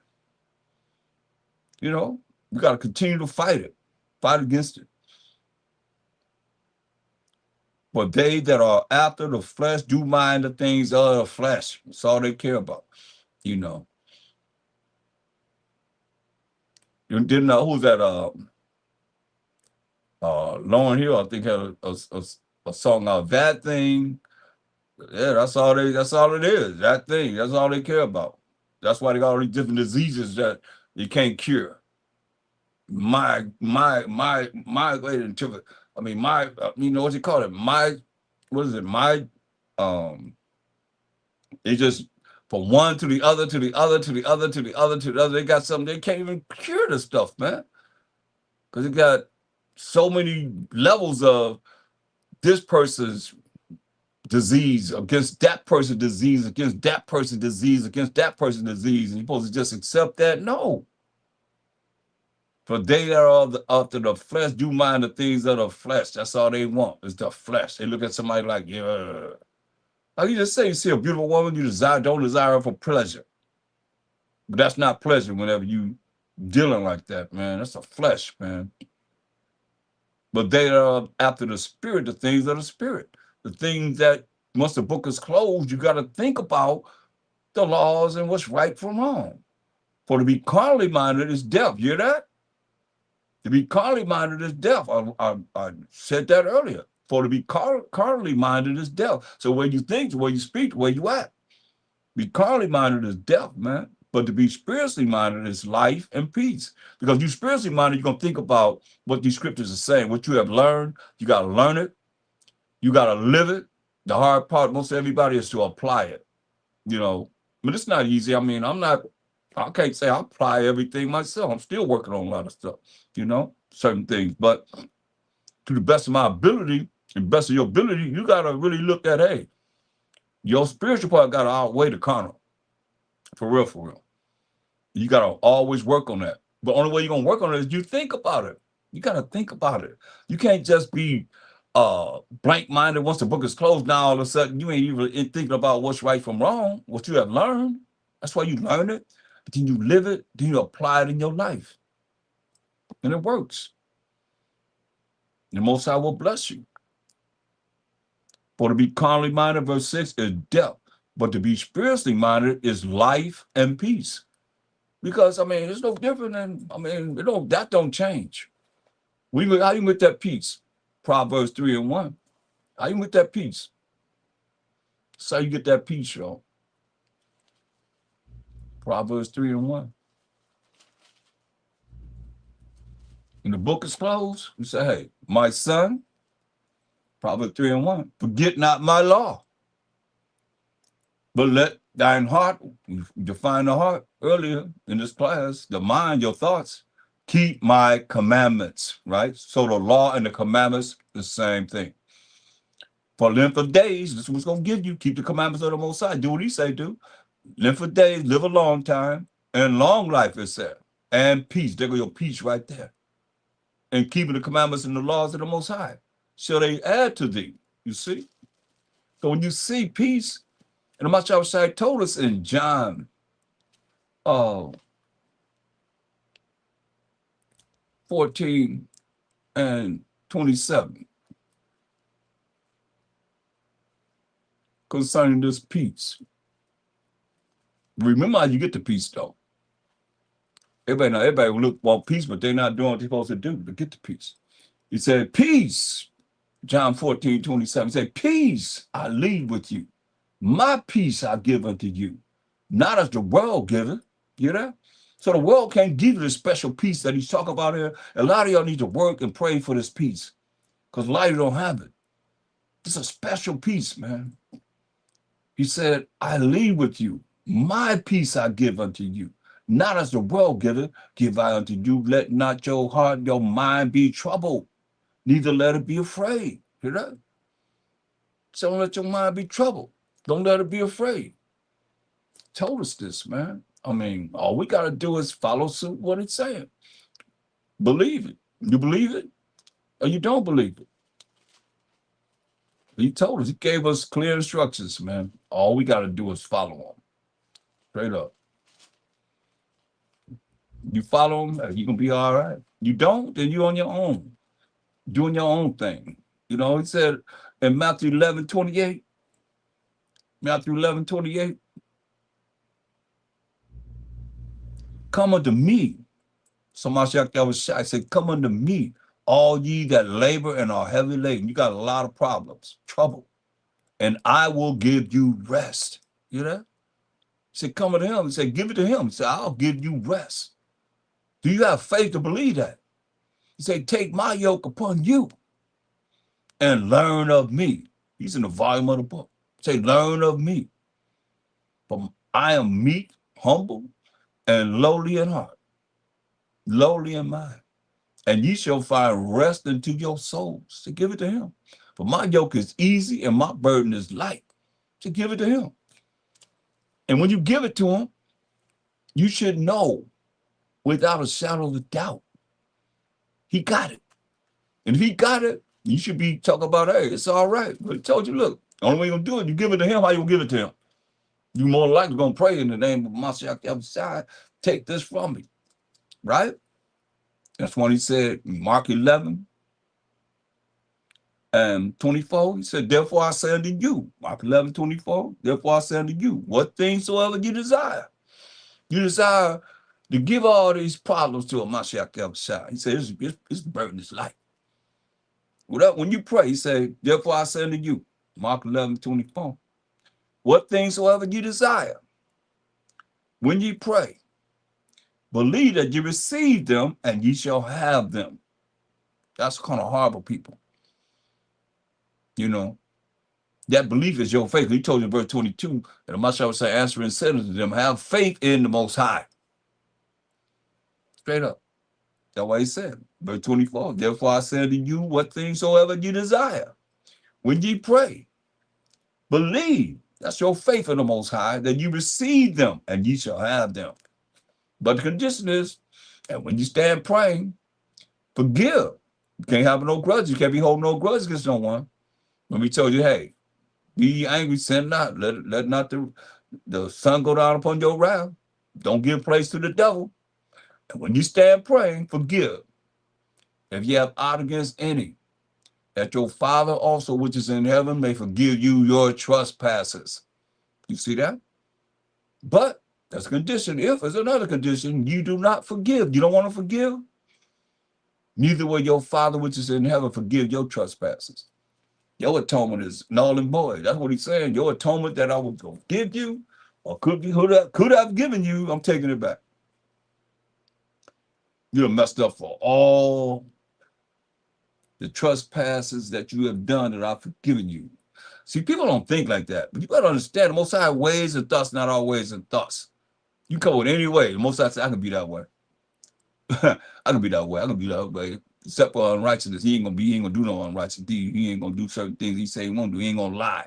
You know, we got to continue to fight against it. But they that are after the flesh do mind the things of the flesh. That's all they care about, you know. You didn't know who's that? Lauren Hill, I think, had a song out, That Thing. Yeah, that's all it is. That thing. That's all they care about. That's why they got all these different diseases that you can't cure. My way to, I mean, you know what you call it? What is it? It just from one to the other, to the other, to the other, to the other, to the other. They got something, they can't even cure the stuff, man. Because it got so many levels of this person's disease against that person's disease, against that person's disease, against that person's disease. And you're supposed to just accept that? No. For they that are after the flesh do mind the things of the flesh. That's all they want is the flesh. They look at somebody like, yeah. Like you just say, you see a beautiful woman, you don't desire her for pleasure. But that's not pleasure whenever you dealing like that, man. That's the flesh, man. But they are after the spirit, the things of the spirit. The things that once the book is closed, you got to think about the laws and what's right from wrong. For to be carnally minded is death. You hear that? To be carnally minded is death. I said that earlier. For to be carnally minded is death. So where you think, where you speak, where you at. Be carnally minded is death, man. But to be spiritually minded is life and peace. Because you spiritually minded, you're going to think about what these scriptures are saying. What you have learned, you got to learn it. You got to live it. The hard part, most everybody, is to apply it. You know, but it's not easy. I mean, I can't say I apply everything myself. I'm still working on a lot of stuff, certain things. But to the best of my ability and best of your ability, you got to really look at, hey, your spiritual part got to outweigh the carnal. For real, for real. You got to always work on that. The only way you're going to work on it is you think about it. You got to think about it. You can't just be blank-minded once the book is closed. Now, all of a sudden, you ain't even thinking about what's right from wrong, what you have learned. That's why you learn it. But then you live it. Then you apply it in your life. And it works. The Most High will bless you. For to be carnally minded, verse 6, is death. But to be spiritually minded is life and peace. Because, I mean, it's no different than, that don't change. How you get that peace? Proverbs 3:1. How you get that peace? So you get that peace, y'all. Proverbs 3:1. And the book is closed. You say, hey, my son, Proverbs 3:1, forget not my law, but let thine heart, you define the heart earlier in this class, the mind, your thoughts, keep my commandments, right? So the law and the commandments, the same thing. For length of days, this is what's going to give you. Keep the commandments of the Most High. Do what he say do. Length of days, live a long time, and long life is there. And peace. There go your peace right there. And keeping the commandments and the laws of the Most High. So they add to thee, you see? So when you see peace, and the Master told us in John 14 and 27 concerning this peace. Remember how you get the peace, though. Everybody want peace, but they're not doing what they're supposed to do to get the peace. He said, peace, John 14:27, he said, peace I leave with you. My peace I give unto you. Not as the world giveth. You know? So the world can't give you the special peace that he's talking about here. A lot of y'all need to work and pray for this peace. Because a lot of you don't have it. It's a special peace, man. He said, I leave with you. My peace I give unto you. Not as the world giveth, give I unto you. Let not your heart, your mind be troubled. Neither let it be afraid. Hear that? So don't let your mind be troubled. Don't let it be afraid. Told us this, man. I mean, all we got to do is follow suit what it's saying. Believe it. You believe it or you don't believe it. He told us, he gave us clear instructions, man. All we got to do is follow them. Straight up. You follow them, you can be all right. You don't, then you're on your own, doing your own thing. You know, he said in Matthew 11:28, come unto me. Somebody was shy. I said, come unto me, all ye that labor and are heavy laden. You got a lot of problems, trouble, and I will give you rest. You know? He said, come unto him. He said, give it to him. He said, I'll give you rest. Do you have faith to believe that? He said, take my yoke upon you and learn of me. He's in the volume of the book. Say, learn of me. For I am meek, humble, and lowly in heart, lowly in mind. And ye shall find rest unto your souls. So give it to him. For my yoke is easy and my burden is light. So give it to him. And when you give it to him, you should know without a shadow of a doubt, he got it. And if he got it, you should be talking about, hey, it's all right. But he told you, look, the only way you're going to do it, you give it to him, how you going to give it to him? You more likely going to pray in the name of Mashiach outside, take this from me, right? That's when he said, Mark 11 and 24, he said, therefore I say unto you, Mark 11:24, therefore I say unto you, what things soever you desire to give all these problems to a Mashiach Yahushua. He said, it's burden is light. When you pray, he said, therefore I say unto you, Mark 11:24, what things soever you desire, when ye pray, believe that you receive them and ye shall have them. That's kind of horrible, people. You know, that belief is your faith. He told you in verse 22, and the Mashiach would say, answering said unto them, have faith in the Most High. Straight up. That's why he said, verse 24, therefore I say unto you, what things soever you desire, when ye pray, believe, that's your faith in the Most High, that you receive them and ye shall have them. But the condition is, and when you stand praying, forgive. You can't have no grudge. You can't be holding no grudge against no one. When we told you, hey, be angry, sin not. Let not the sun go down upon your wrath. Don't give place to the devil. And when you stand praying, forgive. If you have ought against any, that your Father also, which is in heaven, may forgive you your trespasses. You see that? But that's a condition. If there's another condition, you do not forgive. You don't want to forgive? Neither will your Father, which is in heaven, forgive your trespasses. Your atonement is null and void. That's what he's saying. Your atonement that I was going to give you, or could have given you, I'm taking it back. You done messed up for all the trespasses that you have done that I've forgiven you. See, people don't think like that. But you got to understand, the Most High ways and thoughts, not our ways and thoughts. You come with any way. The Most High said, I can be that way. I can be that way. I can be that way. Except for unrighteousness. He ain't gonna do no unrighteous deed. He ain't gonna do certain things he say he won't do. He ain't gonna lie.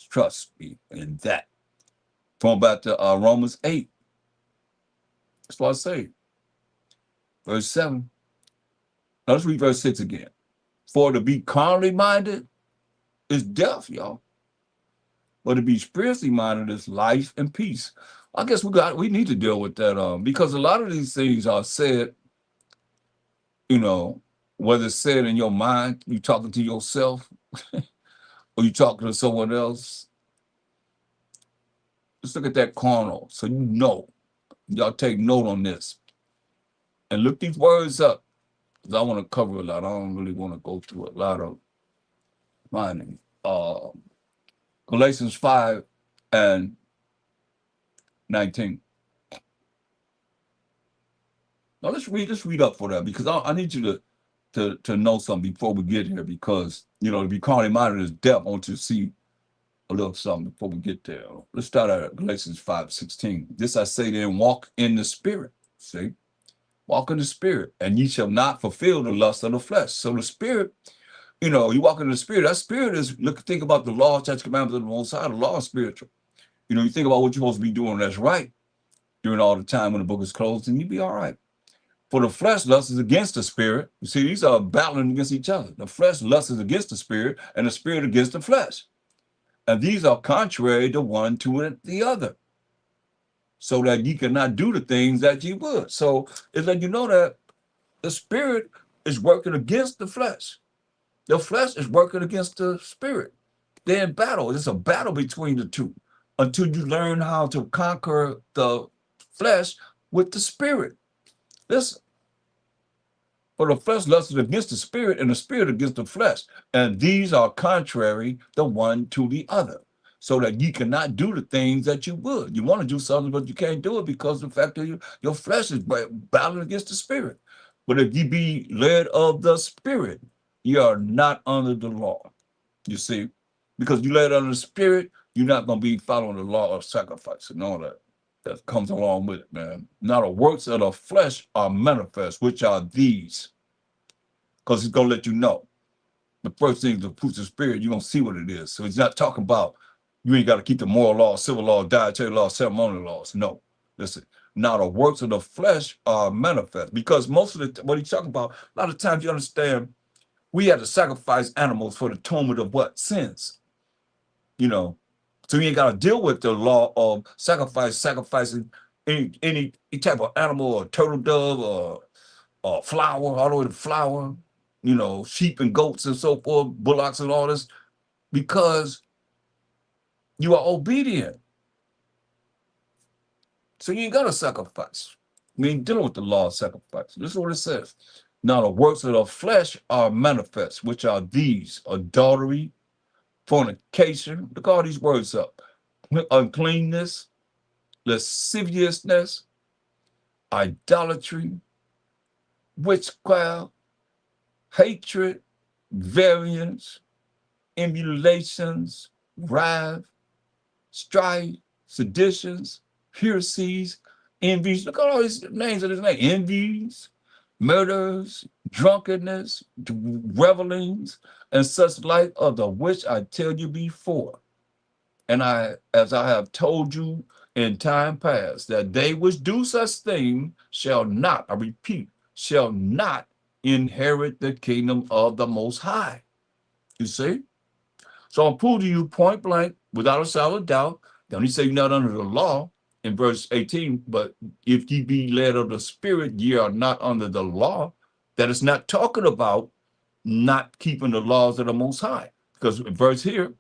Trust me in that. Going back to Romans 8. That's what I say. Verse 7. Now let's read verse 6 again. For to be carnally minded is death, y'all. But to be spiritually minded is life and peace. I guess we need to deal with that because a lot of these things are said, whether it's said in your mind, you talking to yourself, or you talking to someone else. Let's look at that carnal, so y'all take note on this and look these words up, because I want to cover a lot. I don't really want to go through a lot of mining. Galatians 5 and 19. Now let's read up for that, because I need you to know something before we get here, because to be carnally minded is death. I want you to see a little something before we get there. Let's start at Galatians 5:16. This I say then, walk in the spirit. See? Walk in the spirit, and ye shall not fulfill the lust of the flesh. So the spirit, you walk in the spirit. That spirit is, think about the law, statutes, commandments of the Most High. The law is spiritual. You think about what you're supposed to be doing that's right during all the time when the book is closed, and you be all right. For the flesh lust is against the spirit. You see, these are battling against each other. The flesh lust is against the spirit, and the spirit against the flesh. And these are contrary to one to the other, so that ye cannot do the things that ye would. So it's like that the spirit is working against the flesh. The flesh is working against the spirit. They're in battle. It's a battle between the two until you learn how to conquer the flesh with the spirit. Listen. For the flesh lusts against the spirit, and the spirit against the flesh. And these are contrary the one to the other, so that ye cannot do the things that you would. You want to do something, but you can't do it because of the fact that your flesh is battling against the spirit. But if ye be led of the spirit, ye are not under the law. You see, because you led under the spirit, you're not going to be following the law of sacrifice and all that comes along with it, man. Now the works of the flesh are manifest, which are these. Because he's going to let you know. The first thing is the fruits of the spirit, you're going to see what it is. So he's not talking about you ain't got to keep the moral law, civil law, dietary law, ceremonial laws. No. Listen, now the works of the flesh are manifest. Because most of what he's talking about, a lot of times you understand, we had to sacrifice animals for the atonement of what? Sins. So you ain't got to deal with the law of sacrificing any type of animal, or turtle dove, or flour, all the way to flour, sheep and goats and so forth, bullocks and all this, because you are obedient. So you ain't got to sacrifice. We ain't dealing with the law of sacrifice. This is what it says. Now the works of the flesh are manifest, which are these: adultery, fornication. Look all these words up: uncleanness, lasciviousness, idolatry, witchcraft, hatred, variance, emulations, wrath, strife, seditions, heresies, envies. Look at all these names of his name: envies, murders, drunkenness, revelings, and such like, of the which I tell you before. And as I have told you in time past, that they which do such things shall not, I repeat, shall not inherit the kingdom of the Most High. You see? So I'm proving to you point blank, without a shadow of doubt, don't he say you're not under the law in verse 18, but if ye be led of the Spirit, ye are not under the law. That is not talking about not keeping the laws of the Most High. Because in verse here,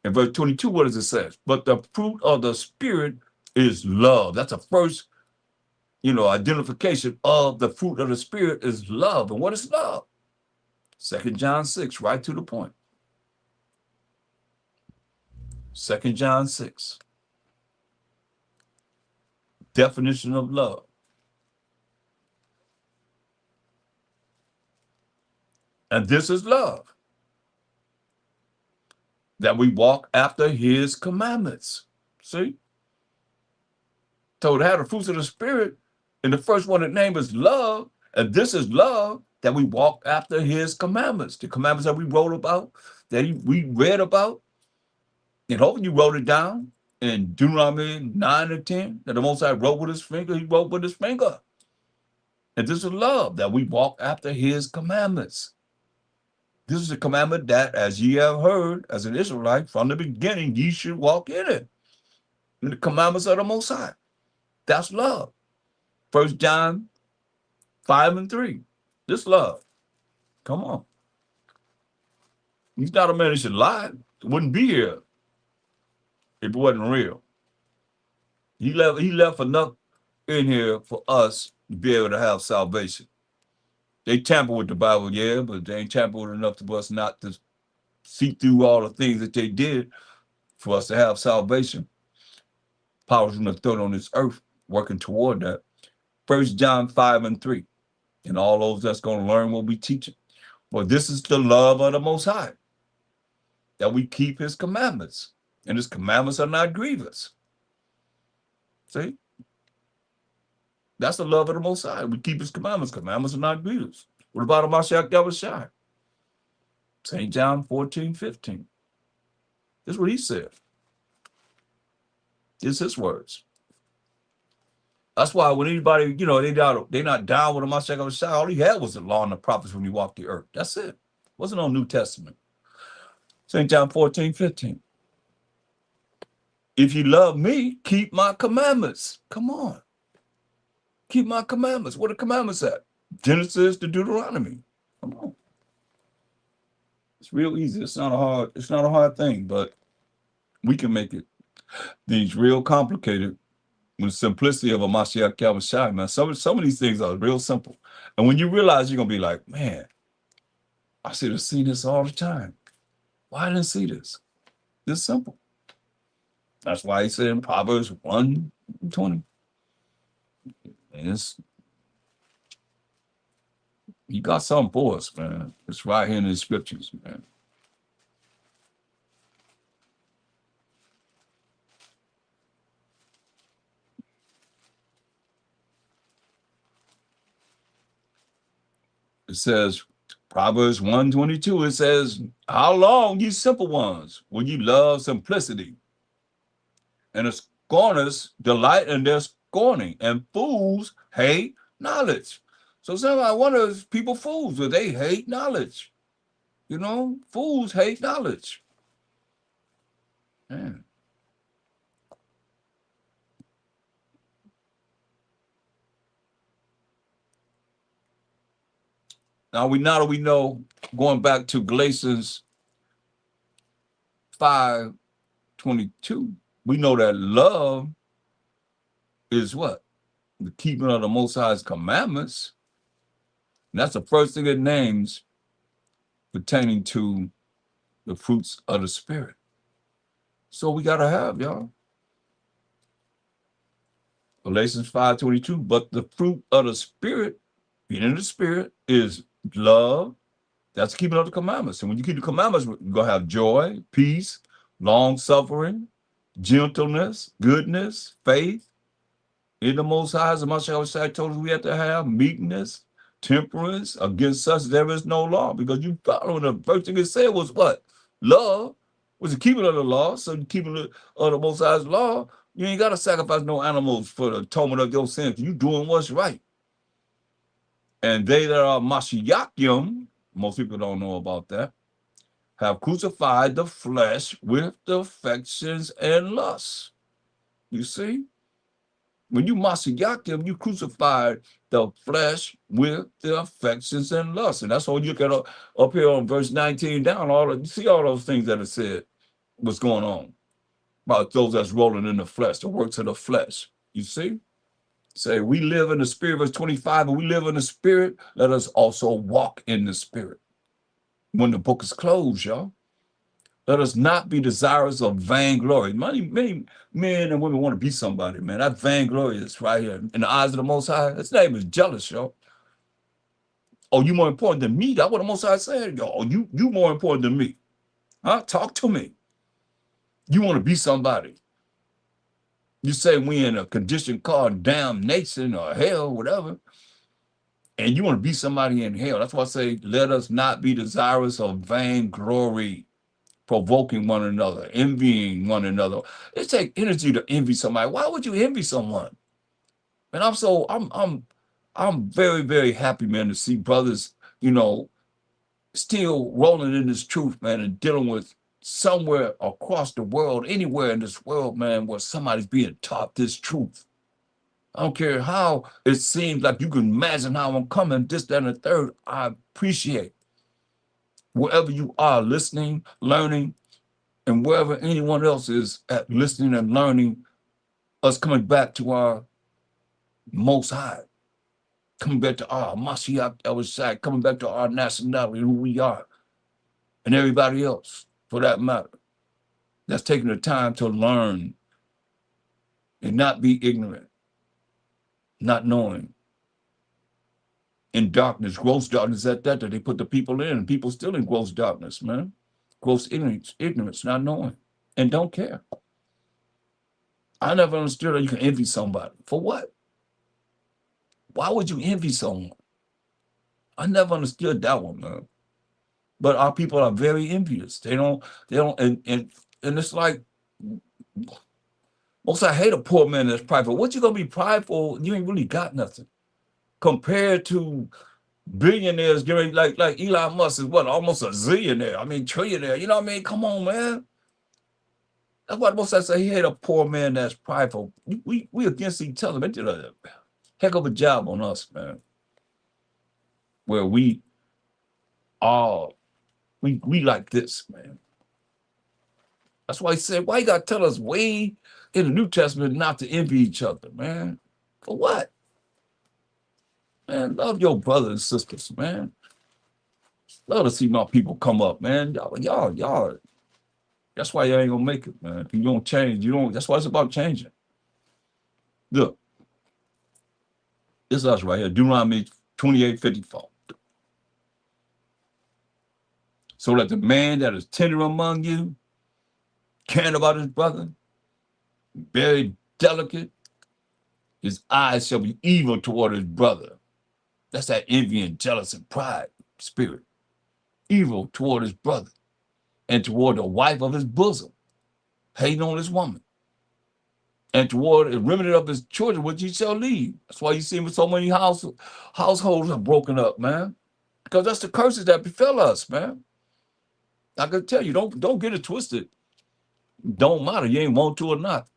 in verse 22, what does it say? But the fruit of the Spirit is love. That's a first, identification of the fruit of the Spirit is love. And what is love? 2 John 6, right to the point. 2 John 6. Definition of love. And this is love, that we walk after his commandments. See? So to have the fruits of the Spirit, and the first one that name is love, and this is love, that we walk after his commandments. The commandments that we wrote about, we read about, and hopefully you wrote it down in Deuteronomy 9 and 10, that the Most High wrote with his finger, he wrote with his finger. And this is love, that we walk after his commandments. This is a commandment that, as ye have heard, as an Israelite, from the beginning, ye should walk in it. In the commandments of the Most High. That's love. 1 John 5 and 3. This love. Come on. He's not a man that should lie. It wouldn't be here if it wasn't real. He left enough in here for us to be able to have salvation. They tamper with the Bible, yeah, but they ain't tamper with enough for us not to see through all the things that they did for us to have salvation. Powers from the throne on this earth, working toward that. 1 John 5 and 3. And all those that's going to learn what we teach. Well, this is the love of the Most High, that we keep his commandments. And his commandments are not grievous. See? That's the love of the Most High. We keep his commandments. Commandments are not grievous. What about a Mashiach Yahushua? St. John 14:15. This is what he said. It's his words. That's why when anybody, they're not down with a Mashiach Yahushua, all he had was the law and the prophets when he walked the earth. That's it. Wasn't no New Testament. St. John 14:15. If you love me, keep my commandments. Come on. Keep my commandments. What are the commandments at? Genesis to Deuteronomy. Come on. It's real easy. It's not a hard thing, but we can make it things real complicated with the simplicity of a Mashiach Yahushua, man. Some of these things are real simple. And when you realize, you're gonna be like, man, I should have seen this all the time. Why didn't I see this? It's simple. That's why he said in Proverbs 1:20. And he got something for us, man. It's right here in the scriptures, man. It says, Proverbs 1:22, it says, how long, you simple ones, will you love simplicity? And the scorners delight in their scorning, and fools hate knowledge. So sometimes I wonder if people fools, but they hate knowledge. Fools hate knowledge. Man. Now we know, going back to Galatians 5:22, we know that love is what? the keeping of the Most High's commandments. And that's the first thing it names pertaining to the fruits of the Spirit. So we got to have, y'all. Galatians 5:22. But the fruit of the Spirit, being in the Spirit, is love. That's keeping of the commandments. And when you keep the commandments, you're going to have joy, peace, long suffering, gentleness, goodness, faith. In the Most High, as the Mashiach told us we have to have meekness, temperance. Against such there is no law. Because you following the first thing it said was what? Love was the keeping of the law. So the keeping of the Most High's law, you ain't got to sacrifice no animals for the atonement of your sins. You doing what's right. And they that are Mashiachim, most people don't know about that, have crucified the flesh with the affections and lusts. You see? When you Mashiachim, you crucified the flesh with the affections and lusts. And that's why you look at up here on verse 19 down, you see all those things that it said what's going on about those that's rolling in the flesh, the works of the flesh. You see? Say, we live in the spirit, verse 25, and we live in the spirit, let us also walk in the spirit. When the book is closed, y'all. Let us not be desirous of vainglory. Many men and women want to be somebody, man. That vainglory is right here. In the eyes of the Most High, his name is jealous, y'all. Oh, you more important than me? That's what the Most High said, y'all. Oh, you more important than me. Huh? Talk to me. You want to be somebody. You say we in a condition called damnation or hell, whatever, and you want to be somebody in hell. That's why I say, let us not be desirous of vainglory, provoking one another, envying one another. It takes energy to envy somebody. Why would you envy someone? And I'm very, very happy, man, to see brothers, still rolling in this truth, man, and dealing with somewhere across the world, anywhere in this world, man, where somebody's being taught this truth. I don't care how it seems like you can imagine how I'm coming, this, that, and the third. I appreciate wherever you are listening, learning, and wherever anyone else is at listening and learning, us coming back to our Most High, coming back to our Mashiach Elishai, coming back to our nationality, who we are, and everybody else, for that matter, that's taking the time to learn and not be ignorant, not knowing. In darkness, gross darkness at that they put the people in, and people still in gross darkness, man. Gross ignorance, not knowing, and don't care. I never understood how you can envy somebody. For what? Why would you envy someone? I never understood that one, man. But our people are very envious. They don't, and it's like, most I hate a poor man that's prideful. What you gonna be prideful? You ain't really got nothing. Compared to billionaires getting like Elon Musk is what, almost a zillionaire. I mean, trillionaire. You know what I mean? Come on, man. That's what most I say. He hate a poor man that's prideful. We against each other. They did a heck of a job on us, man. Where we all we like this, man. That's why he said, why you gotta tell us way in the New Testament not to envy each other, man? For what? Man, love your brothers and sisters, man. Love to see my people come up, man. Y'all. That's why you ain't gonna make it, man. If you don't change, you don't. That's why it's about changing. Look, this is us right here, Deuteronomy 28:54. So that the man that is tender among you, caring about his brother, very delicate, his eyes shall be evil toward his brother. That's that envy and jealous and pride spirit. Evil toward his brother and toward the wife of his bosom, hating on his woman, and toward the remnant of his children, which he shall leave. That's why you see so many households are broken up, man. Because that's the curses that befell us, man. I can tell you, don't get it twisted. Don't matter, you ain't want to or not.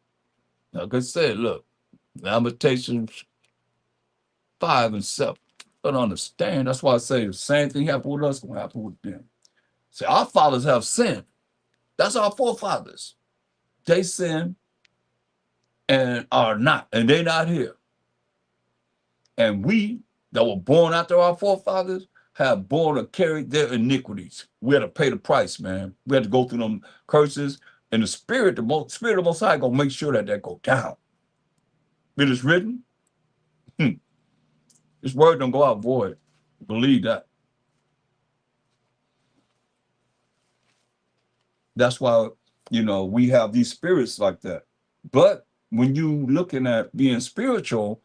Like I said, look, Lamentations 5 and 7. Don't understand. That's why I say the same thing happened with us, gonna happen with them. See, our fathers have sinned. That's our forefathers. They sin and are not, and they not here. And we that were born after our forefathers have borne or carried their iniquities. We had to pay the price, man. We had to go through them curses. And the spirit, spirit of the Most High, gonna make sure that that go down. It is written. This word don't go out void. Believe that. That's why, we have these spirits like that. But when you looking at being spiritual,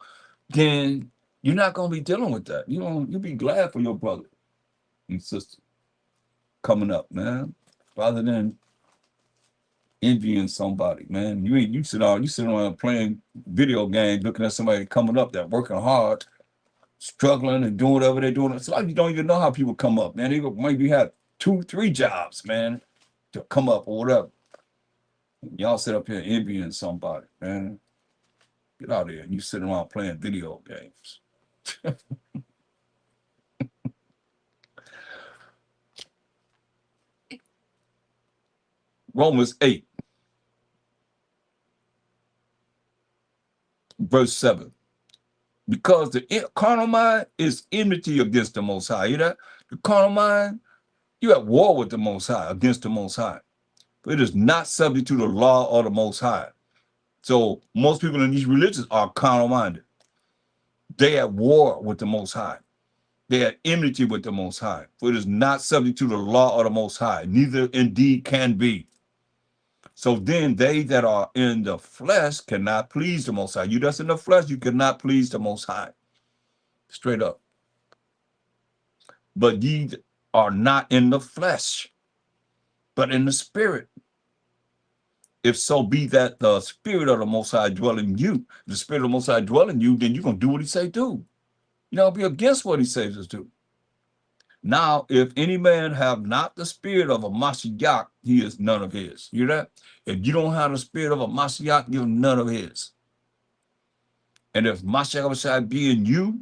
then you're not gonna be dealing with that. You'll be glad for your brother and sister coming up, man, rather than envying somebody, man. You sit around playing video games, looking at somebody coming up that working hard, struggling and doing whatever they're doing. It's like you don't even know how people come up, man. They maybe have 2-3 jobs, man, to come up or whatever. Y'all sit up here envying somebody, man. Get out of here. You sitting around playing video games. Romans 8, verse 7. Because the carnal mind is enmity against the Most High. You know that? The carnal mind, you're at war with the Most High, against the Most High. But it is not subject to the law of the Most High. So most people in these religions are carnal minded. They at war with the Most High. They are enmity with the Most High. For it is not subject to the law of the Most High, neither indeed can be. So then they that are in the flesh cannot please the Most High. You that's in the flesh, you cannot please the Most High. Straight up. But ye are not in the flesh, but in the spirit. If so be that the spirit of the Most High dwell in you, the spirit of the Most High dwell in you, then you're going to do what he say do. Be against what he says us do. Now, if any man have not the spirit of a Mashiach, he is none of his. You hear that? If you don't have the spirit of a Mashiach, you're none of his. And if Mashiach be in you,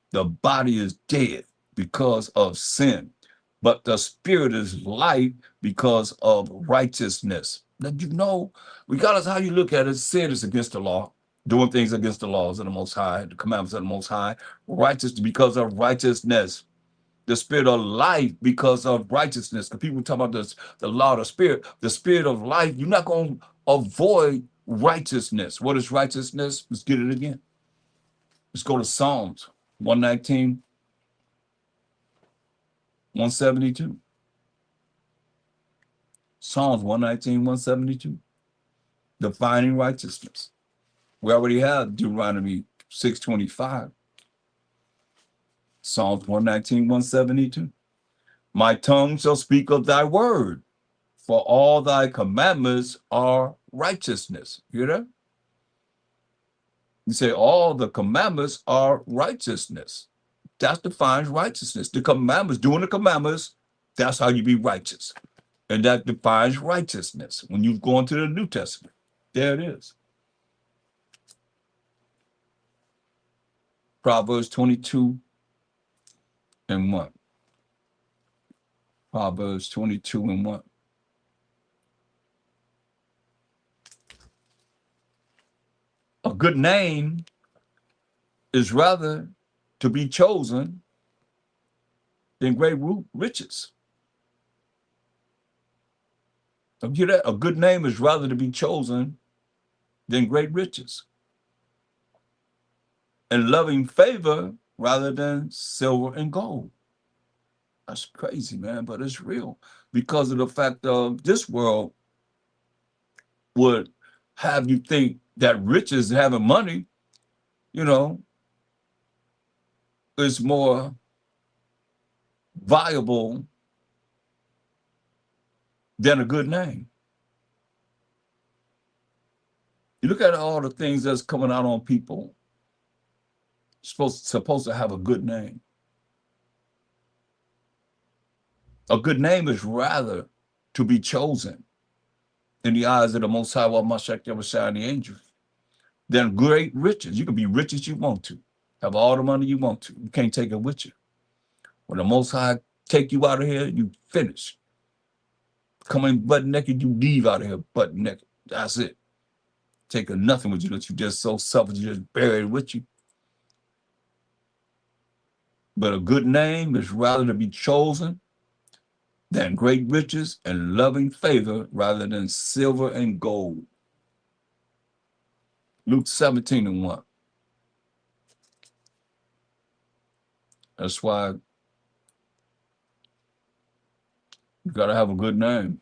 the body is dead because of sin, but the spirit is life because of righteousness. Now, regardless of how you look at it, sin is against the law, doing things against the laws of the Most High, the commandments of the Most High, righteous because of righteousness. The spirit of life because of righteousness. Because people talk about this, the law of the spirit of life. You're not going to avoid righteousness. What is righteousness? Let's get it again. Let's go to Psalms 119, 172. Psalms 119, 172. Defining righteousness. We already have Deuteronomy 6:25. Psalms 119, 172. My tongue shall speak of thy word, for all thy commandments are righteousness. You hear that? You say all the commandments are righteousness. That defines righteousness. The commandments, doing the commandments, that's how you be righteous. And that defines righteousness. When you go into the New Testament, there it is. Proverbs 22 and 1. Proverbs 22 and 1. A good name is rather to be chosen than great riches. Don't you hear that? A good name is rather to be chosen than great riches. And loving favor rather than silver and gold. That's crazy, man, but it's real. Because of the fact of this world would have you think that riches, having money, is more valuable than a good name. You look at all the things that's coming out on people, supposed to have a good name. A good name is rather to be chosen in the eyes of the Most High, Mashiach, Yahushua, and the angels, than great riches. You can be rich as you want to, have all the money you want to. You can't take it with you. When the Most High take you out of here, you finish. Coming butt naked, you leave out of here butt naked. That's it. Taking nothing with you that you just so selfish, you just bury it with you. But a good name is rather to be chosen than great riches and loving favor rather than silver and gold. Luke 17:1. That's why you got to have a good name.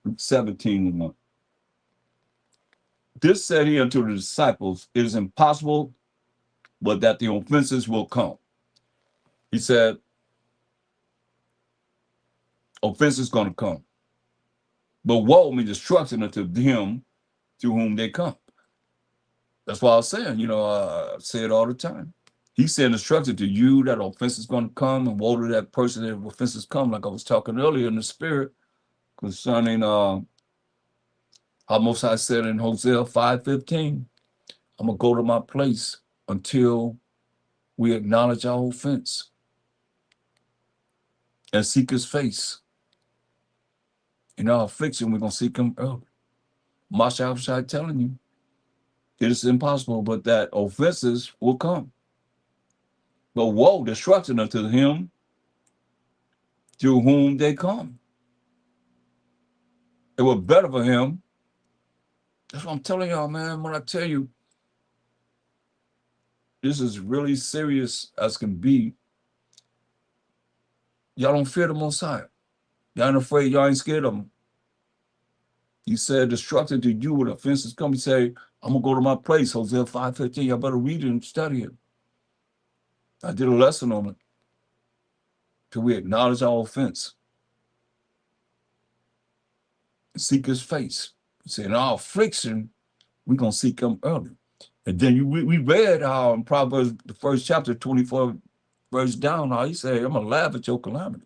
Luke 17:1. This said he unto the disciples, it is impossible, but that the offenses will come. He said, offenses going to come. But woe means destruction unto him to whom they come. That's why I was saying, I say it all the time. He said destruction to you, that offense is going to come, and woe to that person that offenses come, like I was talking earlier in the spirit concerning how Most High said in Hosea 5:15, I'm going to go to my place until we acknowledge our offense and seek his face. In our affliction, we're going to seek him early. Masha telling you, it is impossible, but that offenses will come. But woe, destruction unto him to whom they come. It was better for him. That's what I'm telling y'all, man. When I tell you, this is really serious as can be. Y'all don't fear the Most High. Y'all ain't afraid. Y'all ain't scared of him. He said, destruction to you when offenses come. He say, I'm going to go to my place, Hosea 5:15. Y'all better read it and study it. I did a lesson on it. Till we acknowledge our offense. And seek his face. He said, in our affliction, we're going to seek him early. And then we read how in Proverbs, the first chapter, 24 verse down, how he said, I'm going to laugh at your calamity.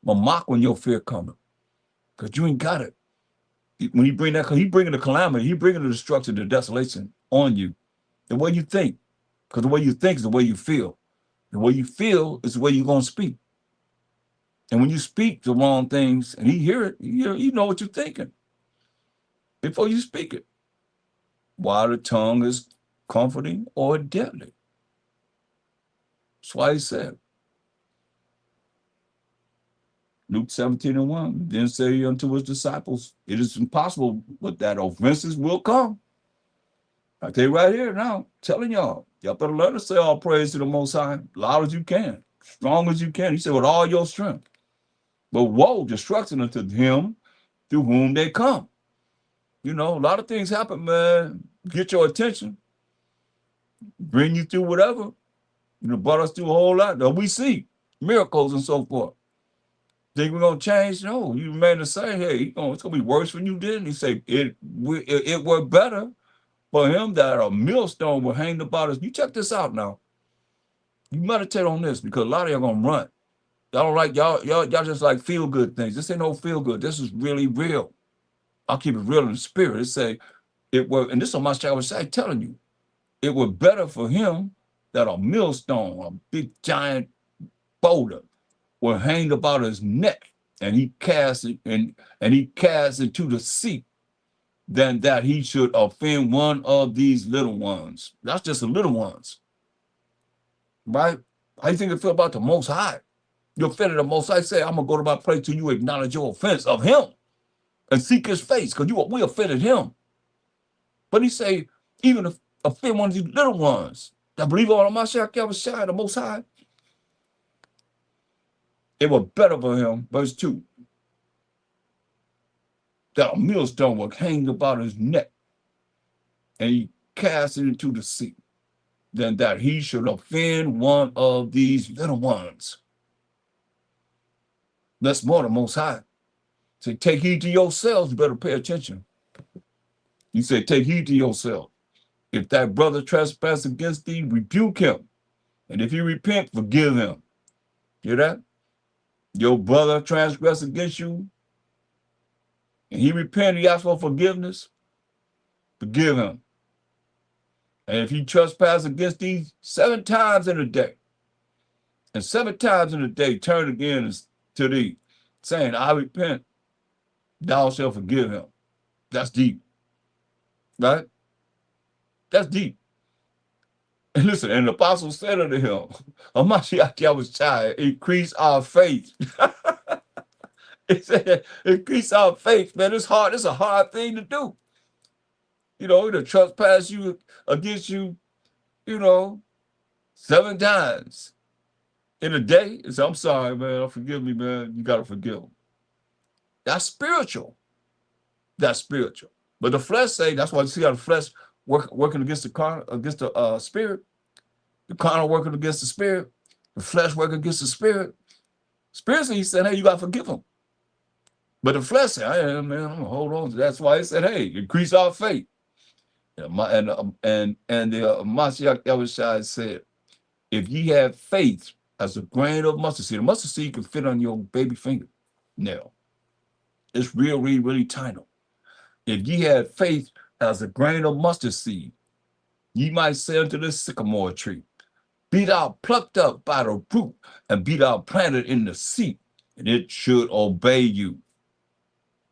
I'm going to mock when your fear coming. Because you ain't got it. When he bring that, he bringing the calamity, he bringing the destruction, the desolation on you. The way you think. Because the way you think is the way you feel. The way you feel is the way you're going to speak. And when you speak the wrong things and he hear it, you know what you're thinking before you speak it. Why the tongue is comforting or deadly. That's why he said, Luke 17:1, then say he unto his disciples, it is impossible, but that offenses will come. I tell you right here now, telling y'all better learn to say all praise to the Most High, loud as you can, strong as you can. He said, with all your strength. But woe, destruction unto him through whom they come. A lot of things happen, man. Get your attention, bring you through whatever. Brought us through a whole lot. Now we see miracles and so forth. Think we're gonna change? No, you remain the same. Hey, it's gonna be worse when you did. He said it were better for him that a millstone will hang about us. You check this out now. You meditate on this because a lot of y'all gonna run. Y'all don't like y'all just like feel good things. This ain't no feel good. This is really real. I'll keep it real in the spirit. It say it were, and this is what my child was saying, telling you, it were better for him that a millstone, a big giant boulder, will hang about his neck, and he cast it and he cast into the sea, than that he should offend one of these little ones. That's just the little ones, right? How you think it feel about the Most High? You're offended the Most High. Say, I'm gonna go to my place till you acknowledge your offense of him and seek his face, because we offended him. But he say, even if offend one of these little ones that believe on the Most High, it was better for him, verse 2, that a millstone would hang about his neck and he cast it into the sea, than that he should offend one of these little ones. That's more the Most High. Say, take heed to yourselves, you better pay attention. You say, take heed to yourself. If that brother trespass against thee, rebuke him. And if he repent, forgive him. Hear that? Your brother transgress against you, and he repent, he asks for forgiveness, forgive him. And if he trespass against thee 7 times in a day, and 7 times in a day turn again to thee, saying, I repent, thou shalt forgive him. That's deep, right? That's deep. And listen, and the apostle said unto him, Amashiach Yahushua, increase our faith. It said, increase our faith, man. It's hard. It's a hard thing to do. You know, to trespass you against you, you know, 7 times in a day. It's, I'm sorry, man. Forgive me, man. You got to forgive them. That's spiritual. That's spiritual. But the flesh say, that's why you see how the flesh working against the carnal, against the spirit. The carnal working against the spirit. The flesh working against the spirit. Spiritually, he said, hey, you got to forgive them. But the flesh said, hey, man, I'm going to hold on to that. That's why he said, hey, increase our faith. And the Mashiach Yahushua said, if ye have faith as a grain of mustard seed, a mustard seed can fit on your baby finger nail. It's really, really tiny. If ye had faith as a grain of mustard seed, ye might say unto this sycamore tree, be thou plucked up by the root, and be thou planted in the sea, and it should obey you.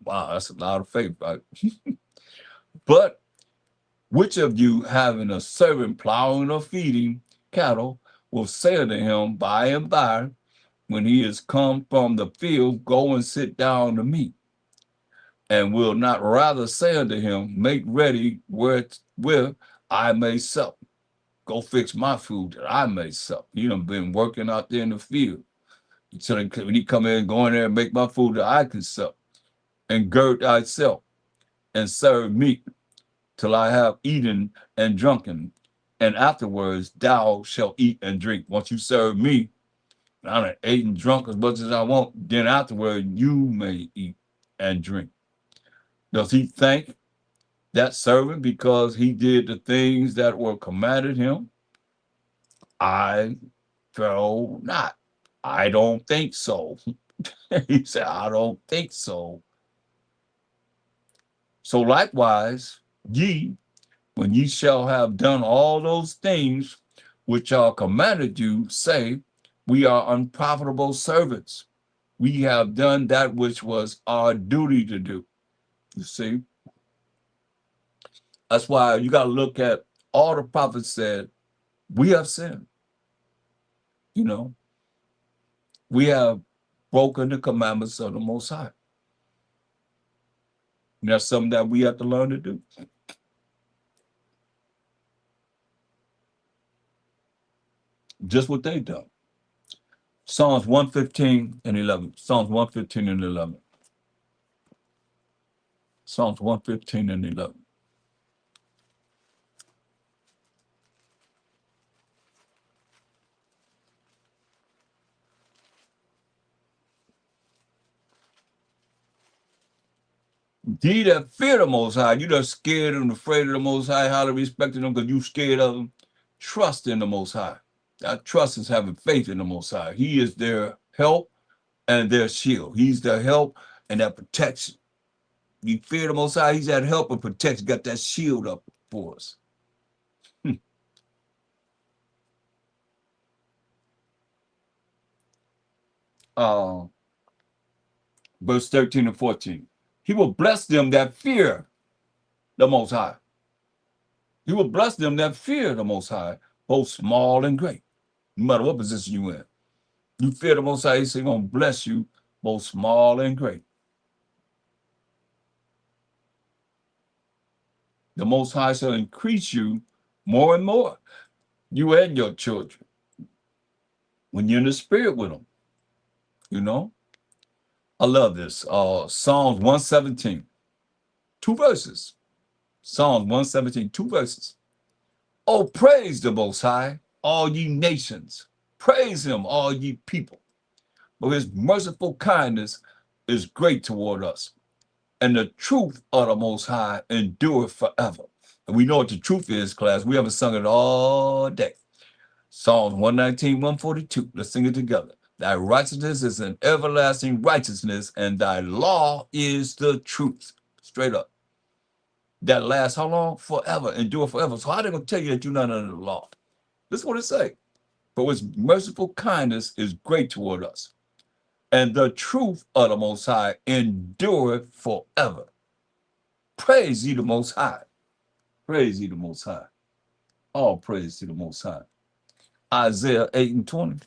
Wow, that's a lot of faith, right? But which of you, having a servant plowing or feeding cattle, will say unto him by and by, when he is come from the field, go and sit down to meat? And will not rather say unto him, make ready where I may sup. Go fix my food that I may sup. You done been working out there in the field. So when he come in, go in there and make my food that I can sup. And gird thyself and serve meat till I have eaten and drunken. And afterwards thou shalt eat and drink. Once you serve me, I done ate and drunk as much as I want. Then afterward you may eat and drink. Does he thank that servant because he did the things that were commanded him? I feel not. I don't think so. He said, I don't think so. So likewise, ye, when ye shall have done all those things which are commanded you, say, we are unprofitable servants. We have done that which was our duty to do. You see? That's why you got to look at all the prophets said, we have sinned. You know, we have broken the commandments of the Most High. And that's something that we have to learn to do. Just what they've done. Psalms 115 and 11. Psalms 115 and 11. Psalms 115 and 11. Ye that fear the Most High, you that scared and afraid of the Most High, highly respecting them because you scared of them, trust in the Most High. That trust is having faith in the Most High. He is their help and their shield. He's their help and that protection. You fear the Most High, he's that help and protection, got that shield up for us. Verse 13 and 14. He will bless them that fear the Most High. He will bless them that fear the Most High, both small and great, no matter what position you're in. You fear the Most High, he's going to bless you, both small and great. The Most High shall increase you more and more, you and your children, when you're in the spirit with them. You know? I love this. Psalms 117, 2 verses. Psalms 117, 2 verses. Oh, praise the Most High, all ye nations. Praise him, all ye people. For his merciful kindness is great toward us. And the truth of the Most High endureth forever. And we know what the truth is, class. We haven't sung it all day. Psalms 119, 142. Let's sing it together. Thy righteousness is an everlasting righteousness, and thy law is the truth. Straight up. That lasts how long? Forever. Endure forever. So how are they going to tell you that you're not under the law? This is what it says. For his merciful kindness is great toward us. And the truth of the Most High endureth forever. Praise ye the Most High. Praise ye the Most High. All praise to the Most High. Isaiah 8 and 20.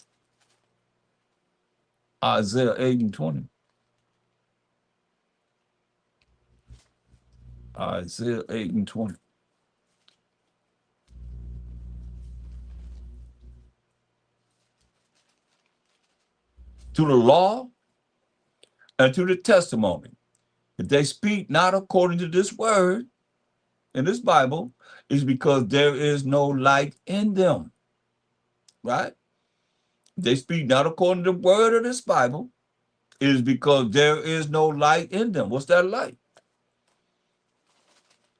Isaiah 8 and 20. Isaiah 8 and 20. To the law and to the testimony. If they speak not according to this word in this Bible, is because there is no light in them. Right? If they speak not according to the word of this Bible, it is because there is no light in them. What's that light?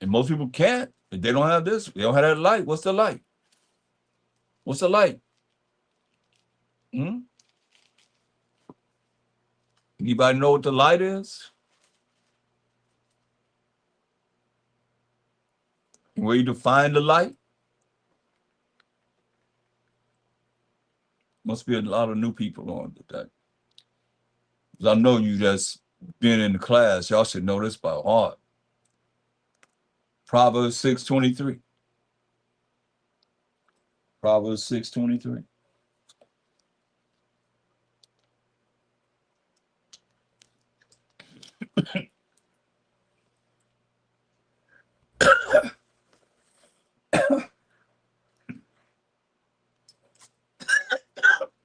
And most people can't. If they don't have this, they don't have that light. What's the light? What's the light? Hmm? Anybody know what the light is? Where you define the light? Must be a lot of new people on today. Because I know you just been in the class. Y'all should know this by heart. Proverbs 6:23. Proverbs 6:23.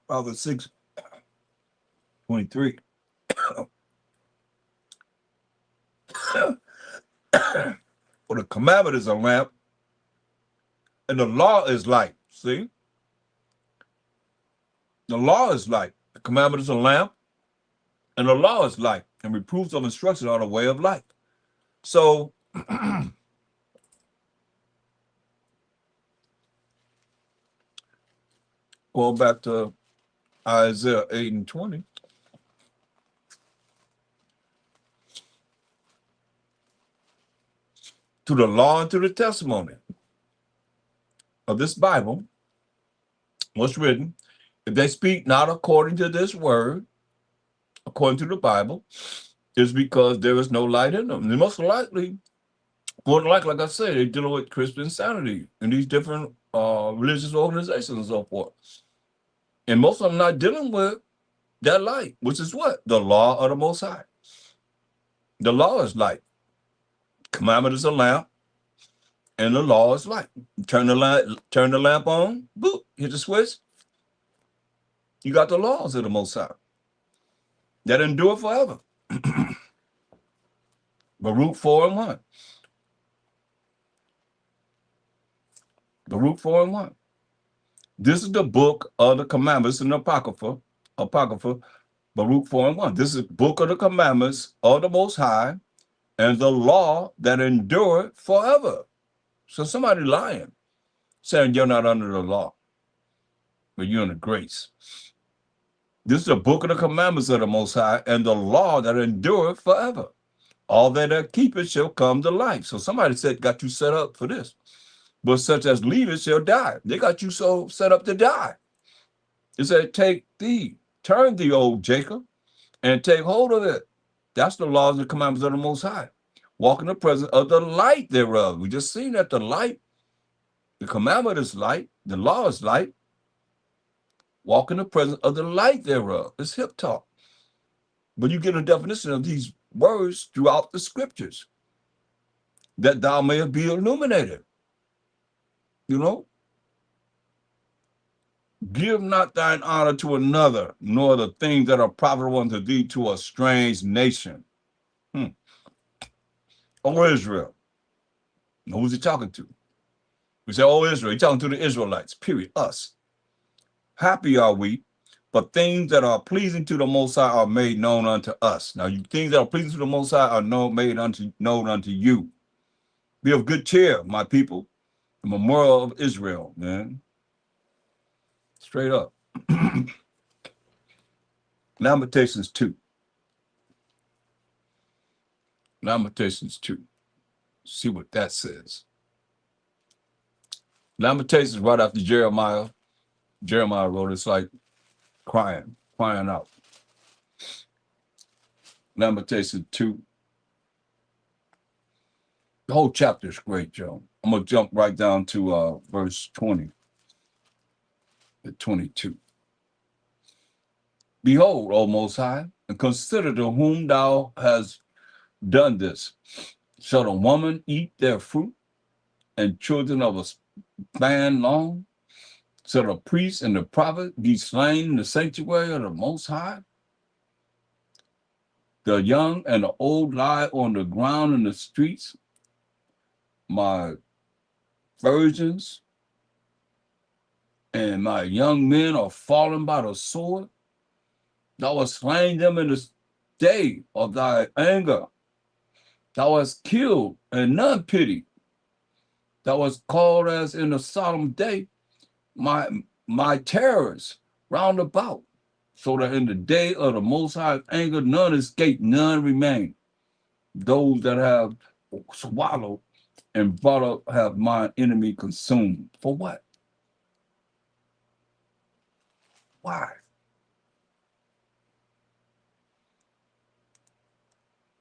Proverbs 6:23. For the commandment is a lamp, and the law is light. See? The law is light. The commandment is a lamp, and the law is light. And reproofs of instruction are the way of life. So, going back to Isaiah 8 and 20. To the law and to the testimony of this Bible, what's written, if they speak not according to this word, according to the Bible, is because there is no light in them. And most likely, more than likely, like I said, they're dealing with Christian insanity and these different religious organizations and so forth. And most of them not dealing with that light, which is what? The law of the Most High. The law is light. Commandment is a lamp, and the law is light. Turn the lamp on, boop, hit the switch. You got the laws of the Most High that endure forever. Baruch 4 and 1. Baruch 4 and 1. This is the book of the commandments in the Apocrypha, Baruch 4 and 1. This is the book of the commandments of the Most High and the law that endure forever. So somebody lying, saying you're not under the law, but you're under grace. This is the book of the commandments of the Most High and the law that endure forever. All that keep it shall come to life. So somebody said, got you set up for this. But such as leave it shall die. They got you so set up to die. It said, turn thee, old Jacob, and take hold of it. That's the laws and the commandments of the Most High. Walk in the presence of the light thereof. We just seen that the light, the commandment is light, the law is light. Walk in the presence of the light thereof. It's hip talk. But you get a definition of these words throughout the scriptures, that thou mayest be illuminated. You know? Give not thine honor to another, nor the things that are profitable unto thee to a strange nation. O Israel. Who's he talking to? We say, oh, Israel. He's talking to the Israelites, period, us. Happy are we, but things that are pleasing to the Most High are made known unto us. Now, things that are pleasing to the Most High are known unto you. Be of good cheer, my people. The memorial of Israel, man. Straight up. Lamentations 2. Lamentations 2. See what that says. Lamentations right after Jeremiah. Jeremiah wrote, it's like crying out. Lamentations 2. The whole chapter is great, Joe. I'm going to jump right down to verse 20 and 22. Behold, O Most High, and consider to whom thou hast done this. Shall a woman eat their fruit, and children of a span long? Shall the priest and the prophet be slain in the sanctuary of the Most High? The young and the old lie on the ground in the streets. My virgins and my young men are fallen by the sword. Thou hast slain them in the day of thy anger. Thou hast killed, and none pity. Thou hast called as in a solemn day my terrors round about, so that in the day of the Most High's anger none escape, none remain. Those that have swallowed and brought up have my enemy consumed. For what? Why?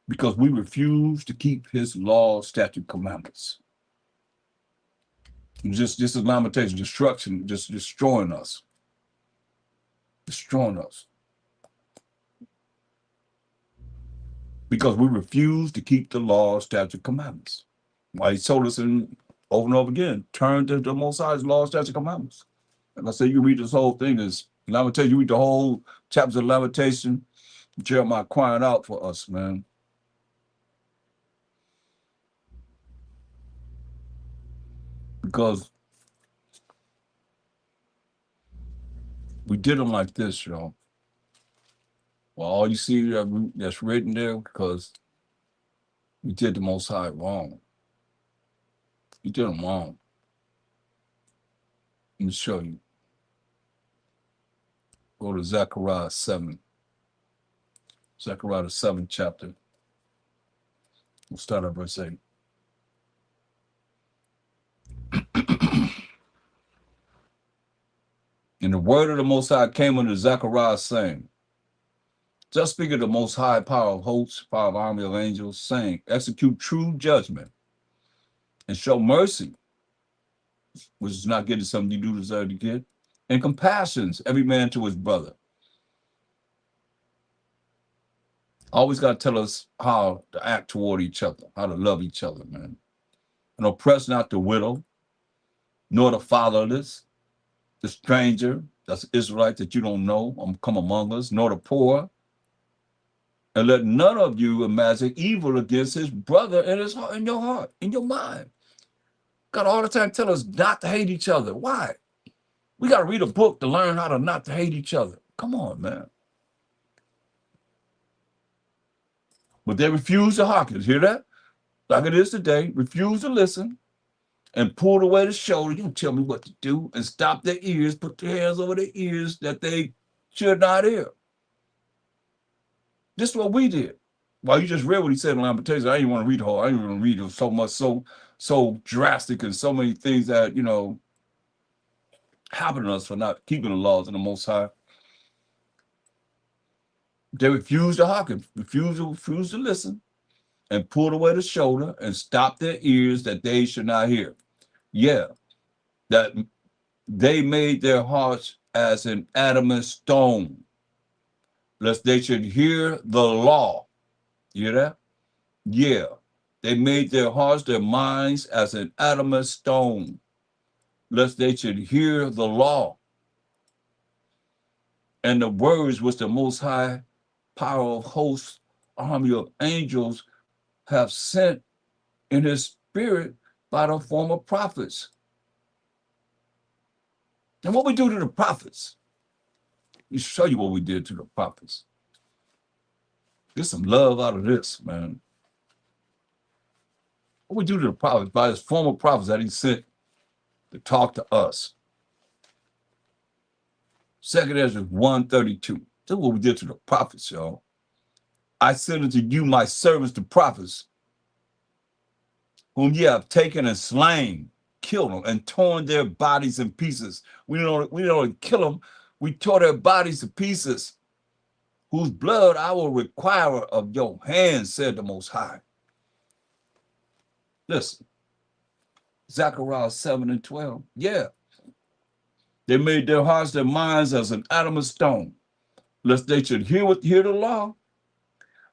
Because we refuse to keep his law, statute, commandments. Just as lamentation, destruction, just destroying us. Destroying us. Because we refuse to keep the law, statute, commandments. Why he told us over and over again, turn to the Most High's law, statute, commandments. And I say you read this whole thing is lamentation, you read the whole chapters of lamentation, Jeremiah crying out for us, man. Because we did them like this, y'all. Well, all you see that's written there because we did the Most High wrong. You did them wrong. Let me show you. Go to Zechariah 7. Zechariah the 7th chapter. We'll start at verse 8. And the word of the Most High came unto Zechariah, saying, Thus speaketh the Most High, power of hosts, power of army of angels, saying, Execute true judgment and show mercy, which is not getting something you do deserve to get, and compassions, every man to his brother. Always got to tell us how to act toward each other, how to love each other, man. And oppress not the widow, nor the fatherless, the stranger, that's Israelite that you don't know, come among us, nor the poor. And let none of you imagine evil against his brother in his heart, in your heart, in your mind. God all the time tell us not to hate each other. Why? We got to read a book to learn how to not to hate each other. Come on, man. But they refuse to hearken. Hear that? Like it is today. Refuse to listen and pulled away the shoulder. You don't tell me what to do, and stop their ears, put their hands over their ears that they should not hear. This is what we did. Well, you just read what he said in Lamentations. I didn't want to read the whole. I didn't want to read it so much, so drastic, and so many things that happen to us for not keeping the laws of the Most High. They refuse to hearken, refuse to listen, and pulled away the shoulder and stopped their ears that they should not hear. Yeah, that they made their hearts as an adamant stone, lest they should hear the law. You hear that? Yeah. They made their hearts, their minds as an adamant stone, lest they should hear the law. And the words which the Most High, power of hosts, army of angels, have sent in his spirit by the former prophets. And what we do to the prophets, we show you what we did to the prophets. Get some love out of this, man. What we do to the prophets by his former prophets that he sent to talk to us. 2 Ezra 1:32. This is what we did to the prophets, y'all. I sent unto you my servants, the prophets, whom ye have taken and slain, killed them, and torn their bodies in pieces. We don't only kill them, we tore their bodies to pieces, whose blood I will require of your hands, said the Most High. Listen, Zechariah 7 and 12. Yeah. They made their hearts, their minds as an adamant stone, lest they should hear the law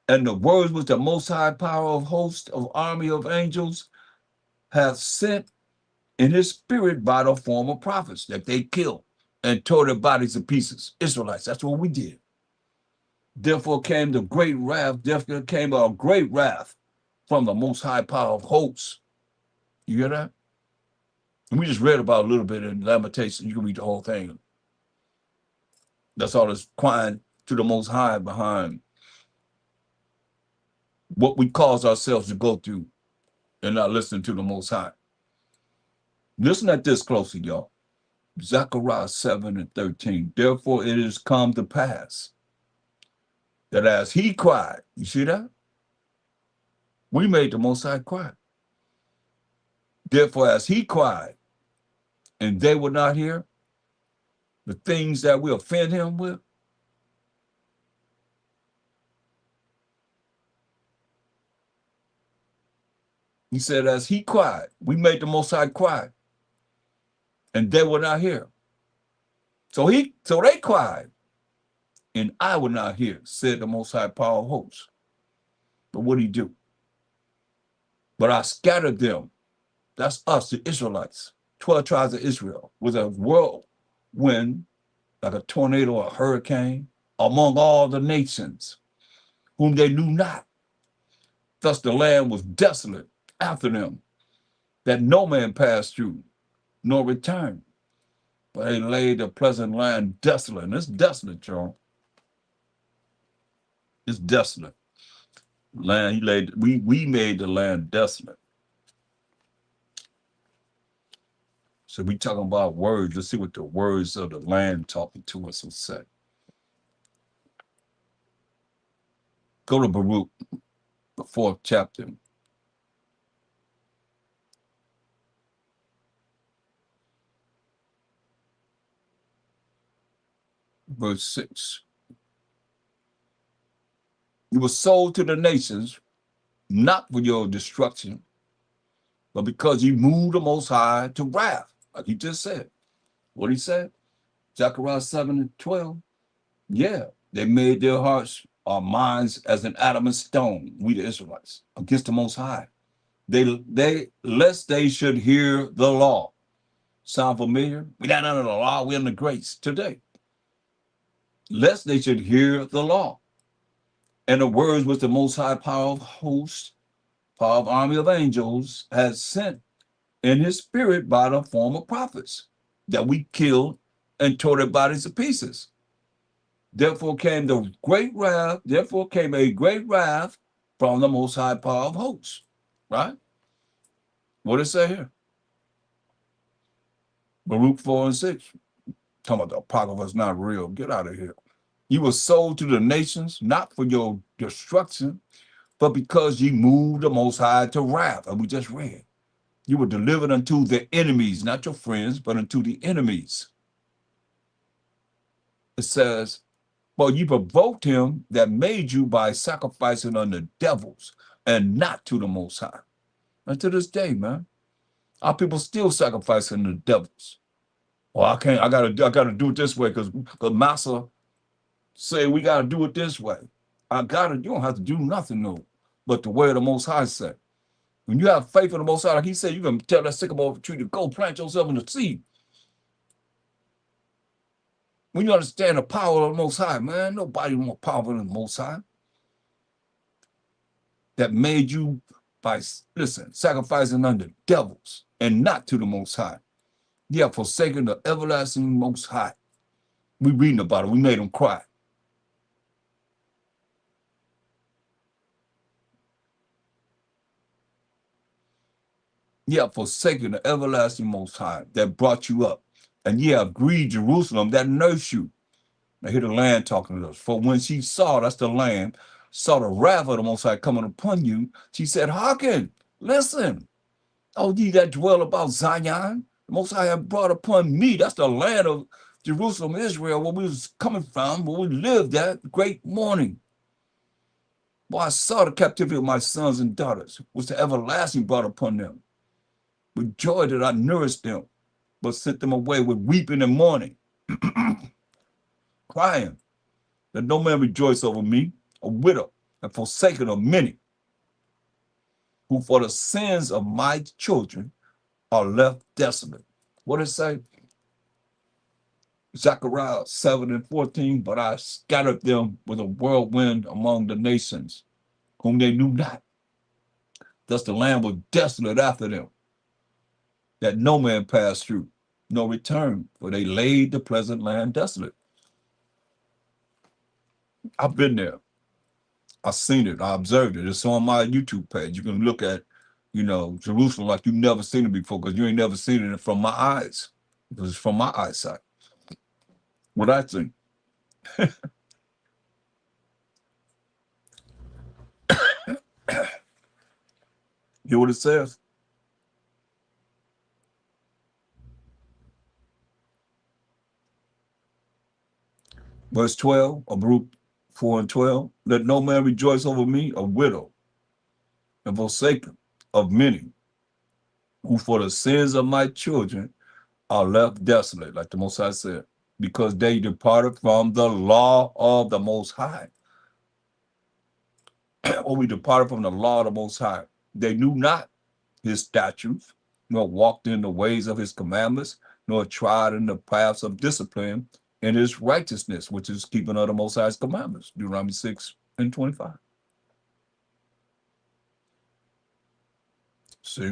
and the words which the most high power of host of army of angels hath sent in his spirit by the former prophets that they killed and tore their bodies to pieces. Israelites, that's what we did. Therefore came the great wrath, therefore came a great wrath from the most high power of hosts. You hear that? And we just read about a little bit in Lamentation. You can read the whole thing. That's all this crying to the most high behind what we cause ourselves to go through and not listening to the most high. Listen at this closely, y'all. Zechariah 7 and 13. Therefore it is come to pass that as he cried, you see that? We made the Most High cry. Therefore, as he cried, and they would not hear the things that we offend him with, he said, as he cried, we made the Most High cry, and they would not hear. So they cried, and I would not hear, said the Most High power of hosts. But what did he do? But I scattered them. That's us, the Israelites, 12 tribes of Israel, with a whirlwind, like a tornado or a hurricane, among all the nations, whom they knew not. Thus the land was desolate after them, that no man passed through, nor returned. But they laid the pleasant land desolate. And it's desolate, y'all. It's desolate. Land we made the land desolate. So we talking about words. Let's see what the words of the land talking to us will say. Go to Baruch, the 4th chapter. Verse 6. You were sold to the nations, not for your destruction, but because you moved the Most High to wrath, like he just said. What he said? Zechariah 7 and 12. Yeah, they made their hearts or minds as an adamant stone, we the Israelites, against the Most High. They lest they should hear the law. Sound familiar? We're not under the law, we're under grace today. Lest they should hear the law. And the words which the Most High power of hosts, power of army of angels, has sent in his spirit by the former prophets that we killed and tore their bodies to pieces. Therefore came a great wrath from the Most High power of hosts. Right? What does it say here? Baruch 4 and 6. Talking about the apocrypha is not real. Get out of here. You were sold to the nations, not for your destruction, but because ye moved the Most High to wrath. And we just read. You were delivered unto the enemies, not your friends, but unto the enemies. It says, but you provoked him that made you by sacrificing unto devils and not to the Most High. And to this day, man, our people still sacrificing the devils. Well, I gotta do it this way because Massa say we gotta do it this way. You don't have to do nothing no, but the way of the Most High said. When you have faith in the Most High, like he said, you can tell that sycamore tree to go plant yourself in the sea. When you understand the power of the Most High, man, nobody more powerful than the Most High. That made you by, sacrificing unto devils and not to the Most High. You have forsaken the everlasting Most High. We reading about it. We made them cry. You have forsaken the everlasting Most High that brought you up. And ye have grieved Jerusalem that nursed you. Now hear the land talking to us. For when she saw, that's the land, saw the wrath of the Most High coming upon you, she said, hearken, listen, oh, ye that dwell about Zion, the Most High have brought upon me, that's the land of Jerusalem, Israel, where we was coming from, where we lived at, great morning. Boy, I saw the captivity of my sons and daughters, which the everlasting brought upon them. With joy did I nourish them, but sent them away with weeping and mourning, crying, that no man rejoice over me, a widow, and forsaken of many, who for the sins of my children are left desolate. What does it say? Zechariah 7:14, but I scattered them with a whirlwind among the nations, whom they knew not. Thus the land was desolate after them, that no man passed through, nor returned, for they laid the pleasant land desolate. I've been there. I've seen it. I observed it. It's on my YouTube page. You can look at, Jerusalem like you've never seen it before, because you ain't never seen it from my eyes. It was from my eyesight. What I think. Hear what it says? Verse 12 of Baruch 4 and 12. Let no man rejoice over me, a widow, and forsaken of many, who for the sins of my children are left desolate, like the Most High said, because they departed from the law of the Most High. Or we departed from the law of the Most High. They knew not his statutes, nor walked in the ways of his commandments, nor trod in the paths of discipline in his righteousness, which is keeping of the Most High's commandments. Deuteronomy 6 and 25. See?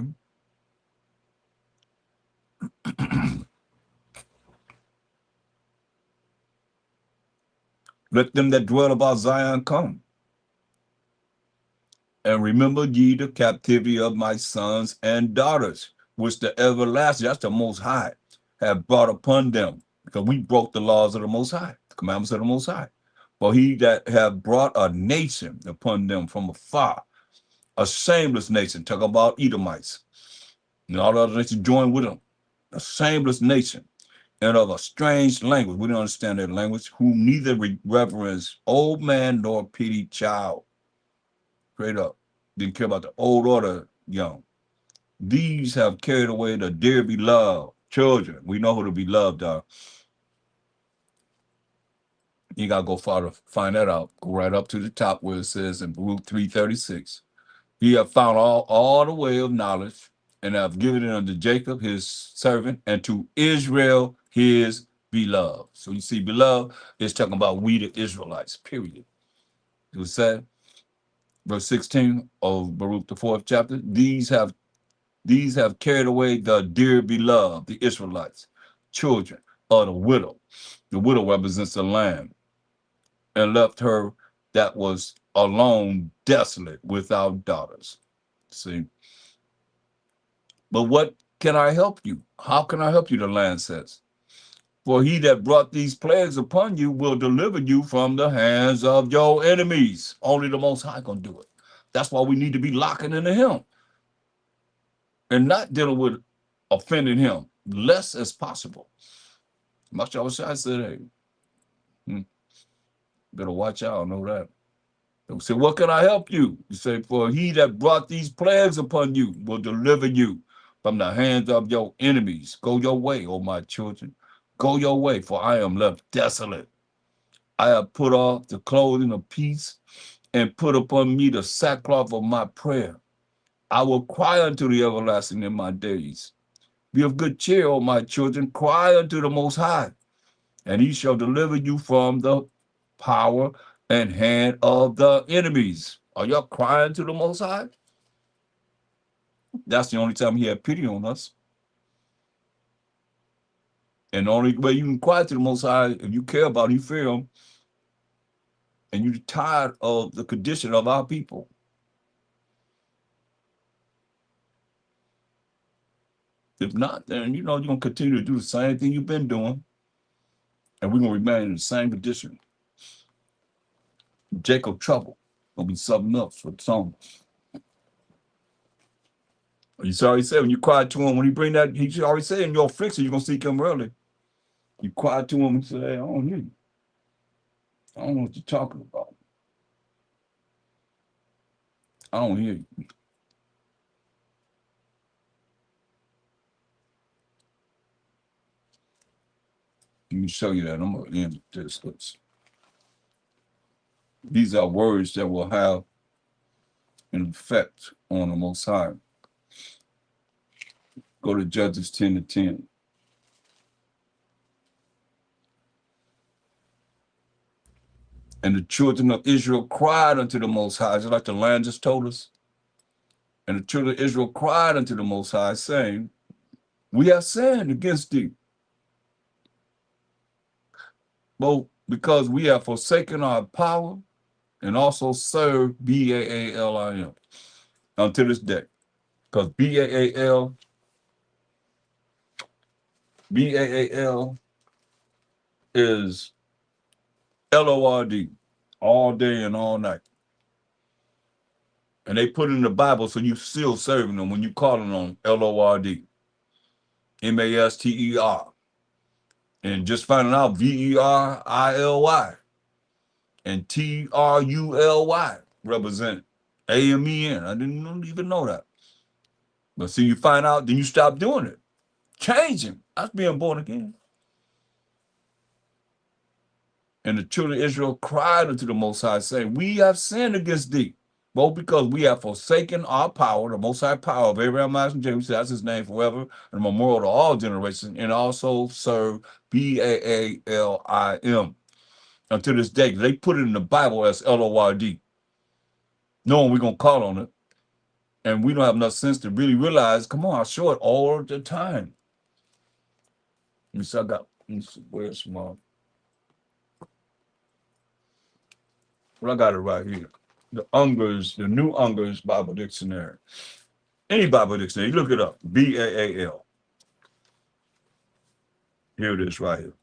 Let them that dwell about Zion come. And remember ye the captivity of my sons and daughters, which the everlasting, that's the Most High, have brought upon them. Because we broke the laws of the Most High, the commandments of the Most High. For he that have brought a nation upon them from afar, a shameless nation, talk about Edomites, and all the other nations joined with them, a shameless nation, and of a strange language, we don't understand their language, who neither reverence old man nor pity child. Straight up. Didn't care about the old or the young. These have carried away the dear beloved children. We know who the beloved are. You got to go far to find that out. Go right up to the top where it says in Baruch 3:36. He have found all the way of knowledge, and have given it unto Jacob his servant, and to Israel his beloved. So you see, beloved is talking about we the Israelites, period. It was said, verse 16 of Baruch the 4th chapter, these have carried away the dear beloved, the Israelites, children of the widow. The widow represents the land, and left her that was alone, desolate, without daughters. See? But what can I help you? How can I help you? The land says, for he that brought these plagues upon you will deliver you from the hands of your enemies. Only the Most High can do it. That's why we need to be locking into him and not dealing with offending him less as possible. Much I wish I said, hey, better watch out, know that. They say, what can I help you? You say, for he that brought these plagues upon you will deliver you from the hands of your enemies. Go your way, O my children. Go your way, for I am left desolate. I have put off the clothing of peace and put upon me the sackcloth of my prayer. I will cry unto the everlasting in my days. Be of good cheer, O my children. Cry unto the Most High, and he shall deliver you from the power and hand of the enemies. Are y'all crying to the Most High? That's the only time he had pity on us. And the only way you can cry to the Most High, if you care about him, you fear him, and you're tired of the condition of our people. If not, then you're going to continue to do the same thing you've been doing, and we're going to remain in the same condition. Jacob trouble going to be something else for the song. You already said when you cry to him, when he bring that, he already said in your affliction, you're going to seek him early. You cry to him and say, hey, I don't hear you. I don't know what you're talking about. I don't hear you. me show you that. I'm going to end this. These are words that will have an effect on the Most High. Go to Judges 10:10. And the children of Israel cried unto the Most High, just like the land just told us. And the children of Israel cried unto the Most High, saying, we have sinned against thee, both because we have forsaken our power and also served Baalim until this day. Because Baal is LORD, all day and all night. And they put it in the Bible, so you still serving them when you calling on LORD, MASTER. And just finding out VERILY and TRULY represent AMEN. I didn't even know that. But see, you find out, then you stop doing it. Changing. That's being born again. And the children of Israel cried unto the Most High, saying, we have sinned against thee, both because we have forsaken our power, the Most High power of Abraham, Isaac, and Jacob, that's his name forever, and memorial to all generations, and also serve Baalim until this day. They put it in the Bible as LORD, knowing we're going to call on it. And we don't have enough sense to really realize, come on, I show it all the time. Let me see, where's my, well, I got it right here. The New Unger's Bible Dictionary. Any Bible dictionary, look it up. BAAL. Here it is right here.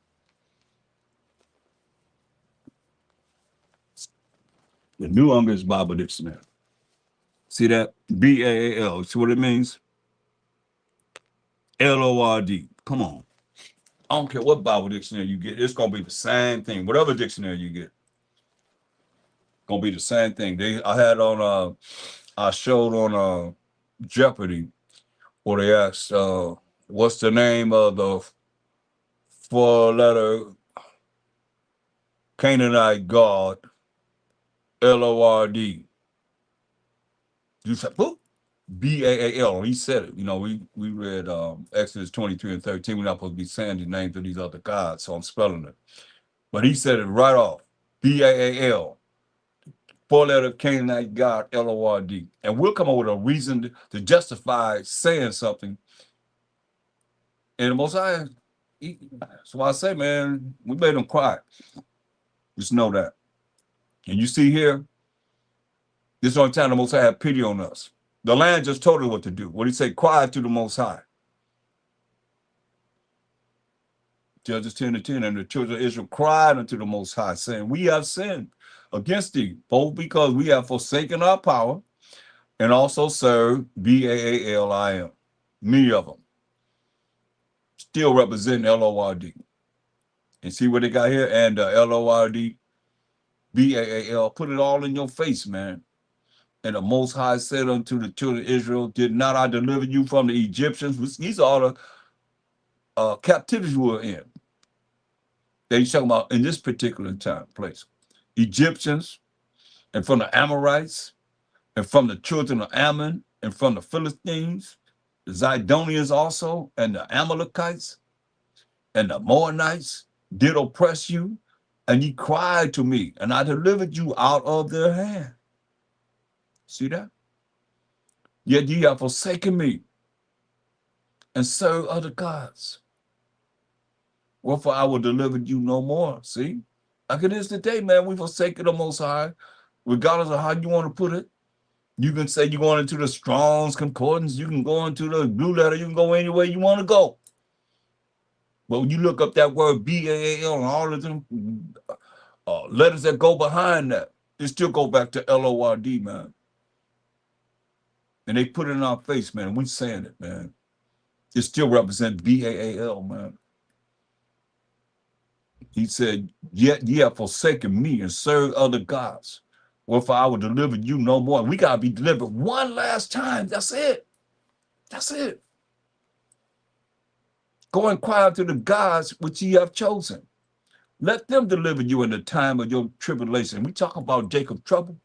The New Unger's Bible Dictionary. See that? BAAL. See what it means? LORD. Come on. I don't care what Bible dictionary you get. It's going to be the same thing. Whatever dictionary you get, going to be the same thing. I showed on Jeopardy, where they asked, what's the name of the four-letter Canaanite god, LORD? You said, who? BAAL. He said it. You know, we read Exodus 23:13. We're not supposed to be saying the names of these other gods, so I'm spelling it. But he said it right off. BAAL. Four-letter Canaanite god, LORD. And we'll come up with a reason to justify saying something. And the Most High, so I say, man, we made them cry. Just know that. And you see here, this is the only time the Most High had pity on us. The land just told us what to do. What he said, cry to the Most High. Judges 10:10, and the children of Israel cried unto the Most High, saying, we have sinned against thee, both because we have forsaken our power and also served Baalim. Many of them still represent LORD. And see what they got here? And LORD, BAAL, put it all in your face, man. And the Most High said unto the children of Israel, did not I deliver you from the Egyptians? These are all the captivities we were in. They're talking about in this particular place. Egyptians, and from the Amorites, and from the children of Ammon, and from the Philistines, the Zidonians also, and the Amalekites, and the Moabites did oppress you, and ye cried to me, and I delivered you out of their hand. See that? Yet ye have forsaken me, and served other gods. Wherefore I will deliver you no more. See? Like it is today, man, we forsaken the Most High, regardless of how you want to put it. You can say you're going into the Strong's Concordance, you can go into the Blue Letter, you can go anywhere you want to go. But when you look up that word BAAL and all of them letters that go behind that, they still go back to LORD, man. And they put it in our face, man. We saying it, man. It still represents BAAL, man. He said, yet ye have forsaken me and served other gods. Wherefore I will deliver you no more. We got to be delivered one last time. That's it. That's it. Go inquire to the gods which ye have chosen. Let them deliver you in the time of your tribulation. We talk about Jacob's trouble.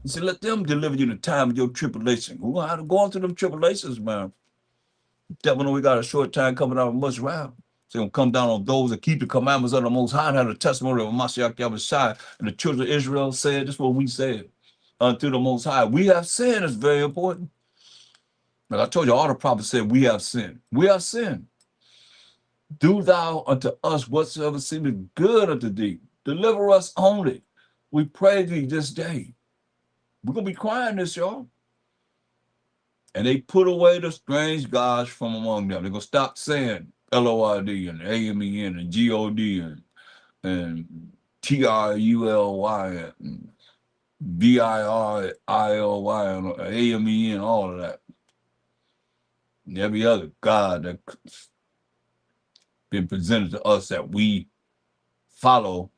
He said, let them deliver you in the time of your tribulation. We're going to have to go on to them tribulations, man. Devil know we got a short time coming out of much round. So he's going to come down on those that keep the commandments of the Most High and have the testimony of Mashiach Yahushua. And the children of Israel said, this is what we said unto the Most High. We have sinned. It's very important. Like I told you, all the prophets said, we have sinned. We have sinned. Do thou unto us whatsoever seemeth good unto thee. Deliver us only. We pray thee this day. We're going to be crying this, y'all. And they put away the strange gods from among them. They're going to stop saying L-O-R-D and A-M-E-N and G-O-D and T-R-U-L-Y and B-I-R-I-L-Y and A-M-E-N, all of that. And every other god that's been presented to us that we follow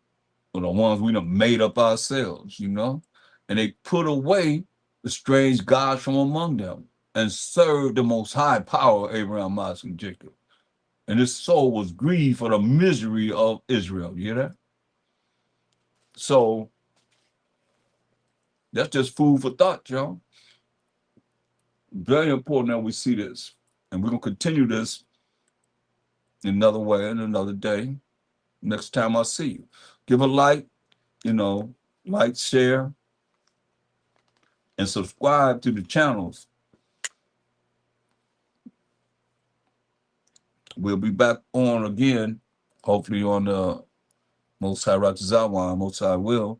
are the ones we done made up ourselves, you know? And they put away the strange gods from among them and served the Most High power of Abraham, Isaac, and Jacob. And his soul was grieved for the misery of Israel. You hear that? So that's just food for thought, y'all. Very important that we see this. And we're going to continue this in another way, in another day, next time I see you. Give a like, like, share, and subscribe to the channels. We'll be back on again, hopefully on the Most High Ratazawan, Most High will,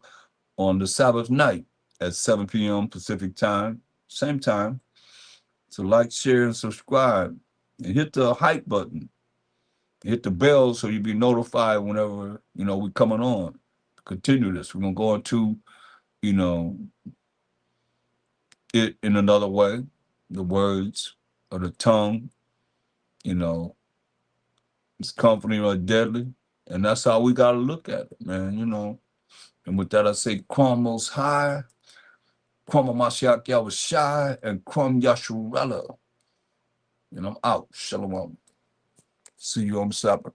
on the Sabbath night at 7 p.m. Pacific time, same time. So like, share, and subscribe. And hit the hype button. Hit the bell so you'll be notified whenever, we're coming on. Continue this. We're going to go into, it in another way. The words of the tongue, it's comforting or deadly. And that's how we got to look at it, man, And with that, I say, Kwam Most High, Kwam Mashiach Yahushai, and Kwam Yasharella. And I'm out. Shalom. See you on the Sabbath.